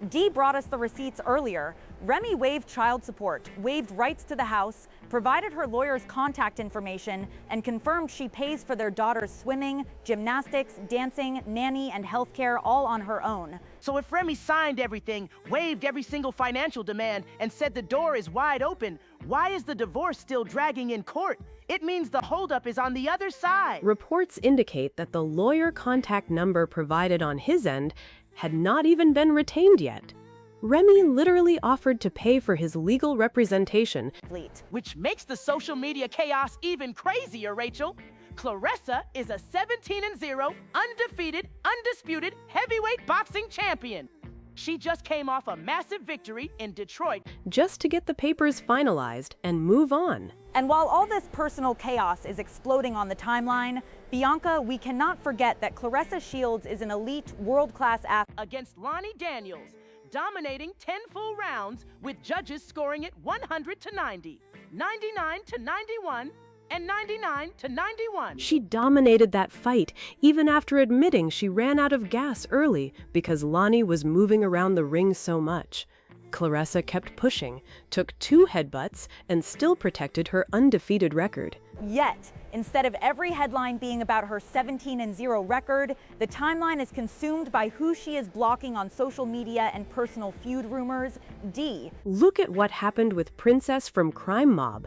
Dee brought us the receipts earlier. Remy waived child support, waived rights to the house, provided her lawyer's contact information, and confirmed she pays for their daughter's swimming, gymnastics, dancing, nanny, and healthcare all on her own. So if Remy signed everything, waived every single financial demand, and said the door is wide open, why is the divorce still dragging in court? It means the holdup is on the other side. Reports indicate that the lawyer contact number provided on his end had not even been retained yet. Remy literally offered to pay for his legal representation, Which makes the social media chaos even crazier, Rachel. Claressa is a 17-0, undefeated, undisputed heavyweight boxing champion. She just came off a massive victory in Detroit. just to get the papers finalized and move on. And while all this personal chaos is exploding on the timeline, Bianca, we cannot forget that Claressa Shields is an elite, world-class athlete Against Lonnie Daniels, dominating 10 full rounds with judges scoring it 100-90, 99-91, and 99-91. She dominated that fight, even after admitting she ran out of gas early because Lonnie was moving around the ring so much. Claressa kept pushing, took 2 headbutts, and still protected her undefeated record. Yet, instead of every headline being about her 17-0 record, the timeline is consumed by who she is blocking on social media and personal feud rumors. Dee. Look at what happened with Princess from Crime Mob.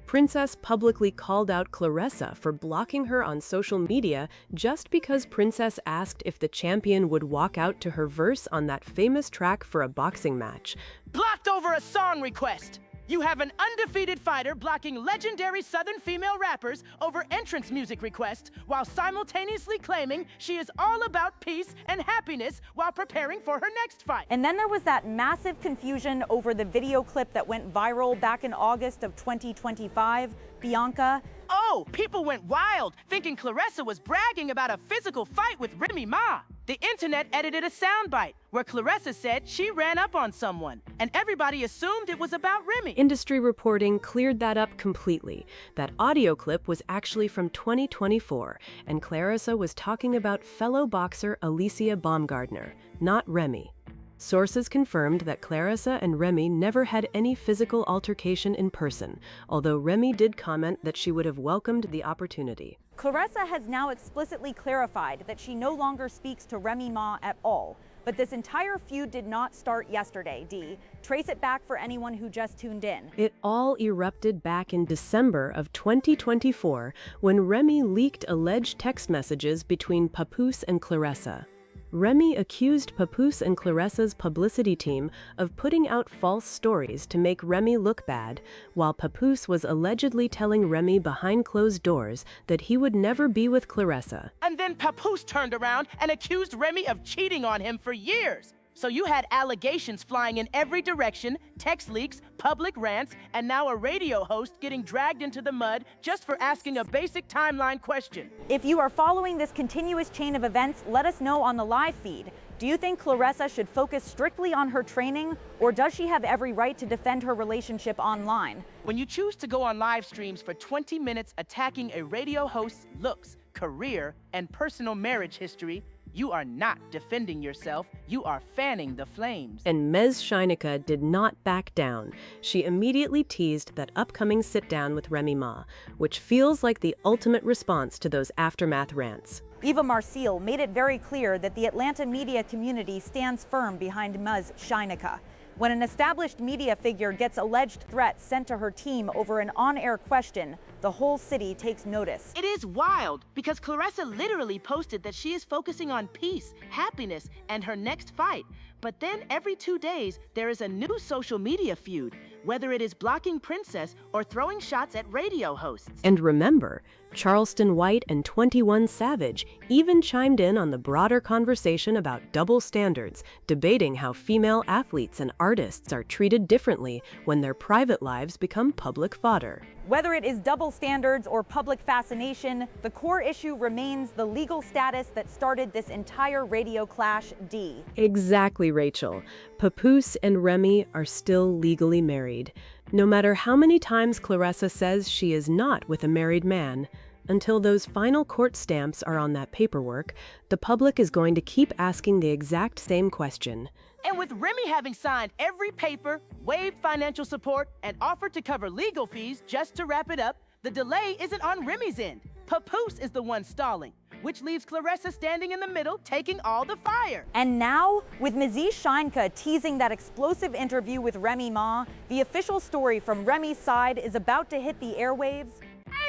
Princess publicly called out Claressa for blocking her on social media just because Princess asked if the champion would walk out to her verse on that famous track for a boxing match. Blocked over a song request. You have an undefeated fighter blocking legendary Southern female rappers over entrance music requests while simultaneously claiming she is all about peace and happiness while preparing for her next fight. And then there was that massive confusion over the video clip that went viral back in August of 2025. Bianca. Oh, people went wild, thinking Claressa was bragging about a physical fight with Remy Ma. The internet edited a soundbite where Claressa said she ran up on someone, and everybody assumed it was about Remy. Industry reporting cleared that up completely. That audio clip was actually from 2024, and Claressa was talking about fellow boxer Alicia Baumgardner, not Remy. Sources confirmed that Claressa and Remy never had any physical altercation in person, although Remy did comment that she would have welcomed the opportunity. Claressa has now explicitly clarified that she no longer speaks to Remy Ma at all. But this entire feud did not start yesterday, Dee. Trace it back for anyone who just tuned in. It all erupted back in December of 2024 when Remy leaked alleged text messages between Papoose and Claressa. Remy accused Papoose and Claressa's publicity team of putting out false stories to make Remy look bad, while Papoose was allegedly telling Remy behind closed doors that he would never be with Claressa. And then Papoose turned around and accused Remy of cheating on him for years. So you had allegations flying in every direction, text leaks, public rants, and now a radio host getting dragged into the mud just for asking a basic timeline question. If you are following this continuous chain of events, let us know on the live feed. Do you think Claressa should focus strictly on her training, or does she have every right to defend her relationship online? When you choose to go on live streams for 20 minutes attacking a radio host's looks, career, and personal marriage history, you are not defending yourself, you are fanning the flames. And Ms. Shinika did not back down. She immediately teased that upcoming sit-down with Remy Ma, which feels like the ultimate response to those aftermath rants. Eva Marcille made it very clear that the Atlanta media community stands firm behind Ms. Shinika. When an established media figure gets alleged threats sent to her team over an on-air question, the whole city takes notice. It is wild because Claressa literally posted that she is focusing on peace, happiness, and her next fight. But then every 2 days, there is a new social media feud, whether it is blocking Princess or throwing shots at radio hosts. And remember, Charleston White and 21 Savage even chimed in on the broader conversation about double standards, debating how female athletes and artists are treated differently when their private lives become public fodder. Whether it is double standards or public fascination, the core issue remains the legal status that started this entire radio clash, Dee. Exactly, Rachel. Papoose and Remy are still legally married. No matter how many times Claressa says she is not with a married man, Until those final court stamps are on that paperwork, the public is going to keep asking the exact same question. And with Remy having signed every paper, waived financial support, and offered to cover legal fees just to wrap it up, the delay isn't on Remy's end. Papoose is the one stalling, which leaves Claressa standing in the middle, taking all the fire. And now, with Mizzy Shineka teasing that explosive interview with Remy Ma, the official story from Remy's side is about to hit the airwaves.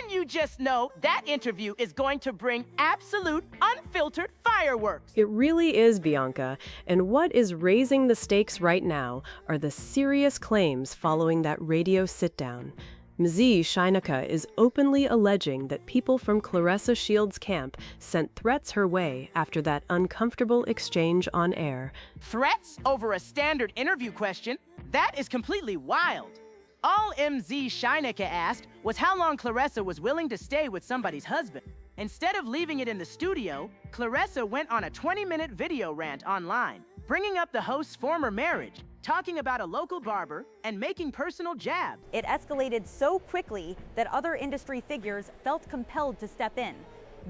And you just know that interview is going to bring absolute, unfiltered fireworks. It really is, Bianca. And what is raising the stakes right now are the serious claims following that radio sit-down. Mizzy Shineka is openly alleging that people from Claressa Shields' camp sent threats her way after that uncomfortable exchange on air. Threats over a standard interview question? That is completely wild. All Mzzy Shineka asked was how long Claressa was willing to stay with somebody's husband. Instead of leaving it in the studio, Claressa went on a 20-minute video rant online, bringing up the host's former marriage, talking about a local barber, and making personal jabs. It escalated so quickly that other industry figures felt compelled to step in.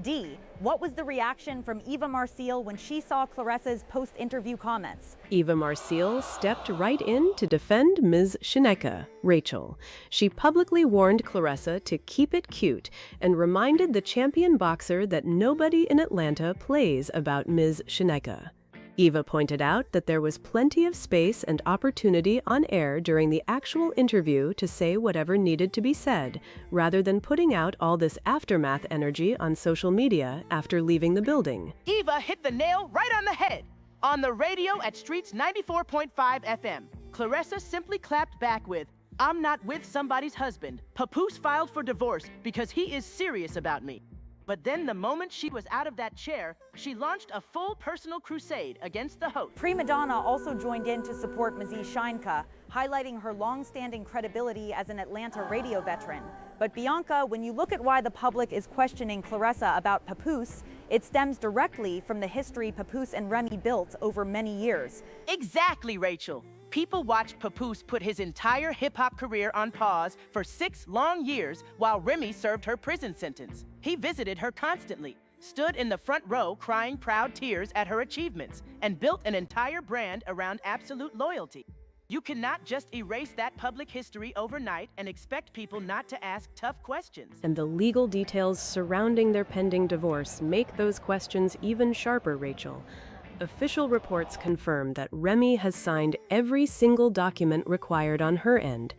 D, what was the reaction from Eva Marcille when she saw Claressa's post-interview comments? Eva Marcille stepped right in to defend Ms. Shineka, Rachel. She publicly warned Claressa to keep it cute and reminded the champion boxer that nobody in Atlanta plays about Ms. Shineka. Eva pointed out that there was plenty of space and opportunity on air during the actual interview to say whatever needed to be said, rather than putting out all this aftermath energy on social media after leaving the building. Eva hit the nail right on the head. On the radio at Streets 94.5 FM, Claressa simply clapped back with, "I'm not with somebody's husband. Papoose filed for divorce because he is serious about me." But then the moment she was out of that chair, she launched a full personal crusade against the host. Prima Donna also joined in to support Mizzy Shineka, highlighting her long-standing credibility as an Atlanta radio veteran. But Bianca, when you look at why the public is questioning Claressa about Papoose, it stems directly from the history Papoose and Remy built over many years. Exactly, Rachel. People watched Papoose put his entire hip-hop career on pause for 6 long years while Remy served her prison sentence. He visited her constantly, stood in the front row crying proud tears at her achievements, and built an entire brand around absolute loyalty. You cannot just erase that public history overnight and expect people not to ask tough questions. And the legal details surrounding their pending divorce make those questions even sharper, Rachel. Official reports confirm that Remy has signed every single document required on her end.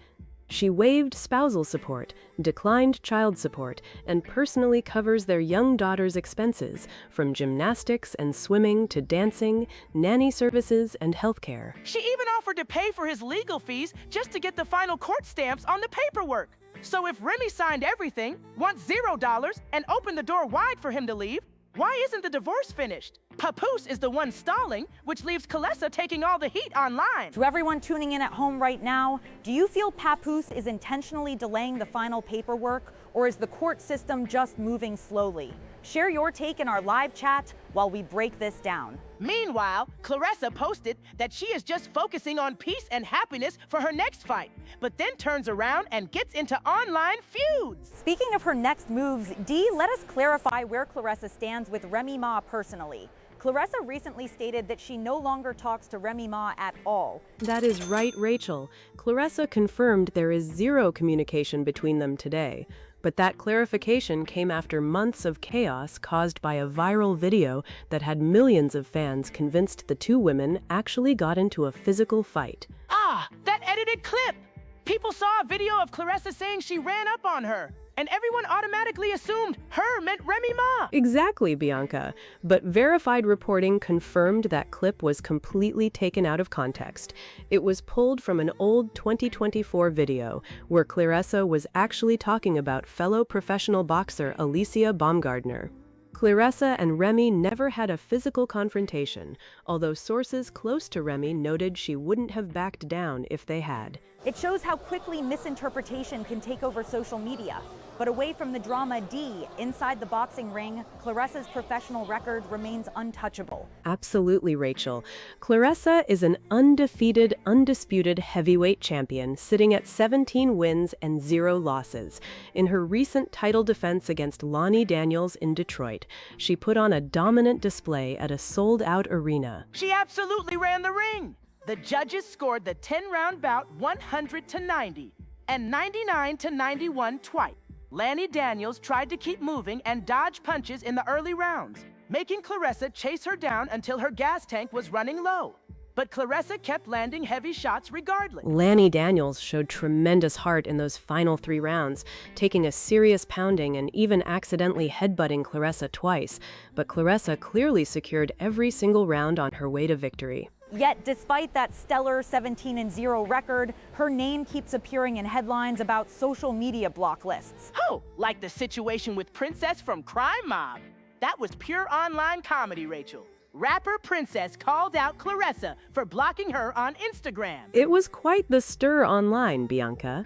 She waived spousal support, declined child support, and personally covers their young daughter's expenses, from gymnastics and swimming to dancing, nanny services, and healthcare. She even offered to pay for his legal fees just to get the final court stamps on the paperwork. So if Remy signed everything, wants $0, and opened the door wide for him to leave, why isn't the divorce finished? Papoose is the one stalling, which leaves Claressa taking all the heat online. To everyone tuning in at home right now, do you feel Papoose is intentionally delaying the final paperwork, or is the court system just moving slowly? Share your take in our live chat while we break this down. Meanwhile, Claressa posted that she is just focusing on peace and happiness for her next fight, but then turns around and gets into online feuds. Speaking of her next moves, Dee, let us clarify where Claressa stands with Remy Ma personally. Claressa recently stated that she no longer talks to Remy Ma at all. That is right, Rachel. Claressa confirmed there is zero communication between them today. But that clarification came after months of chaos caused by a viral video that had millions of fans convinced the two women actually got into a physical fight. Ah, that edited clip! People saw a video of Claressa saying she ran up on her, and everyone automatically assumed her meant Remy Ma. Exactly, Bianca. But verified reporting confirmed that clip was completely taken out of context. It was pulled from an old 2024 video where Claressa was actually talking about fellow professional boxer Alicia Baumgardner. Claressa and Remy never had a physical confrontation, although sources close to Remy noted she wouldn't have backed down if they had. It shows how quickly misinterpretation can take over social media. But away from the drama, D, inside the boxing ring, Claressa's professional record remains untouchable. Absolutely, Rachel. Claressa is an undefeated, undisputed heavyweight champion, sitting at 17 wins and 0 losses. In her recent title defense against Lonnie Daniels in Detroit, she put on a dominant display at a sold-out arena. She absolutely ran the ring. The judges scored the 10-round bout 100-90 and 99-91 twice. Lonnie Daniels tried to keep moving and dodge punches in the early rounds, making Claressa chase her down until her gas tank was running low. But Claressa kept landing heavy shots regardless. Lonnie Daniels showed tremendous heart in those final 3 rounds, taking a serious pounding and even accidentally headbutting Claressa twice. But Claressa clearly secured every single round on her way to victory. Yet, despite that stellar 17-0 record, her name keeps appearing in headlines about social media block lists. Oh, like the situation with Princess from Crime Mob. That was pure online comedy, Rachel. Rapper Princess called out Claressa for blocking her on Instagram. It was quite the stir online, Bianca.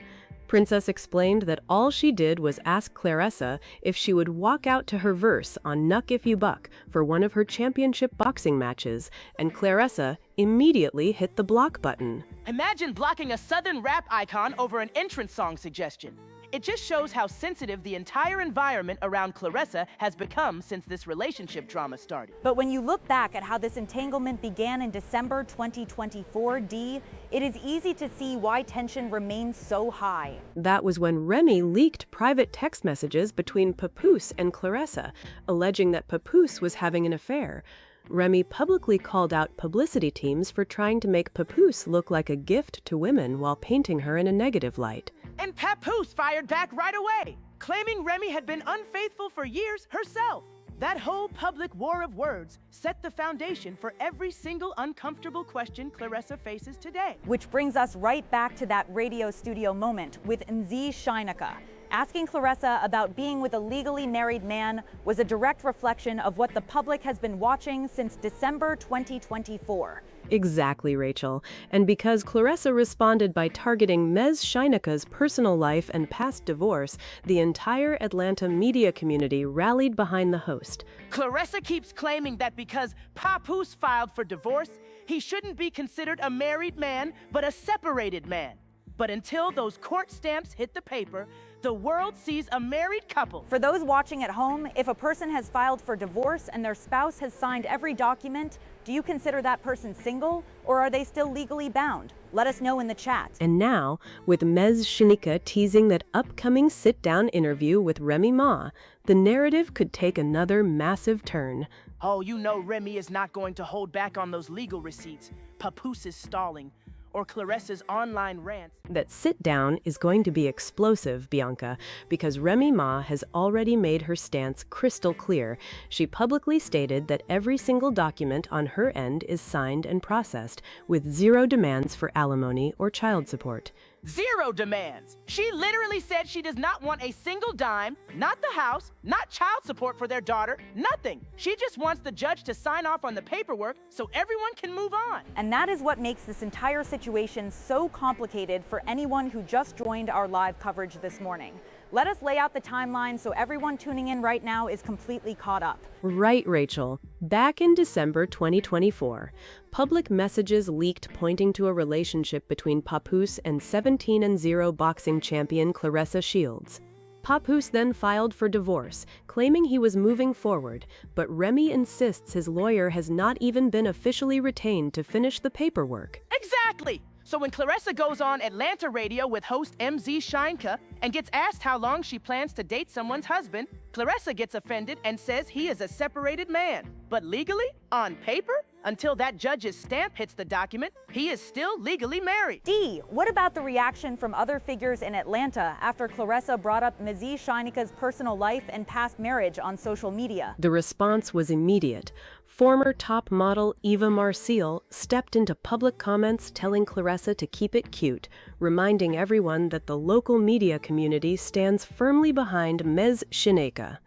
Princess explained that all she did was ask Claressa if she would walk out to her verse on Knuck If You Buck for one of her championship boxing matches, and Claressa immediately hit the block button. Imagine blocking a Southern rap icon over an entrance song suggestion. It just shows how sensitive the entire environment around Claressa has become since this relationship drama started. But when you look back at how this entanglement began in December 2024, D, it is easy to see why tension remains so high. That was when Remy leaked private text messages between Papoose and Claressa, alleging that Papoose was having an affair. Remy publicly called out publicity teams for trying to make Papoose look like a gift to women while painting her in a negative light. And Papoose fired back right away, claiming Remy had been unfaithful for years herself. That whole public war of words set the foundation for every single uncomfortable question Claressa faces today. Which brings us right back to that radio studio moment with Nzi Shinaka. Asking Claressa about being with a legally married man was a direct reflection of what the public has been watching since December 2024. Exactly, Rachel. And because Claressa responded by targeting Ms. Shinaka's personal life and past divorce, the entire Atlanta media community rallied behind the host. Claressa keeps claiming that because Papoose filed for divorce, he shouldn't be considered a married man, but a separated man. But until those court stamps hit the paper, the world sees a married couple. For those watching at home, if a person has filed for divorce and their spouse has signed every document, do you consider that person single, or are they still legally bound? Let us know in the chat. And now, with Ms. Shinika teasing that upcoming sit-down interview with Remy Ma, the narrative could take another massive turn. Oh, you know Remy is not going to hold back on those legal receipts. Papoose is stalling. Or Claressa's online rants. That sit-down is going to be explosive, Bianca, because Remy Ma has already made her stance crystal clear. She publicly stated that every single document on her end is signed and processed, with 0 demands for alimony or child support. 0 demands. She literally said she does not want a single dime, not the house, not child support for their daughter, nothing. She just wants the judge to sign off on the paperwork so everyone can move on. And that is what makes this entire situation so complicated for anyone who just joined our live coverage this morning. Let us lay out the timeline so everyone tuning in right now is completely caught up. Right, Rachel. Back in December 2024, public messages leaked pointing to a relationship between Papoose and 17-0 boxing champion Claressa Shields. Papoose then filed for divorce, claiming he was moving forward, but Remy insists his lawyer has not even been officially retained to finish the paperwork. Exactly! So when Claressa goes on Atlanta radio with host MZ Shinka and gets asked how long she plans to date someone's husband, Claressa gets offended and says he is a separated man. But legally, on paper, until that judge's stamp hits the document, he is still legally married. D, what about the reaction from other figures in Atlanta after Claressa brought up Mz Shinika's personal life and past marriage on social media? The response was immediate. Former top model Eva Marcille stepped into public comments telling Claressa to keep it cute, reminding everyone that the local media community stands firmly behind Ms. Shinika.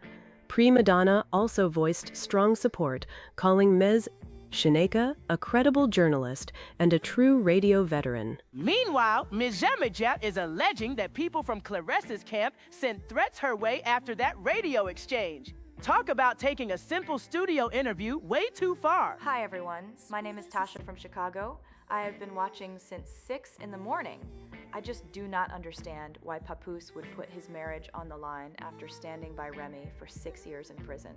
Prima Donna also voiced strong support, calling Ms. Shinika, a credible journalist and a true radio veteran. Meanwhile, Ms. Jamajat is alleging that people from Claressa's camp sent threats her way after that radio exchange. Talk about taking a simple studio interview way too far. Hi everyone, my name is Tasha from Chicago. I have been watching since 6 in the morning. I just do not understand why Papoose would put his marriage on the line after standing by Remy for 6 years in prison,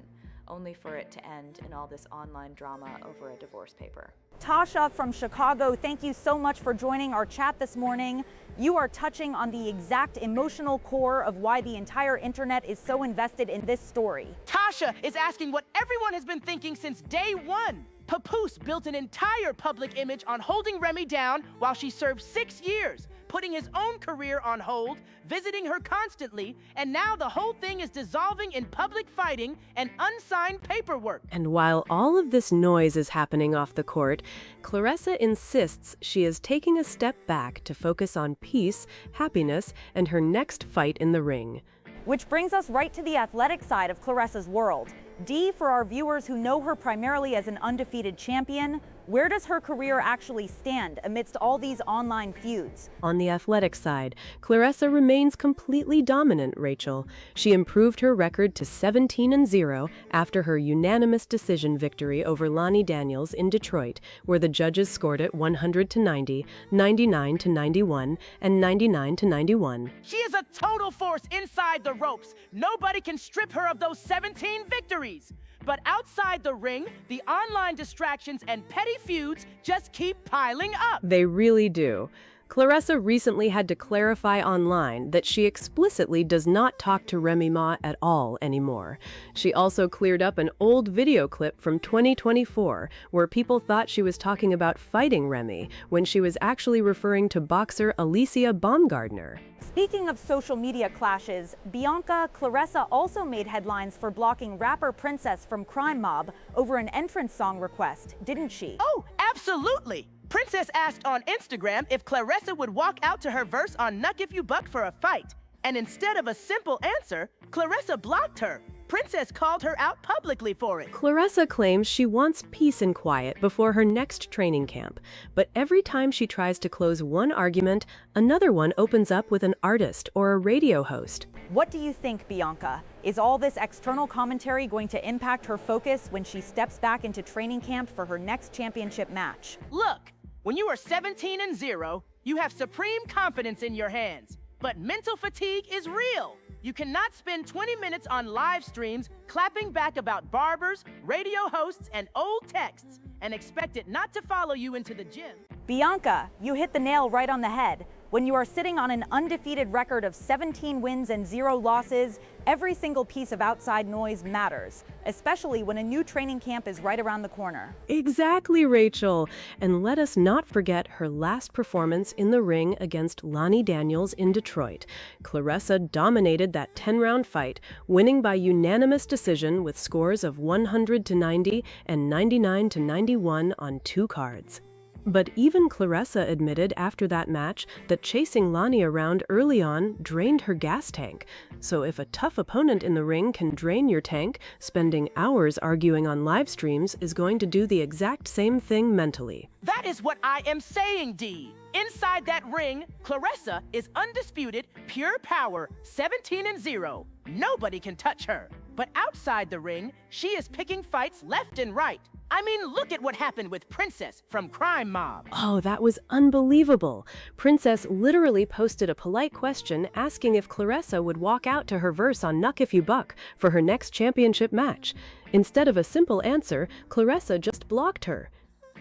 only for it to end in all this online drama over a divorce paper. Tasha from Chicago, thank you so much for joining our chat this morning. You are touching on the exact emotional core of why the entire internet is so invested in this story. Tasha is asking what everyone has been thinking since day one. Papoose built an entire public image on holding Remy down while she served 6 years, putting his own career on hold, visiting her constantly, and now the whole thing is dissolving in public fighting and unsigned paperwork. And while all of this noise is happening off the court, Claressa insists she is taking a step back to focus on peace, happiness, and her next fight in the ring. Which brings us right to the athletic side of Claressa's world. Dee, for our viewers who know her primarily as an undefeated champion, where does her career actually stand amidst all these online feuds? On the athletic side, Claressa remains completely dominant, Rachel. She improved her record to 17-0 after her unanimous decision victory over Lonnie Daniels in Detroit, where the judges scored it 100-90, 99-91, and 99-91. She is a total force inside the ropes. Nobody can strip her of those 17 victories. But outside the ring, the online distractions and petty feuds just keep piling up. They really do. Claressa recently had to clarify online that she explicitly does not talk to Remy Ma at all anymore. She also cleared up an old video clip from 2024 where people thought she was talking about fighting Remy when she was actually referring to boxer Alicia Baumgardner. Speaking of social media clashes, Bianca, Claressa also made headlines for blocking rapper Princess from Crime Mob over an entrance song request, didn't she? Oh, absolutely. Princess asked on Instagram if Claressa would walk out to her verse on Knuck If You Buck for a fight. And instead of a simple answer, Claressa blocked her. Princess called her out publicly for it. Claressa claims she wants peace and quiet before her next training camp, but every time she tries to close one argument, another one opens up with an artist or a radio host. What do you think, Bianca? Is all this external commentary going to impact her focus when she steps back into training camp for her next championship match? Look, when you are 17-0, you have supreme confidence in your hands. But mental fatigue is real. You cannot spend 20 minutes on live streams clapping back about barbers, radio hosts, and old texts and expect it not to follow you into the gym. Bianca, you hit the nail right on the head. When you are sitting on an undefeated record of 17 wins and 0 losses, every single piece of outside noise matters, especially when a new training camp is right around the corner. Exactly, Rachel. And let us not forget her last performance in the ring against Lonnie Daniels in Detroit. Claressa dominated that 10-round fight, winning by unanimous decision with scores of 100-90 and 99-91 on 2 cards. But even Claressa admitted after that match that chasing Lonnie around early on drained her gas tank. So if a tough opponent in the ring can drain your tank, spending hours arguing on live streams is going to do the exact same thing mentally. That is what I am saying, Dee. Inside that ring, Claressa is undisputed, pure power, 17-0. Nobody can touch her. But outside the ring, she is picking fights left and right. I mean, look at what happened with Princess from Crime Mob. Oh, that was unbelievable. Princess literally posted a polite question asking if Claressa would walk out to her verse on Knuck If You Buck for her next championship match. Instead of a simple answer, Claressa just blocked her.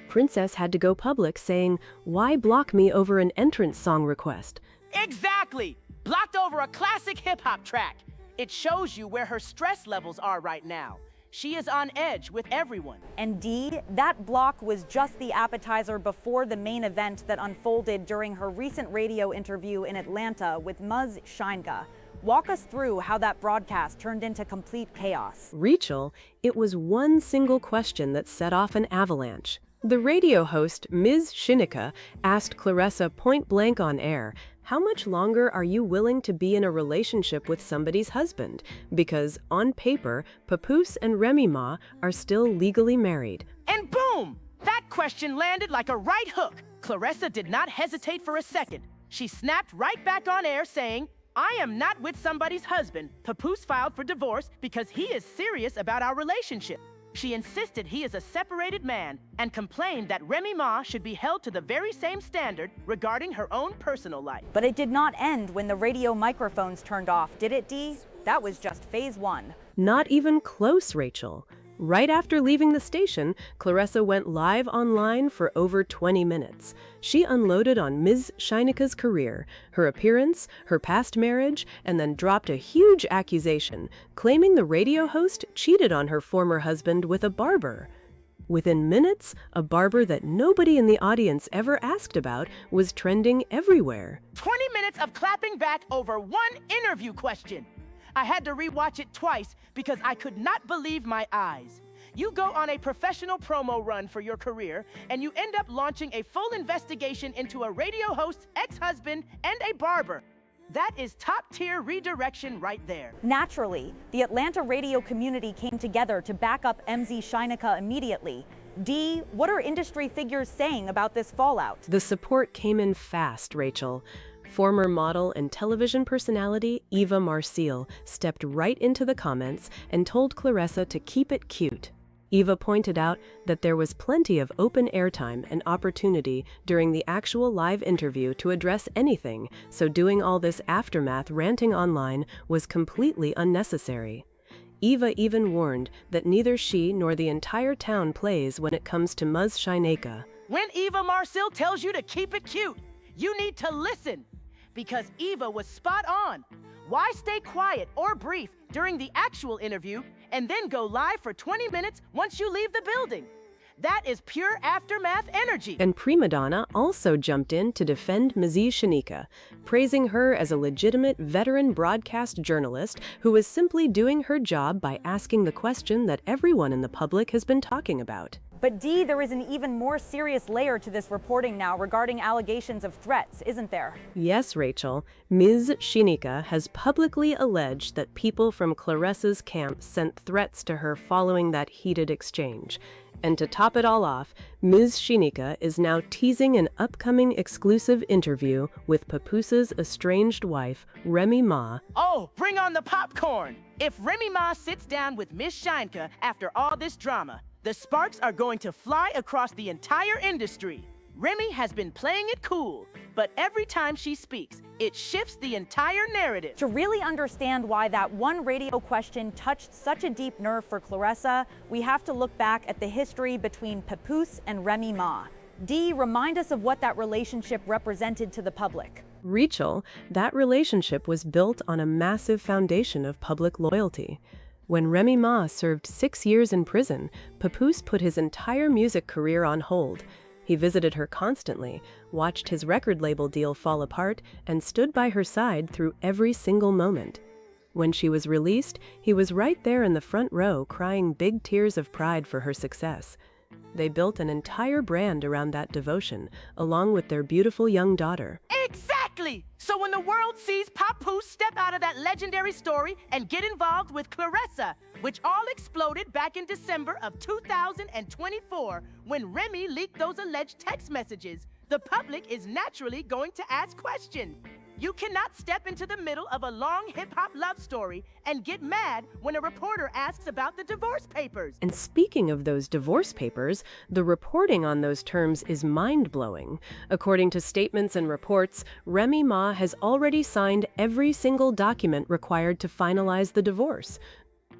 Princess had to go public saying, "Why block me over an entrance song request?" Exactly! Blocked over a classic hip-hop track. It shows you where her stress levels are right now. She is on edge with everyone. And Dee, that block was just the appetizer before the main event that unfolded during her recent radio interview in Atlanta with Muz Shinga. Walk us through how that broadcast turned into complete chaos. Rachel, it was one single question that set off an avalanche. The radio host, Ms. Shinika, asked Claressa point blank on air, "How much longer are you willing to be in a relationship with somebody's husband?" Because, on paper, Papoose and Remy Ma are still legally married. And boom! Boom! That question landed like a right hook. Claressa did not hesitate for a second. She snapped right back on air saying, "I am not with somebody's husband. Papoose filed for divorce because he is serious about our relationship." She insisted he is a separated man and complained that Remy Ma should be held to the very same standard regarding her own personal life. But it did not end when the radio microphones turned off, did it, Dee? That was just phase one. Not even close, Rachel. Right after leaving the station, Claressa went live online for over 20 minutes. She unloaded on Ms. Scheinecke's career, her appearance, her past marriage, and then dropped a huge accusation, claiming the radio host cheated on her former husband with a barber. Within minutes, a barber that nobody in the audience ever asked about was trending everywhere. 20 minutes of clapping back over one interview question. I had to rewatch it twice because I could not believe my eyes. You go on a professional promo run for your career, and you end up launching a full investigation into a radio host's ex-husband and a barber. That is top-tier redirection right there. Naturally, the Atlanta radio community came together to back up MZ Scheinecke immediately. Dee, what are industry figures saying about this fallout? The support came in fast, Rachel. Former model and television personality Eva Marcille stepped right into the comments and told Claressa to keep it cute. Eva pointed out that there was plenty of open airtime and opportunity during the actual live interview to address anything, so doing all this aftermath ranting online was completely unnecessary. Eva even warned that neither she nor the entire town plays when it comes to Ms. Scheinecke. When Eva Marcille tells you to keep it cute, you need to listen. Because Eva was spot on. Why stay quiet or brief during the actual interview and then go live for 20 minutes once you leave the building? That is pure aftermath energy. And Prima Donna also jumped in to defend Ms. Scheinecke, praising her as a legitimate veteran broadcast journalist who was simply doing her job by asking the question that everyone in the public has been talking about. But Dee, there is an even more serious layer to this reporting now regarding allegations of threats, isn't there? Yes, Rachel. Ms. Scheinecke has publicly alleged that people from Claressa's camp sent threats to her following that heated exchange. And to top it all off, Ms. Scheinecke is now teasing an upcoming exclusive interview with Papoose's estranged wife, Remy Ma. Oh, bring on the popcorn! If Remy Ma sits down with Ms. Scheinecke after all this drama, the sparks are going to fly across the entire industry. Remy has been playing it cool, but every time she speaks, it shifts the entire narrative. To really understand why that one radio question touched such a deep nerve for Claressa, we have to look back at the history between Papoose and Remy Ma. Dee, remind us of what that relationship represented to the public. Rachel, that relationship was built on a massive foundation of public loyalty. When Remy Ma served 6 years in prison, Papoose put his entire music career on hold. He visited her constantly, watched his record label deal fall apart, and stood by her side through every single moment. When she was released, he was right there in the front row crying big tears of pride for her success. They built an entire brand around that devotion, along with their beautiful young daughter. Exactly! So when the world sees Papoose step out of that legendary story and get involved with Claressa, which all exploded back in December of 2024 when Remy leaked those alleged text messages, the public is naturally going to ask questions. You cannot step into the middle of a long hip-hop love story and get mad when a reporter asks about the divorce papers. And speaking of those divorce papers, the reporting on those terms is mind-blowing. According to statements and reports, Remy Ma has already signed every single document required to finalize the divorce.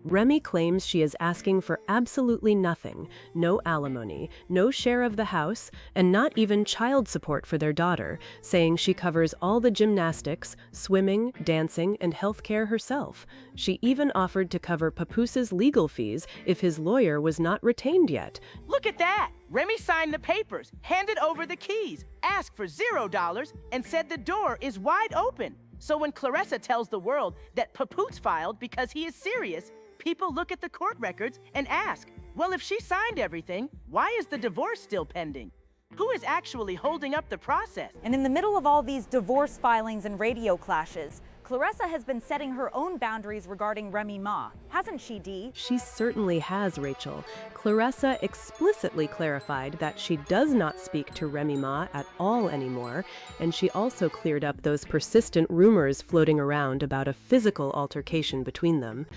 Remy claims she is asking for absolutely nothing, no alimony, no share of the house, and not even child support for their daughter, saying she covers all the gymnastics, swimming, dancing, and healthcare herself. She even offered to cover Papoose's legal fees if his lawyer was not retained yet. Look at that! Remy signed the papers, handed over the keys, asked for $0, and said the door is wide open. So when Claressa tells the world that Papoose filed because he is serious, people look at the court records and ask, well, if she signed everything, why is the divorce still pending? Who is actually holding up the process? And in the middle of all these divorce filings and radio clashes, Claressa has been setting her own boundaries regarding Remy Ma, hasn't she, Dee? She certainly has, Rachel. Claressa explicitly clarified that she does not speak to Remy Ma at all anymore, and she also cleared up those persistent rumors floating around about a physical altercation between them.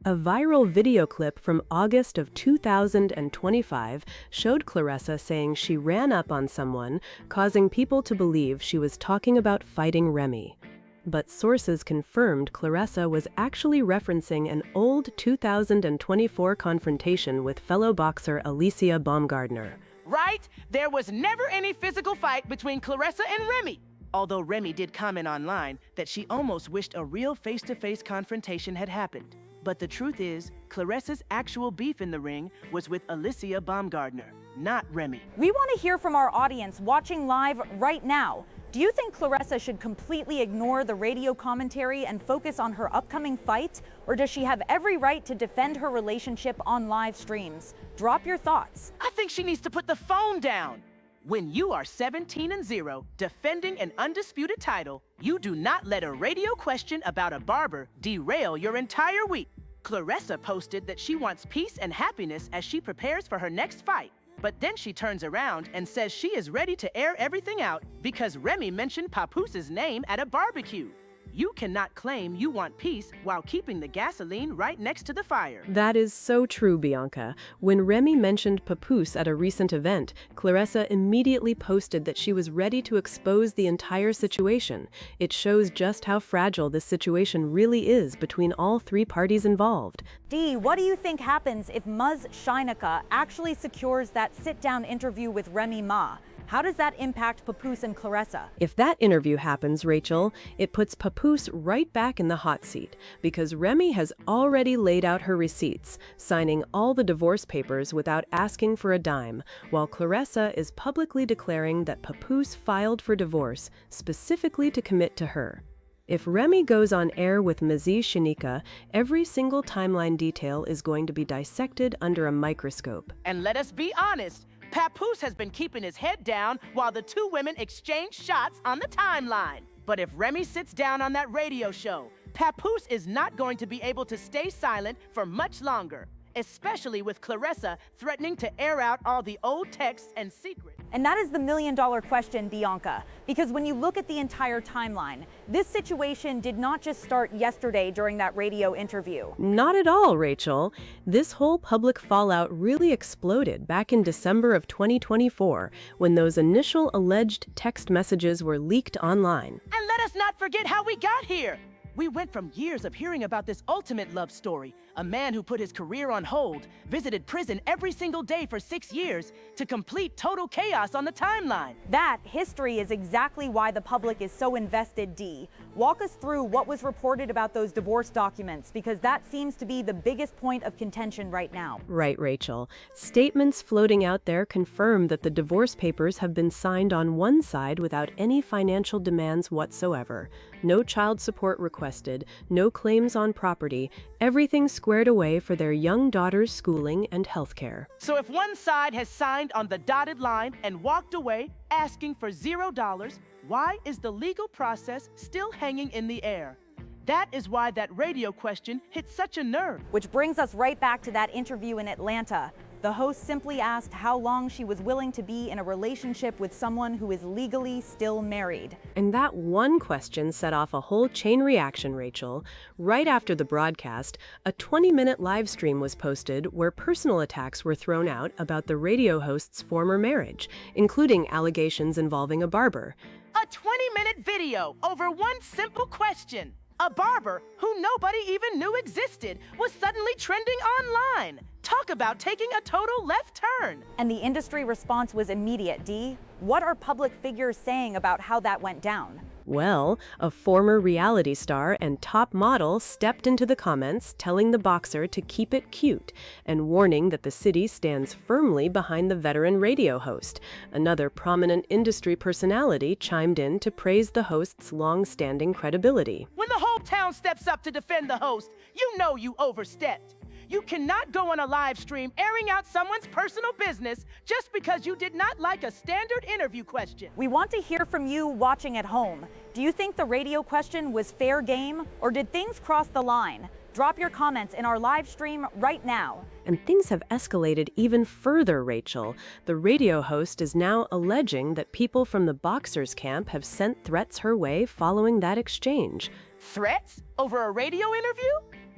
A viral video clip from August of 2025 showed Claressa saying she ran up on someone, causing people to believe she was talking about fighting Remy. But sources confirmed Claressa was actually referencing an old 2024 confrontation with fellow boxer Alicia Baumgardner. Right? There was never any physical fight between Claressa and Remy. Although Remy did comment online that she almost wished a real face-to-face confrontation had happened. But the truth is, Claressa's actual beef in the ring was with Alicia Baumgardner, not Remy. We want to hear from our audience watching live right now. Do you think Claressa should completely ignore the radio commentary and focus on her upcoming fight? Or does she have every right to defend her relationship on live streams? Drop your thoughts. I think she needs to put the phone down. When you are 17-0, defending an undisputed title, you do not let a radio question about a barber derail your entire week. Claressa posted that she wants peace and happiness as she prepares for her next fight. But then she turns around and says she is ready to air everything out because Remy mentioned Papoose's name at a barbecue. You cannot claim you want peace while keeping the gasoline right next to the fire. That is so true, Bianca. When Remy mentioned Papoose at a recent event, Claressa immediately posted that she was ready to expose the entire situation. It shows just how fragile this situation really is between all three parties involved. Dee, what do you think happens if Muz Shinika actually secures that sit-down interview with Remy Ma? How does that impact Papoose and Claressa? If that interview happens, Rachel, it puts Papoose right back in the hot seat because Remy has already laid out her receipts, signing all the divorce papers without asking for a dime, while Claressa is publicly declaring that Papoose filed for divorce specifically to commit to her. If Remy goes on air with Mz Shinika, every single timeline detail is going to be dissected under a microscope. And let us be honest, Papoose has been keeping his head down while the two women exchange shots on the timeline. But if Remy sits down on that radio show, Papoose is not going to be able to stay silent for much longer, especially with Claressa threatening to air out all the old texts and secrets. And that is the million-dollar question, Bianca, because when you look at the entire timeline, this situation did not just start yesterday during that radio interview. Not at all, Rachel. This whole public fallout really exploded back in December of 2024 when those initial alleged text messages were leaked online. And let us not forget how we got here. We went from years of hearing about this ultimate love story, a man who put his career on hold, visited prison every single day for 6 years, to complete total chaos on the timeline. That history is exactly why the public is so invested, Dee. Walk us through what was reported about those divorce documents, because that seems to be the biggest point of contention right now. Right, Rachel. Statements floating out there confirm that the divorce papers have been signed on one side without any financial demands whatsoever. No child support requested, no claims on property, everything squared away for their young daughter's schooling and health care. So if one side has signed on the dotted line and walked away asking for $0, why is the legal process still hanging in the air? That is why that radio question hit such a nerve. Which brings us right back to that interview in Atlanta. The host simply asked how long she was willing to be in a relationship with someone who is legally still married. And that one question set off a whole chain reaction, Rachel. Right after the broadcast, a 20-minute live stream was posted where personal attacks were thrown out about the radio host's former marriage, including allegations involving a barber. A 20-minute video over one simple question. A barber who nobody even knew existed was suddenly trending online. Talk about taking a total left turn. And the industry response was immediate, Dee. What are public figures saying about how that went down? Well, a former reality star and top model stepped into the comments telling the boxer to keep it cute and warning that the city stands firmly behind the veteran radio host. Another prominent industry personality chimed in to praise the host's long-standing credibility. When the whole town steps up to defend the host, you know you overstepped. You cannot go on a live stream airing out someone's personal business just because you did not like a standard interview question. We want to hear from you watching at home. Do you think the radio question was fair game, or did things cross the line? Drop your comments in our live stream right now. And things have escalated even further, Rachel. The radio host is now alleging that people from the boxers' camp have sent threats her way following that exchange. Threats? Over a radio interview?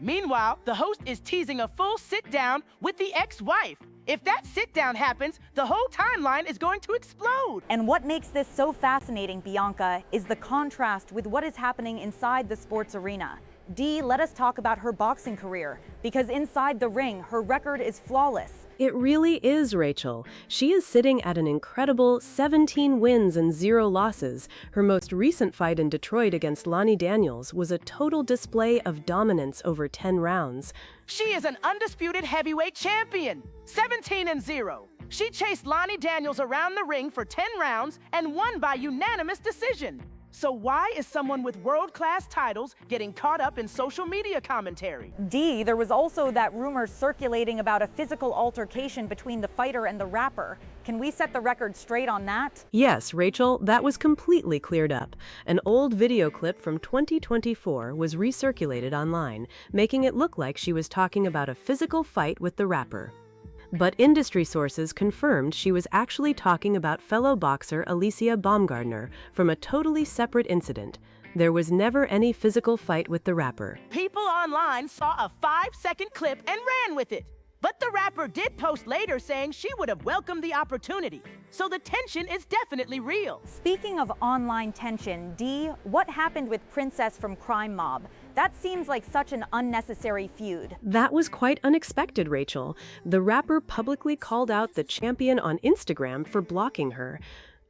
Meanwhile, the host is teasing a full sit-down with the ex-wife. If that sit-down happens, the whole timeline is going to explode. And what makes this so fascinating, Bianca, is the contrast with what is happening inside the sports arena. Dee, let us talk about her boxing career, because inside the ring, her record is flawless. It really is, Rachel. She is sitting at an incredible 17 wins and 0 losses. Her most recent fight in Detroit against Lonnie Daniels was a total display of dominance over 10 rounds. She is an undisputed heavyweight champion, 17-0. She chased Lonnie Daniels around the ring for 10 rounds and won by unanimous decision. So why is someone with world-class titles getting caught up in social media commentary? Dee, there was also that rumor circulating about a physical altercation between the fighter and the rapper. Can we set the record straight on that? Yes, Rachel, that was completely cleared up. An old video clip from 2024 was recirculated online, making it look like she was talking about a physical fight with the rapper. But industry sources confirmed she was actually talking about fellow boxer Alicia Baumgardner from a totally separate incident. There was never any physical fight with the rapper. People online saw a 5-second clip and ran with it. But the rapper did post later saying she would have welcomed the opportunity. So the tension is definitely real. Speaking of online tension, Dee, what happened with Princess from Crime Mob? That seems like such an unnecessary feud. That was quite unexpected, Rachel. The rapper publicly called out the champion on Instagram for blocking her.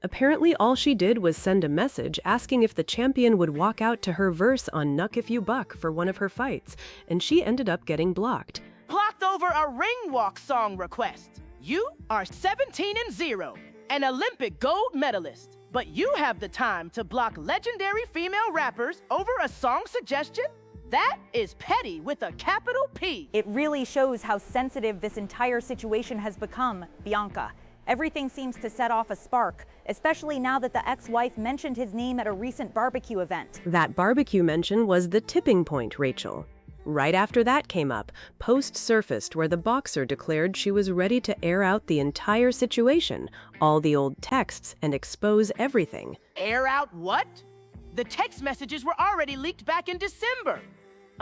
Apparently, all she did was send a message asking if the champion would walk out to her verse on Knuck If You Buck for one of her fights, and she ended up getting blocked. Blocked over a ring walk song request. You are 17-0, an Olympic gold medalist. But you have the time to block legendary female rappers over a song suggestion? That is petty with a capital P. It really shows how sensitive this entire situation has become, Bianca. Everything seems to set off a spark, especially now that the ex-wife mentioned his name at a recent barbecue event. That barbecue mention was the tipping point, Rachel. Right after that came up, posts surfaced where the boxer declared she was ready to air out the entire situation, all the old texts, and expose everything. Air out what? The text messages were already leaked back in December.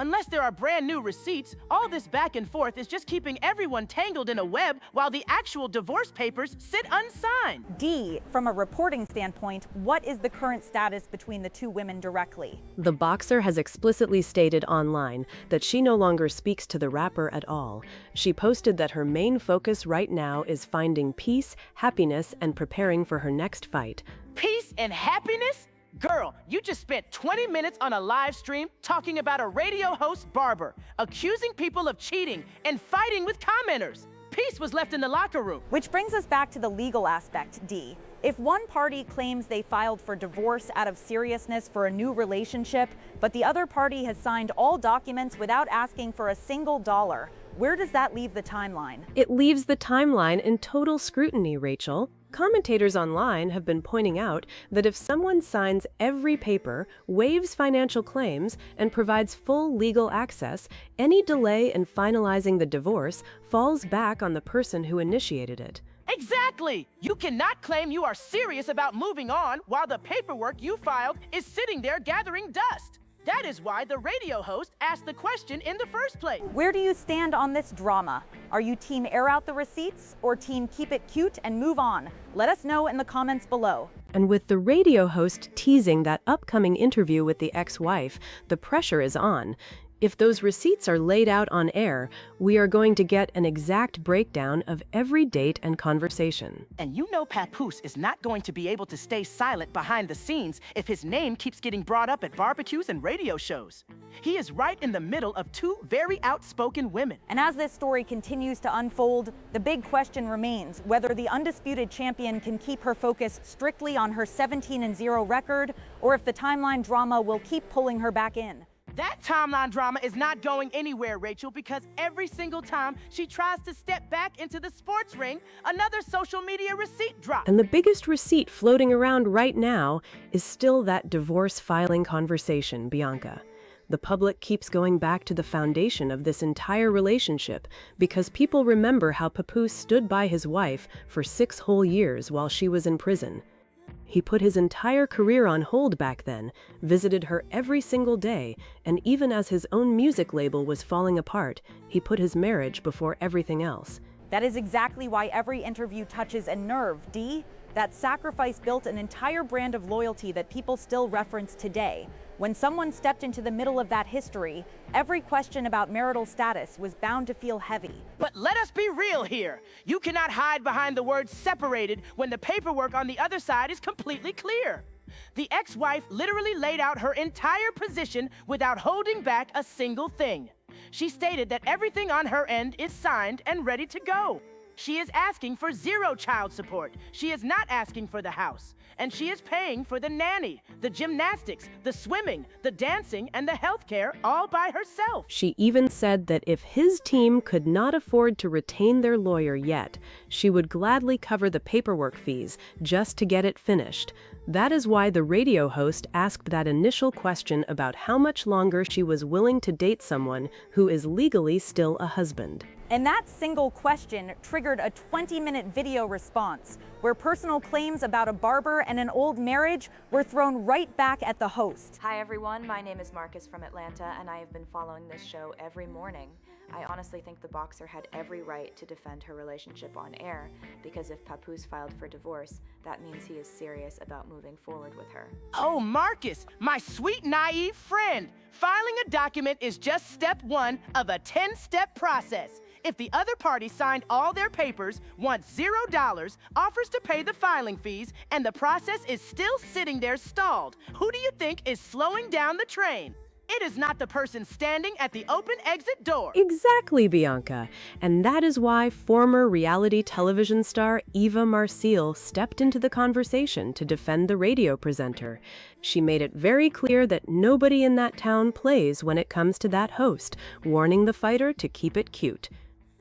Unless there are brand new receipts, all this back and forth is just keeping everyone tangled in a web while the actual divorce papers sit unsigned. Dee, from a reporting standpoint, what is the current status between the two women directly? The boxer has explicitly stated online that she no longer speaks to the rapper at all. She posted that her main focus right now is finding peace, happiness, and preparing for her next fight. Peace and happiness? Girl, you just spent 20 minutes on a live stream talking about a radio host barber, accusing people of cheating and fighting with commenters. Peace was left in the locker room. Which brings us back to the legal aspect, Dee. If one party claims they filed for divorce out of seriousness for a new relationship, but the other party has signed all documents without asking for a single dollar, where does that leave the timeline? It leaves the timeline in total scrutiny, Rachel. Commentators online have been pointing out that if someone signs every paper, waives financial claims, and provides full legal access, any delay in finalizing the divorce falls back on the person who initiated it. Exactly! You cannot claim you are serious about moving on while the paperwork you filed is sitting there gathering dust. That is why the radio host asked the question in the first place. Where do you stand on this drama? Are you team air out the receipts or team keep it cute and move on? Let us know in the comments below. And with the radio host teasing that upcoming interview with the ex-wife, the pressure is on. If those receipts are laid out on air, we are going to get an exact breakdown of every date and conversation. And you know Papoose is not going to be able to stay silent behind the scenes if his name keeps getting brought up at barbecues and radio shows. He is right in the middle of two very outspoken women. And as this story continues to unfold, the big question remains whether the undisputed champion can keep her focus strictly on her 17-0 record, or if the timeline drama will keep pulling her back in. That timeline drama is not going anywhere, Rachel, because every single time she tries to step back into the sports ring, another social media receipt drops. And the biggest receipt floating around right now is still that divorce filing conversation, Bianca. The public keeps going back to the foundation of this entire relationship because people remember how Papoose stood by his wife for 6 whole years while she was in prison. He put his entire career on hold back then, visited her every single day, and even as his own music label was falling apart, he put his marriage before everything else. That is exactly why every interview touches a nerve, Dee. That sacrifice built an entire brand of loyalty that people still reference today. When someone stepped into the middle of that history, every question about marital status was bound to feel heavy. But let us be real here. You cannot hide behind the word separated when the paperwork on the other side is completely clear. The ex-wife literally laid out her entire position without holding back a single thing. She stated that everything on her end is signed and ready to go. She is asking for 0 child support. She is not asking for the house. And she is paying for the nanny, the gymnastics, the swimming, the dancing, and the healthcare all by herself. She even said that if his team could not afford to retain their lawyer yet, she would gladly cover the paperwork fees just to get it finished. That is why the radio host asked that initial question about how much longer she was willing to date someone who is legally still a husband. And that single question triggered a 20-minute video response, where personal claims about a barber and an old marriage were thrown right back at the host. Hi everyone, my name is Marcus from Atlanta, and I have been following this show every morning. I honestly think the boxer had every right to defend her relationship on air, because if Papoose filed for divorce, that means he is serious about moving forward with her. Oh, Marcus, my sweet, naive friend. Filing a document is just step 1 of a 10-step process. If the other party signed all their papers, wants $0, offers to pay the filing fees, and the process is still sitting there stalled, who do you think is slowing down the train? It is not the person standing at the open exit door. Exactly, Bianca. And that is why former reality television star Eva Marcille stepped into the conversation to defend the radio presenter. She made it very clear that nobody in that town plays when it comes to that host, warning the fighter to keep it cute.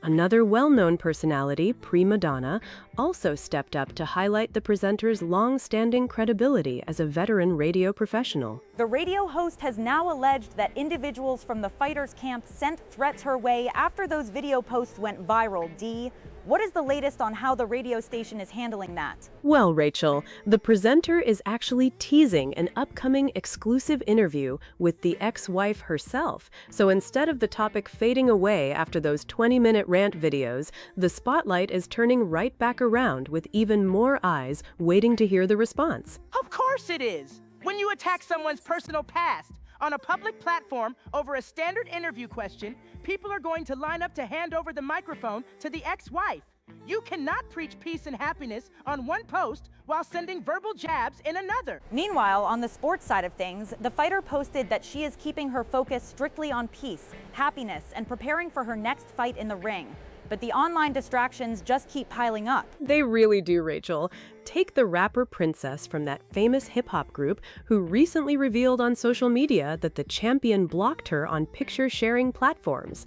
Another well-known personality, Prima Donna, also stepped up to highlight the presenter's long-standing credibility as a veteran radio professional. The radio host has now alleged that individuals from the fighter's camp sent threats her way after those video posts went viral. Dee, what is the latest on how the radio station is handling that? Well, Rachel, the presenter is actually teasing an upcoming exclusive interview with the ex-wife herself. So instead of the topic fading away after those 20-minute rant videos, the spotlight is turning right back around with even more eyes waiting to hear the response. Of course it is. When you attack someone's personal past on a public platform over a standard interview question, people are going to line up to hand over the microphone to the ex-wife. You cannot preach peace and happiness on one post while sending verbal jabs in another. Meanwhile, on the sports side of things, the fighter posted that she is keeping her focus strictly on peace, happiness, and preparing for her next fight in the ring. But the online distractions just keep piling up. They really do, Rachel. Take the rapper Princess from that famous hip-hop group who recently revealed on social media that the champion blocked her on picture-sharing platforms.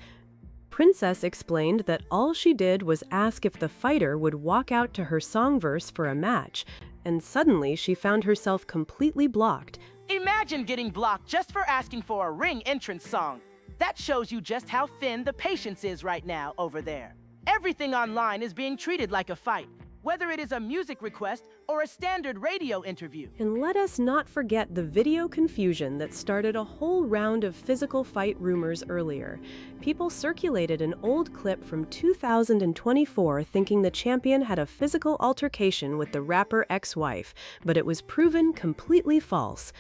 Princess explained that all she did was ask if the fighter would walk out to her song verse for a match, and suddenly she found herself completely blocked. Imagine getting blocked just for asking for a ring entrance song. That shows you just how thin the patience is right now over there. Everything online is being treated like a fight, whether it is a music request or a standard radio interview. And let us not forget the video confusion that started a whole round of physical fight rumors earlier. People circulated an old clip from 2024 thinking the champion had a physical altercation with the rapper ex-wife, but it was proven completely false.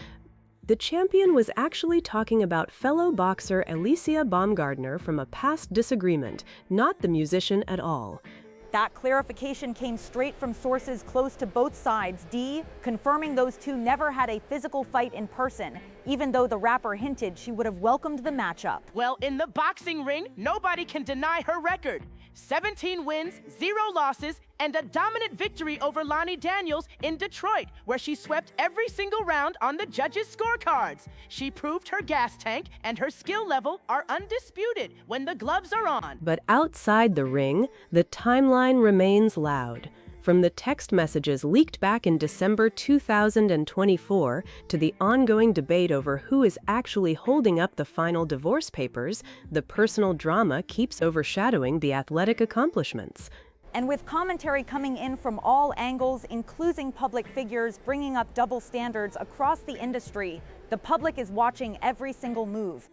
The champion was actually talking about fellow boxer Alicia Baumgardner from a past disagreement, not the musician at all. That clarification came straight from sources close to both sides, Dee, confirming those two never had a physical fight in person, even though the rapper hinted she would have welcomed the matchup. Well, in the boxing ring, nobody can deny her record. 17 wins, 0 losses, and a dominant victory over Lonnie Daniels in Detroit, where she swept every single round on the judges' scorecards. She proved her gas tank and her skill level are undisputed when the gloves are on. But outside the ring, the timeline remains loud. From the text messages leaked back in December 2024 to the ongoing debate over who is actually holding up the final divorce papers, the personal drama keeps overshadowing the athletic accomplishments. And with commentary coming in from all angles, including public figures bringing up double standards across the industry, the public is watching every single move.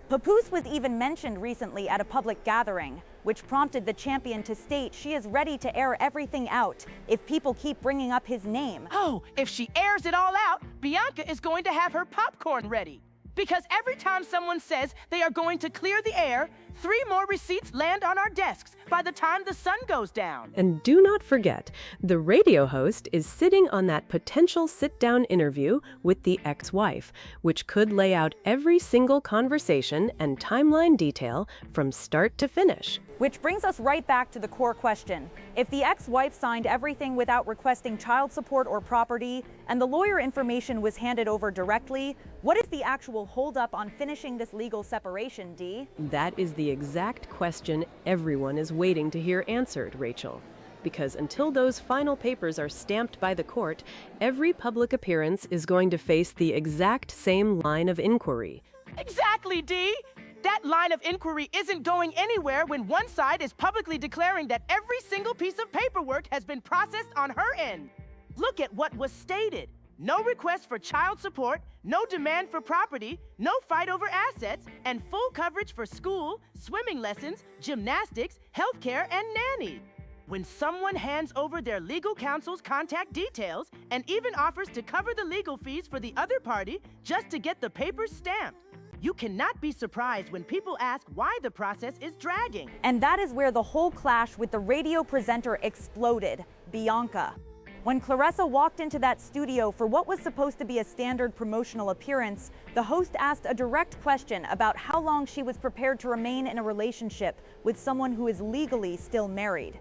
Papoose was even mentioned recently at a public gathering, which prompted the champion to state she is ready to air everything out if people keep bringing up his name. Oh, if she airs it all out, Bianca is going to have her popcorn ready. Because every time someone says they are going to clear the air, 3 more receipts land on our desks by the time the sun goes down. And do not forget, the radio host is sitting on that potential sit-down interview with the ex-wife, which could lay out every single conversation and timeline detail from start to finish. Which brings us right back to the core question. If the ex-wife signed everything without requesting child support or property, and the lawyer information was handed over directly, what is the actual holdup on finishing this legal separation, Dee? That is the exact question everyone is waiting to hear answered, Rachel. Because until those final papers are stamped by the court, every public appearance is going to face the exact same line of inquiry. Exactly, Dee! That line of inquiry isn't going anywhere when one side is publicly declaring that every single piece of paperwork has been processed on her end. Look at what was stated. No request for child support, no demand for property, no fight over assets, and full coverage for school, swimming lessons, gymnastics, healthcare, and nanny. When someone hands over their legal counsel's contact details and even offers to cover the legal fees for the other party just to get the papers stamped, you cannot be surprised when people ask why the process is dragging. And that is where the whole clash with the radio presenter exploded, Bianca. When Claressa walked into that studio for what was supposed to be a standard promotional appearance, the host asked a direct question about how long she was prepared to remain in a relationship with someone who is legally still married.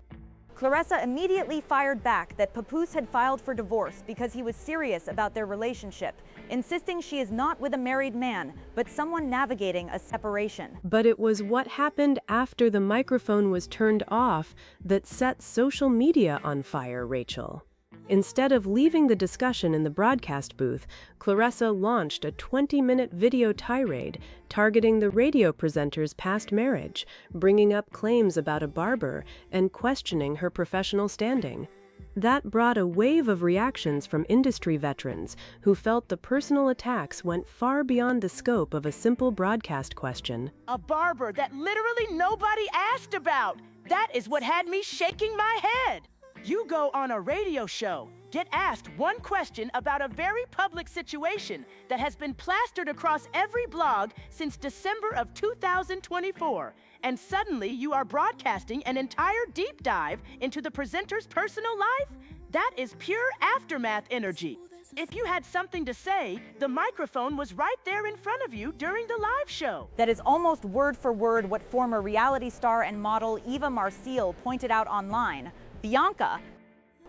Claressa immediately fired back that Papoose had filed for divorce because he was serious about their relationship, insisting she is not with a married man, but someone navigating a separation. But it was what happened after the microphone was turned off that set social media on fire, Rachel. Instead of leaving the discussion in the broadcast booth, Claressa launched a 20-minute video tirade targeting the radio presenter's past marriage, bringing up claims about a barber and questioning her professional standing. That brought a wave of reactions from industry veterans who felt the personal attacks went far beyond the scope of a simple broadcast question. A barber that literally nobody asked about. That is what had me shaking my head. You go on a radio show, get asked one question about a very public situation that has been plastered across every blog since December of 2024, and suddenly you are broadcasting an entire deep dive into the presenter's personal life? That is pure aftermath energy. If you had something to say, the microphone was right there in front of you during the live show. That is almost word for word what former reality star and model Eva Marcille pointed out online. Bianca,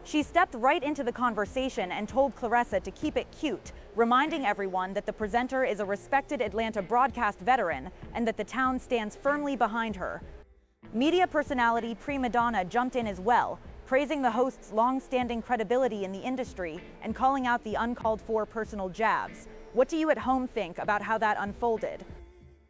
she stepped right into the conversation and told Claressa to keep it cute, reminding everyone that the presenter is a respected Atlanta broadcast veteran and that the town stands firmly behind her. Media personality Prima Donna jumped in as well, praising the host's long-standing credibility in the industry and calling out the uncalled-for personal jabs. What do you at home think about how that unfolded?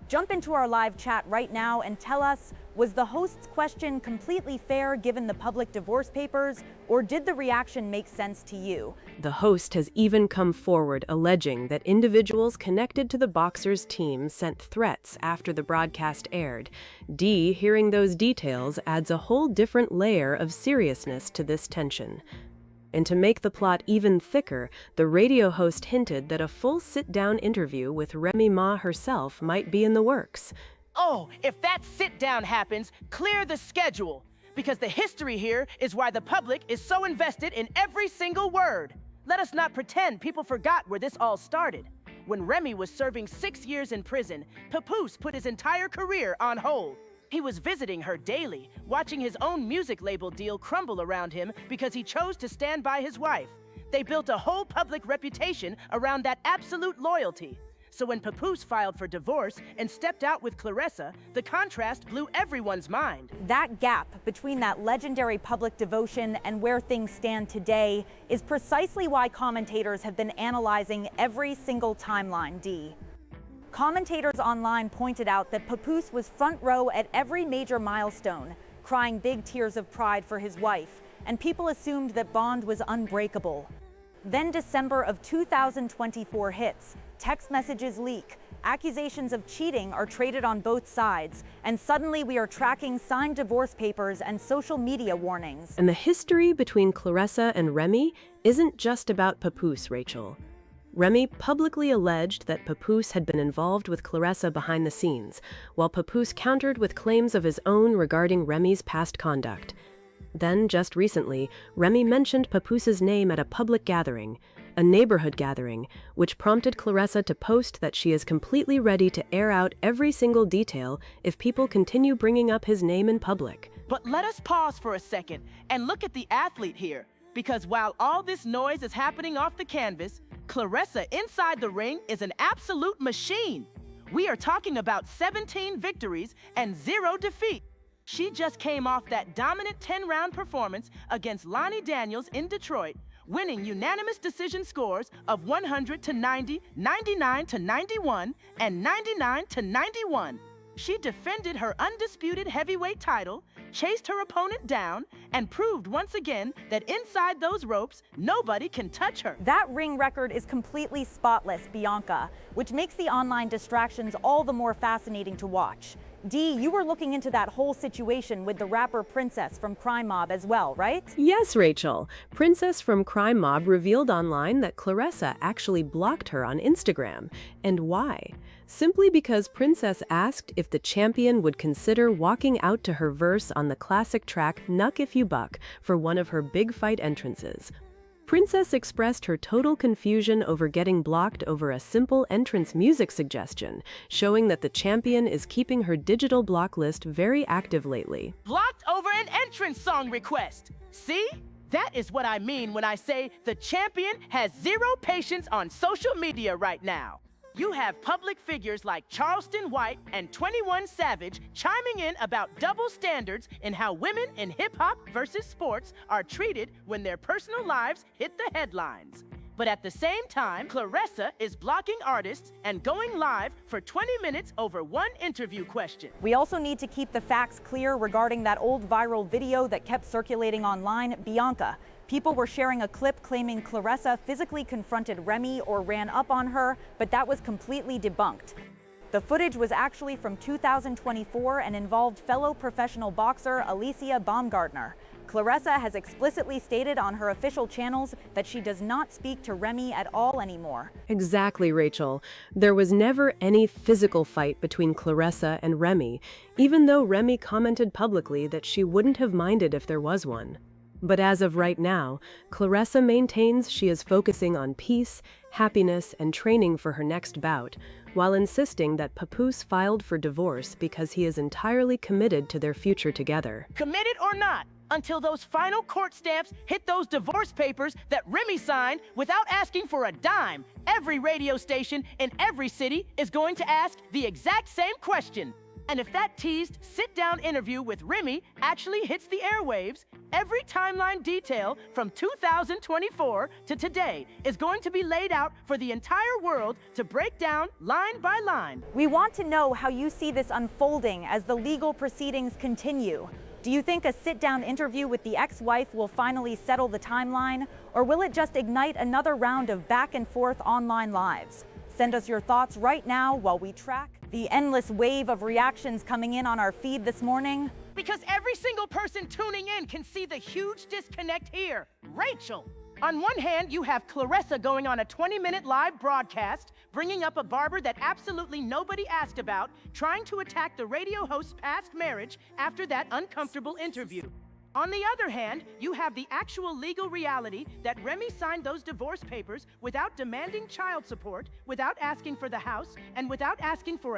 Jump into our live chat right now and tell us, was the host's question completely fair given the public divorce papers, or did the reaction make sense to you? The host has even come forward alleging that individuals connected to the boxers' team sent threats after the broadcast aired. Dee, hearing those details, adds a whole different layer of seriousness to this tension. And to make the plot even thicker, the radio host hinted that a full sit-down interview with Remy Ma herself might be in the works. Oh, if that sit-down happens, clear the schedule. Because the history here is why the public is so invested in every single word. Let us not pretend people forgot where this all started. When Remy was serving 6 years in prison, Papoose put his entire career on hold. He was visiting her daily, watching his own music label deal crumble around him because he chose to stand by his wife. They built a whole public reputation around that absolute loyalty. So when Papoose filed for divorce and stepped out with Claressa, the contrast blew everyone's mind. That gap between that legendary public devotion and where things stand today is precisely why commentators have been analyzing every single timeline, Dee. Commentators online pointed out that Papoose was front row at every major milestone, crying big tears of pride for his wife, and people assumed that bond was unbreakable. Then December of 2024 hits, text messages leak, accusations of cheating are traded on both sides, and suddenly we are tracking signed divorce papers and social media warnings. And the history between Claressa and Remy isn't just about Papoose, Rachel. Remy publicly alleged that Papoose had been involved with Claressa behind the scenes, while Papoose countered with claims of his own regarding Remy's past conduct. Then, just recently, Remy mentioned Papoose's name at a public gathering, a neighborhood gathering, which prompted Claressa to post that she is completely ready to air out every single detail if people continue bringing up his name in public. But let us pause for a second and look at the athlete here, because while all this noise is happening off the canvas, Claressa inside the ring is an absolute machine. We are talking about 17 victories and 0 defeat. She just came off that dominant 10-round performance against Lonnie Daniels in Detroit, winning unanimous decision scores of 100 to 90, 99 to 91, and 99 to 91. She defended her undisputed heavyweight title, chased her opponent down, and proved once again that inside those ropes, nobody can touch her. That ring record is completely spotless, Bianca, which makes the online distractions all the more fascinating to watch. Dee, you were looking into that whole situation with the rapper Princess from Crime Mob as well, right? Yes, Rachel. Princess from Crime Mob revealed online that Claressa actually blocked her on Instagram. And why? Simply because Princess asked if the champion would consider walking out to her verse on the classic track Knuck If You Buck for one of her big fight entrances. Princess expressed her total confusion over getting blocked over a simple entrance music suggestion, showing that the champion is keeping her digital block list very active lately. Blocked over an entrance song request. See? That is what I mean when I say the champion has 0 patience on social media right now. You have public figures like Charleston White and 21 Savage chiming in about double standards in how women in hip-hop versus sports are treated when their personal lives hit the headlines. But at the same time, Claressa is blocking artists and going live for 20 minutes over one interview question. We also need to keep the facts clear regarding that old viral video that kept circulating online, Bianca. People were sharing a clip claiming Claressa physically confronted Remy or ran up on her, but that was completely debunked. The footage was actually from 2024 and involved fellow professional boxer Alicia Baumgartner. Claressa has explicitly stated on her official channels that she does not speak to Remy at all anymore. Exactly, Rachel. There was never any physical fight between Claressa and Remy, even though Remy commented publicly that she wouldn't have minded if there was one. But as of right now, Claressa maintains she is focusing on peace, happiness, and training for her next bout, while insisting that Papoose filed for divorce because he is entirely committed to their future together. Committed or not, until those final court stamps hit those divorce papers that Remy signed without asking for a dime, every radio station in every city is going to ask the exact same question. And if that teased sit-down interview with Remy actually hits the airwaves, every timeline detail from 2024 to today is going to be laid out for the entire world to break down line by line. We want to know how you see this unfolding as the legal proceedings continue. Do you think a sit-down interview with the ex-wife will finally settle the timeline, or will it just ignite another round of back-and-forth online lives? Send us your thoughts right now while we track the endless wave of reactions coming in on our feed this morning. Because every single person tuning in can see the huge disconnect here. Rachel! On one hand, you have Claressa going on a 20-minute live broadcast, bringing up a barber that absolutely nobody asked about, trying to attack the radio host's past marriage after that uncomfortable interview. On the other hand, you have the actual legal reality that Remy signed those divorce papers without demanding child support, without asking for the house, and without asking for